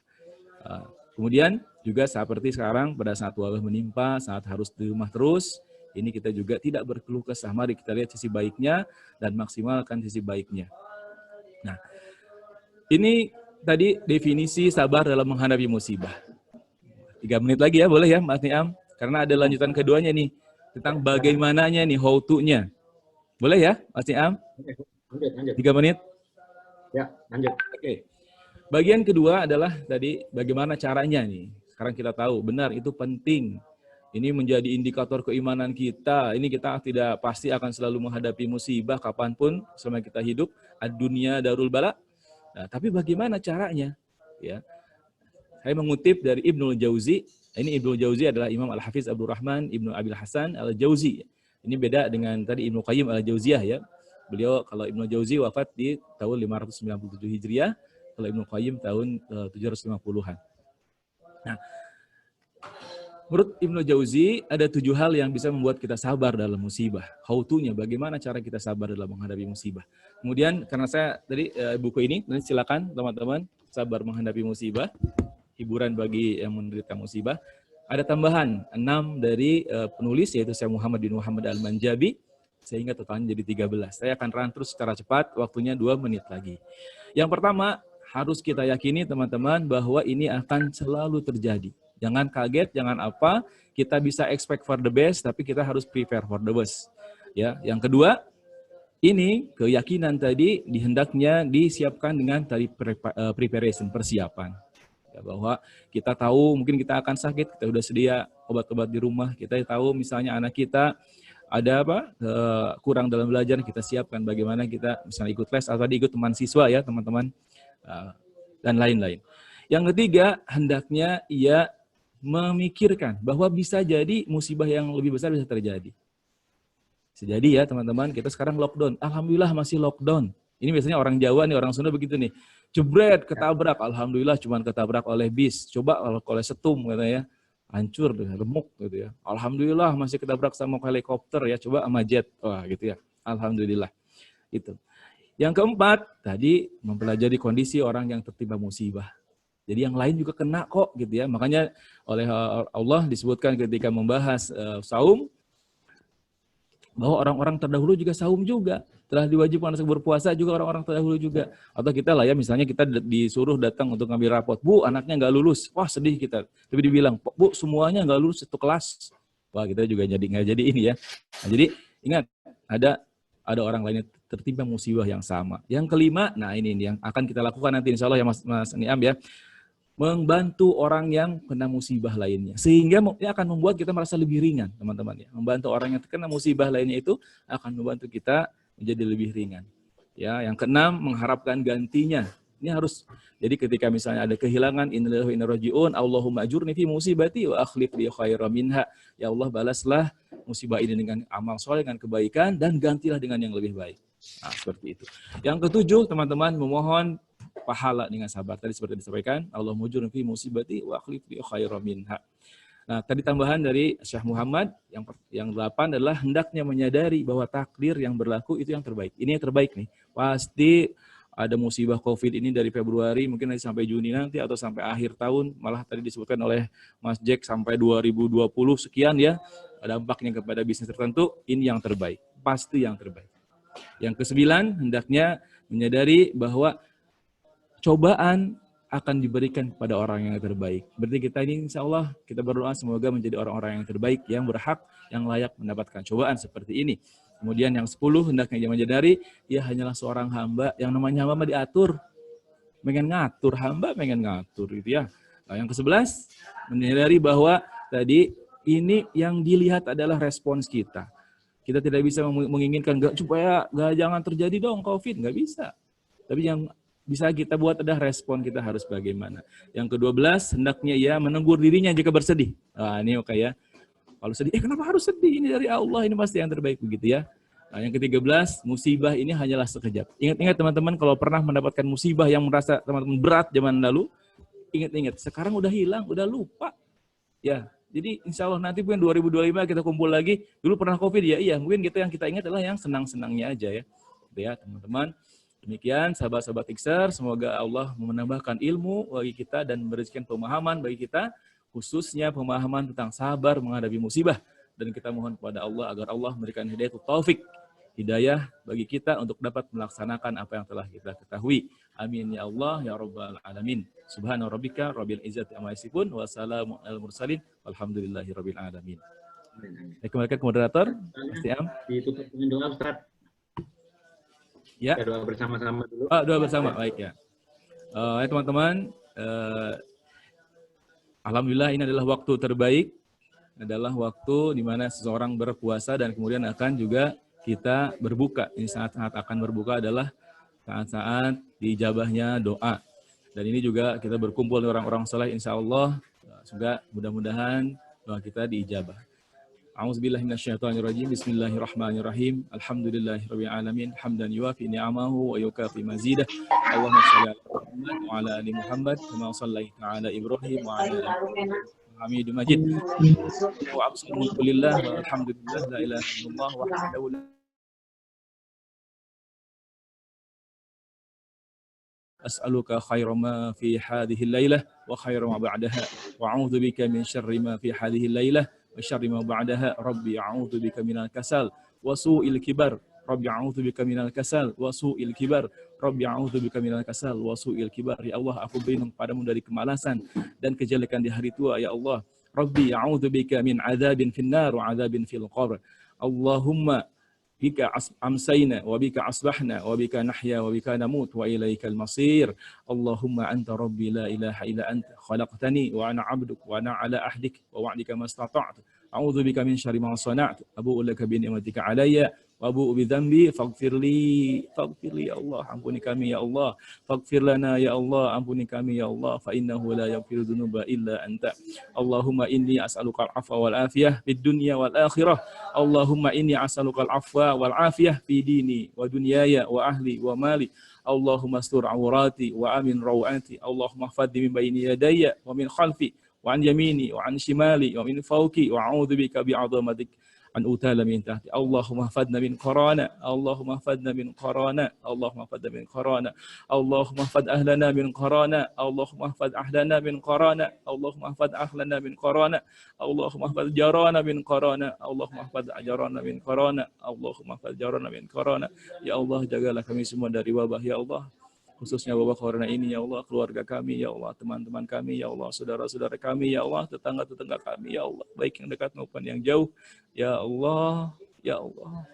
Kemudian juga seperti sekarang pada saat wabah menimpa, saat harus di rumah terus, ini kita juga tidak berkeluh kesah. Mari kita lihat sisi baiknya dan maksimalkan sisi baiknya. Nah, ini tadi definisi sabar dalam menghadapi musibah. 3 menit lagi ya, boleh ya Mas Niam? Karena ada lanjutan keduanya nih, tentang bagaimananya nih, how to-nya. Boleh ya Mas Niam? Lanjut. 3 menit? Ya, lanjut. Oke. Bagian kedua adalah tadi bagaimana caranya nih. Sekarang kita tahu, benar itu penting. Ini menjadi indikator keimanan kita. Ini kita tidak pasti akan selalu menghadapi musibah kapanpun selama kita hidup. Ad-dunya darul bala. Nah, tapi bagaimana caranya? Ya, saya mengutip dari Ibnul Jauzi. Ini Ibnul Jauzi adalah Imam Al-Hafiz Abdul Rahman Ibnu Abil Hasan Al-Jauzi. Ini beda dengan tadi Ibnu Qayyim Al-Jauziyah ya. Beliau kalau Ibnu Jauzi wafat di tahun 597 Hijriah, kalau Ibnu Qayyim tahun 750-an. Nah, menurut Ibnu Jauzi ada 7 hal yang bisa membuat kita sabar dalam musibah. How to-nya, bagaimana cara kita sabar dalam menghadapi musibah. Kemudian karena saya tadi buku ini, nanti silakan teman-teman sabar menghadapi musibah, hiburan bagi yang menderita musibah. Ada tambahan 6 dari penulis yaitu Syekh Muhammad bin Muhammad Al-Manjabi, sehingga totalnya jadi 13. Saya akan run terus secara cepat, waktunya 2 menit lagi. Yang pertama, harus kita yakini teman-teman bahwa ini akan selalu terjadi. Jangan kaget, jangan apa, kita bisa expect for the best, tapi kita harus prepare for the worst. Ya, yang kedua, ini keyakinan tadi hendaknya disiapkan dengan tadi preparation, persiapan. Ya, bahwa kita tahu mungkin kita akan sakit, kita sudah sedia obat-obat di rumah, kita tahu misalnya anak kita ada kurang dalam belajar, kita siapkan bagaimana kita misalnya ikut les atau ikut teman siswa ya teman-teman, dan lain-lain. Yang ketiga, hendaknya ia memikirkan bahwa bisa jadi musibah yang lebih besar bisa terjadi. Bisa jadi ya teman-teman, kita sekarang lockdown, alhamdulillah masih lockdown. Ini biasanya orang Jawa nih, orang Sunda begitu nih, jebret, ketabrak, alhamdulillah cuman ketabrak oleh bis, coba kalau oleh setum katanya, hancur, remuk gitu ya. Alhamdulillah masih ketabrak sama helikopter ya, coba sama jet, wah gitu ya. Alhamdulillah. Itu. Yang keempat, tadi mempelajari kondisi orang yang tertimpa musibah. Jadi yang lain juga kena kok gitu ya. Makanya oleh Allah disebutkan ketika membahas saum, bahwa orang-orang terdahulu juga saum juga. Telah diwajibkan untuk berpuasa juga orang-orang terdahulu juga. Atau kita lah ya, misalnya kita disuruh datang untuk ngambil rapot. Bu, anaknya nggak lulus. Wah, sedih kita. Tapi dibilang, Bu, semuanya nggak lulus satu kelas. Wah, kita juga nggak jadi ini ya. Nah, jadi ingat, ada orang lain yang tertimpa musibah yang sama. Yang kelima, nah ini yang akan kita lakukan nanti insya Allah ya Mas Niam ya. Membantu orang yang kena musibah lainnya. Sehingga ini akan membuat kita merasa lebih ringan, teman-teman ya. Membantu orang yang terkena musibah lainnya itu akan membantu kita menjadi lebih ringan. Ya, yang keenam, mengharapkan gantinya. Ini harus, jadi ketika misalnya ada kehilangan, innalillahi wa inna ilaihi raji'un, Allahumma ajurni fi musibati wa akhlif li khairan minha. Ya Allah, balaslah musibah ini dengan amal soleh, dengan kebaikan, dan gantilah dengan yang lebih baik. Nah, seperti itu. Yang ketujuh, teman-teman, memohon pahala dengan sabar. Tadi seperti disampaikan, Allah mujurun fi musibati wa akhlif li khairan minha. Nah, tadi tambahan dari Syekh Muhammad, yang 8 adalah hendaknya menyadari bahwa takdir yang berlaku itu yang terbaik. Ini yang terbaik nih. Pasti ada musibah COVID ini dari Februari, mungkin nanti sampai Juni nanti, atau sampai akhir tahun, malah tadi disebutkan oleh Mas Jack sampai 2020 sekian ya, dampaknya kepada bisnis tertentu, ini yang terbaik. Pasti yang terbaik. Yang ke-9, hendaknya menyadari bahwa cobaan akan diberikan kepada orang yang terbaik. Berarti kita ini insya Allah kita berdoa semoga menjadi orang-orang yang terbaik, yang berhak, yang layak mendapatkan cobaan seperti ini. Kemudian yang 10, hendaknya dia menyadari ia hanyalah seorang hamba, yang namanya hamba diatur. Pengen ngatur, hamba pengen ngatur gitu ya. Nah, yang ke-11, menyadari bahwa tadi ini yang dilihat adalah respons kita. Kita tidak bisa menginginkan supaya jangan terjadi dong COVID, nggak bisa. Tapi yang bisa kita buat adalah respon kita harus bagaimana. Yang ke-12, hendaknya ia menegur dirinya jika bersedih. Nah, ini oke ya. Kalau sedih, kenapa harus sedih? Ini dari Allah, ini pasti yang terbaik begitu ya. Nah, yang ke-13, musibah ini hanyalah sekejap. Ingat-ingat teman-teman, kalau pernah mendapatkan musibah yang merasa teman-teman berat zaman lalu, ingat-ingat, sekarang udah hilang, udah lupa. Ya, jadi insya Allah nanti mungkin 2025 kita kumpul lagi. Dulu pernah COVID ya, iya. Mungkin kita yang kita ingat adalah yang senang-senangnya aja ya. Ya teman-teman. Demikian sahabat-sahabat Tikser, semoga Allah menambahkan ilmu bagi kita dan memberikan pemahaman bagi kita, khususnya pemahaman tentang sabar menghadapi musibah. Dan kita mohon kepada Allah agar Allah memberikan hidayah bagi kita untuk dapat melaksanakan apa yang telah kita ketahui. Amin ya Allah ya Rabbal Alamin. Subhana rabbika rabbil izzati amma yasifun wa salamun alal mursalin walhamdulillahi rabbil alamin. Saya kembalikan ke moderator. Siam. Ditutup dengan doa Ustaz. Ya. Doa bersama-sama dulu. Doa bersama, baik ya. Ya teman-teman, alhamdulillah ini adalah waktu terbaik, adalah waktu di mana seseorang berpuasa dan kemudian akan juga kita berbuka. Ini saat-saat akan berbuka adalah saat-saat diijabahnya doa. Dan ini juga kita berkumpul dengan orang-orang saleh, insya Allah, semoga mudah-mudahan doa kita diijabah. A'udzubillahi minasyaitonirrajim. Bismillahirrahmanirrahim. Alhamdulillahirabbil alamin. Hamdan yuwafi ni'amahu wa yukafi mazidah. Allahumma shalli ala Muhammad wa ala ali Muhammad kama shallaita ala Ibrahim wa ala ali Hamidum Majid. Wa alhamdulillah wa alhamdulillah la ilaha illallah wahdahu la as'aluka khairan ma fi hadhihi al-lailah wa khairan ma ba'daha wa a'udzu bika min syarri ma fi hadhihi al-lailah wa syarri ma ba'daha. Rabbi a'udzu bika minal kasal wa su'il kibar. Rabbi a'udzu bika minal kasal wa su'il kibar. Rabbi a'udzu bika minal kasal wa su'il kibar. Ya Allah, aku berlindung padamu dari kemalasan dan kejelekan di hari tua ya Allah. Rabbi a'udzu bika min adzabin finnar wa adzabin fil qabr. Allahumma bika amsayna wa bika asbahna wa bika nahya wa bika namut wa ilaikal masir. Allahumma anta rabbi la ilaha illa anta khalaqtani wa ana 'abduk wa ana 'ala ahdik wa wa'dika mastata'tu. A'udzu bika min syarri ma sana'tu. Abu'u laka bi ni'matika 'alayya wa abu'u bi dzambi faghfirli ya Allah, ampuni kami ya Allah. Faghfir lana ya Allah, ampuni kami ya Allah, fa innahu la yaghfiru dzunuba illa anta. Allahumma inni as'aluka al-'afwa wal afiyah fid dunya wal akhirah. Allahumma inni as'aluka al-'afwa wal afiyah fi dini wa dunyaya wa ahli wa mali. Allahumma astur awrati wa amin rawati. Allahumma ihfadni min bayni yadayya wa min khalfi wa an yamini wa an shimali wa min fawqi wa a'udzu bika bi'azamatik an utala min tahti. Allahumma hafadna min qarana, Allahumma hafadna min qarana, Allahumma hafadna min qarana, Allahumma hafad ahlana min qarana, Allahumma hafad ahlana min qarana, Allahumma hafad ahlana min qarana, Allahumma hafad jarana min qarana, Allahumma hafad jarana min qarana, Allahumma hafad jarana min qarana. Ya Allah, jagalah kami semua dari wabah ya Allah, khususnya wabah corona ini ya Allah, keluarga kami ya Allah, teman-teman kami ya Allah, saudara-saudara kami ya Allah, tetangga-tetangga kami ya Allah, baik yang dekat maupun yang jauh ya Allah, ya Allah,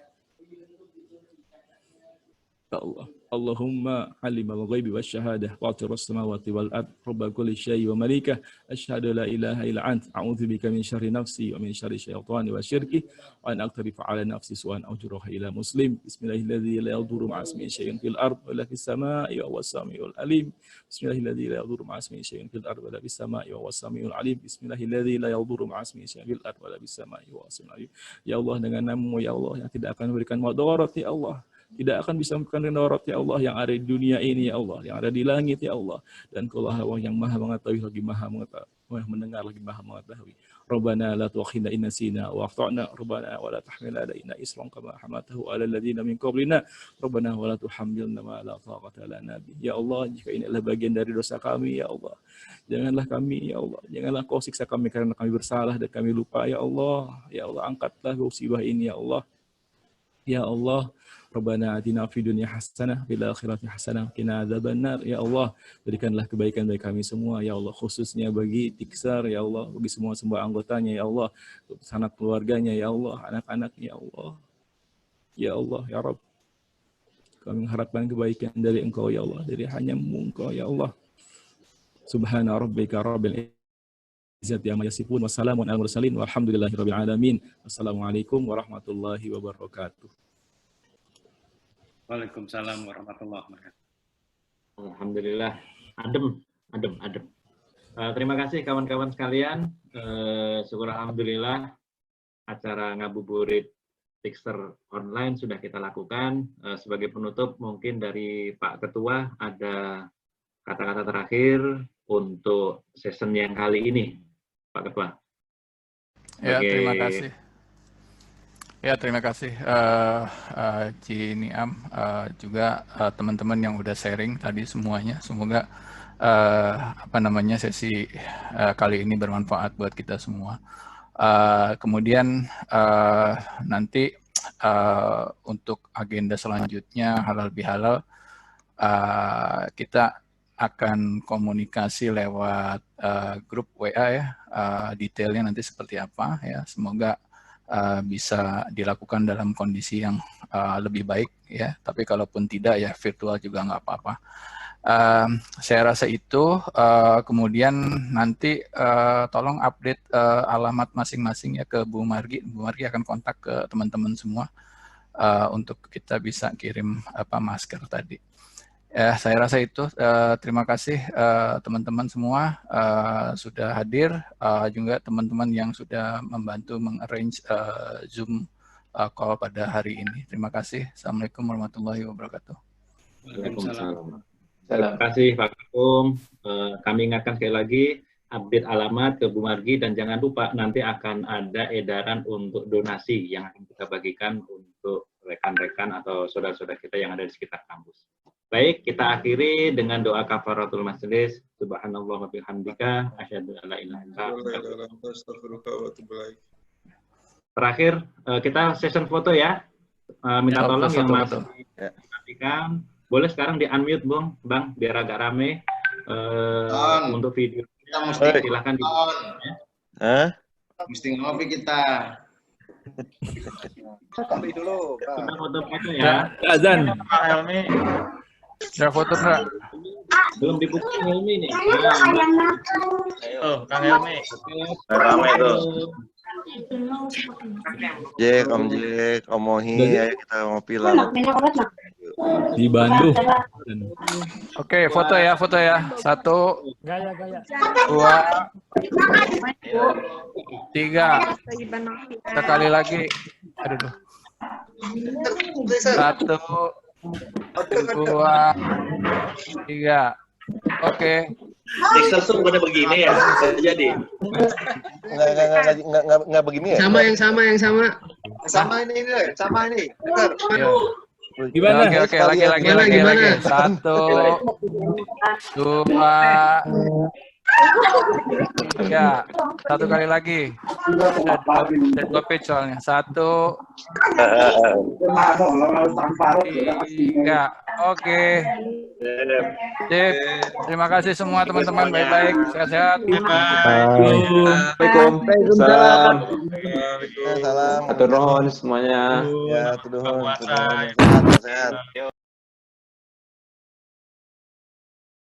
ya Allah. Allahumma alimal ghaibi wasyahadah fatiras samawati wal ard rabb kulli syai wa malikah asyhadu la ilaha illa ant a'udzu bika min syarri nafsi wa min syarri syaitani wa syirki wa an aqtarifa ala nafsi su'an ajruha ila muslim. Bismillahilladzi la yadurru ma'a ismihi syai'un fil ard wa la fis samai wa huwas samiul alim. Bismillahilladzi la yadurru ma'a ismihi syai'un fil ard wa la fis samai wa huwas samiul alim. Bismillahilladzi la yadurru ma'a ismihi syai'un fil ard wa la fis samai wa huwas samiul alim. Ya Allah, dengan nama-Mu ya Allah yang tidak akan memberikan mudarat ya Allah, tidak akan bisa memberikan mudarat ya Allah, yang ada di dunia ini ya Allah, yang ada di langit ya Allah, dan Kau Allah yang maha mengetahui lagi maha mengetahui, maha mendengar lagi maha mengetahui. Rabbana la tu'akhidna in nasina wa akhtana, Rabbana wa la tahmil alaina isran kama hamaltahu ala alladziina min qablina, Rabbana wa la tuhammilna ma la taqata lana bih. Ya Allah, jika ini adalah bagian dari dosa kami ya Allah, janganlah kami ya Allah, janganlah Kau siksa kami karena kami bersalah dan kami lupa ya Allah. Ya Allah, angkatlah musibah ini ya Allah. Ya Allah, Rabbana atina fid dunya hasanah fil akhirati hasanah qina adzabannar. Ya Allah, berikanlah kebaikan bagi kami semua ya Allah, khususnya bagi Tiksar ya Allah, bagi semua anggotanya ya Allah, sanak keluarganya ya Allah, anak-anaknya ya Allah. Ya Allah ya Rabb, kami mengharapkan kebaikan dari Engkau ya Allah, dari hanya-Mu Engkau ya Allah. Subhana rabbika rabbil izzati amma yasifun wa salamun alal mursalin walhamdulillahi rabbil alamin. Wassalamualaikum warahmatullahi wabarakatuh. Waalaikumsalam warahmatullahi wabarakatuh. Alhamdulillah, adem. Terima kasih kawan-kawan sekalian. Syukur alhamdulillah acara ngabuburit Tiksar online sudah kita lakukan. Sebagai penutup mungkin dari Pak Ketua ada kata-kata terakhir untuk season yang kali ini, Pak Ketua. Ya, terima kasih. Ya, terima kasih Ci Niam, juga teman-teman yang udah sharing tadi semuanya. Semoga sesi kali ini bermanfaat buat kita semua. Kemudian nanti untuk agenda selanjutnya halal bihalal, kita akan komunikasi lewat grup WA ya, detailnya nanti seperti apa ya. Semoga bisa dilakukan dalam kondisi yang lebih baik ya, tapi kalaupun tidak ya virtual juga nggak apa-apa. Saya rasa itu. Kemudian nanti tolong update alamat masing-masing ya ke Bu Margi. Bu Margi akan kontak ke teman-teman semua untuk kita bisa kirim masker tadi. Ya, saya rasa itu. Terima kasih teman-teman semua sudah hadir, juga teman-teman yang sudah membantu mengarrange Zoom call pada hari ini. Terima kasih. Assalamualaikum warahmatullahi wabarakatuh. Waalaikumsalam. Terima kasih Pak Ketum. Kami ingatkan sekali lagi update alamat ke Bu Margi, dan jangan lupa nanti akan ada edaran untuk donasi yang akan kita bagikan untuk rekan-rekan atau saudara-saudara kita yang ada di sekitar kampus. Baik, kita akhiri dengan doa kafaratul majelis. Subhanallah wa bihamdika asyhadu an la ilaha illa anta astaghfiruka wa atubu ilaik. Terakhir, kita session foto ya. Minta tolong yang masih perhatikan. Boleh sekarang di-unmute, Bang, biar agak rame. Untuk video. Kita mesti silahkan di. Mesti ngopi kita. Ambil dulu. Sudah foto-foto ya. Azan. Pak Helmi. Sudah foto enggak? Belum dibuka Helmi nih. Oh, Kang Helmi. Ramai tuh. Jack, Om Jack, Om Mohi, ayo kita ngopi lah. Di Bandung. Oke, foto ya. 1, 2, 3. Sekali lagi. Aduh. 1, 2, 3. Oke. Dexter tuh bukannya begini ya? Jadi. Nggak begini ya? Sama yang sama. Sama ini. Benar. Gimana? Oke, lagi. 1, 2, 3. Satu kali lagi. Ada 2 page soalnya. 1, 3. Oke. Sip. Terima kasih semua teman-teman. Baik-baik. Sehat-sehat. Waalaikumsalam. Salam. Atur nuhun semuanya. Ya, atur nuhun. Sehat.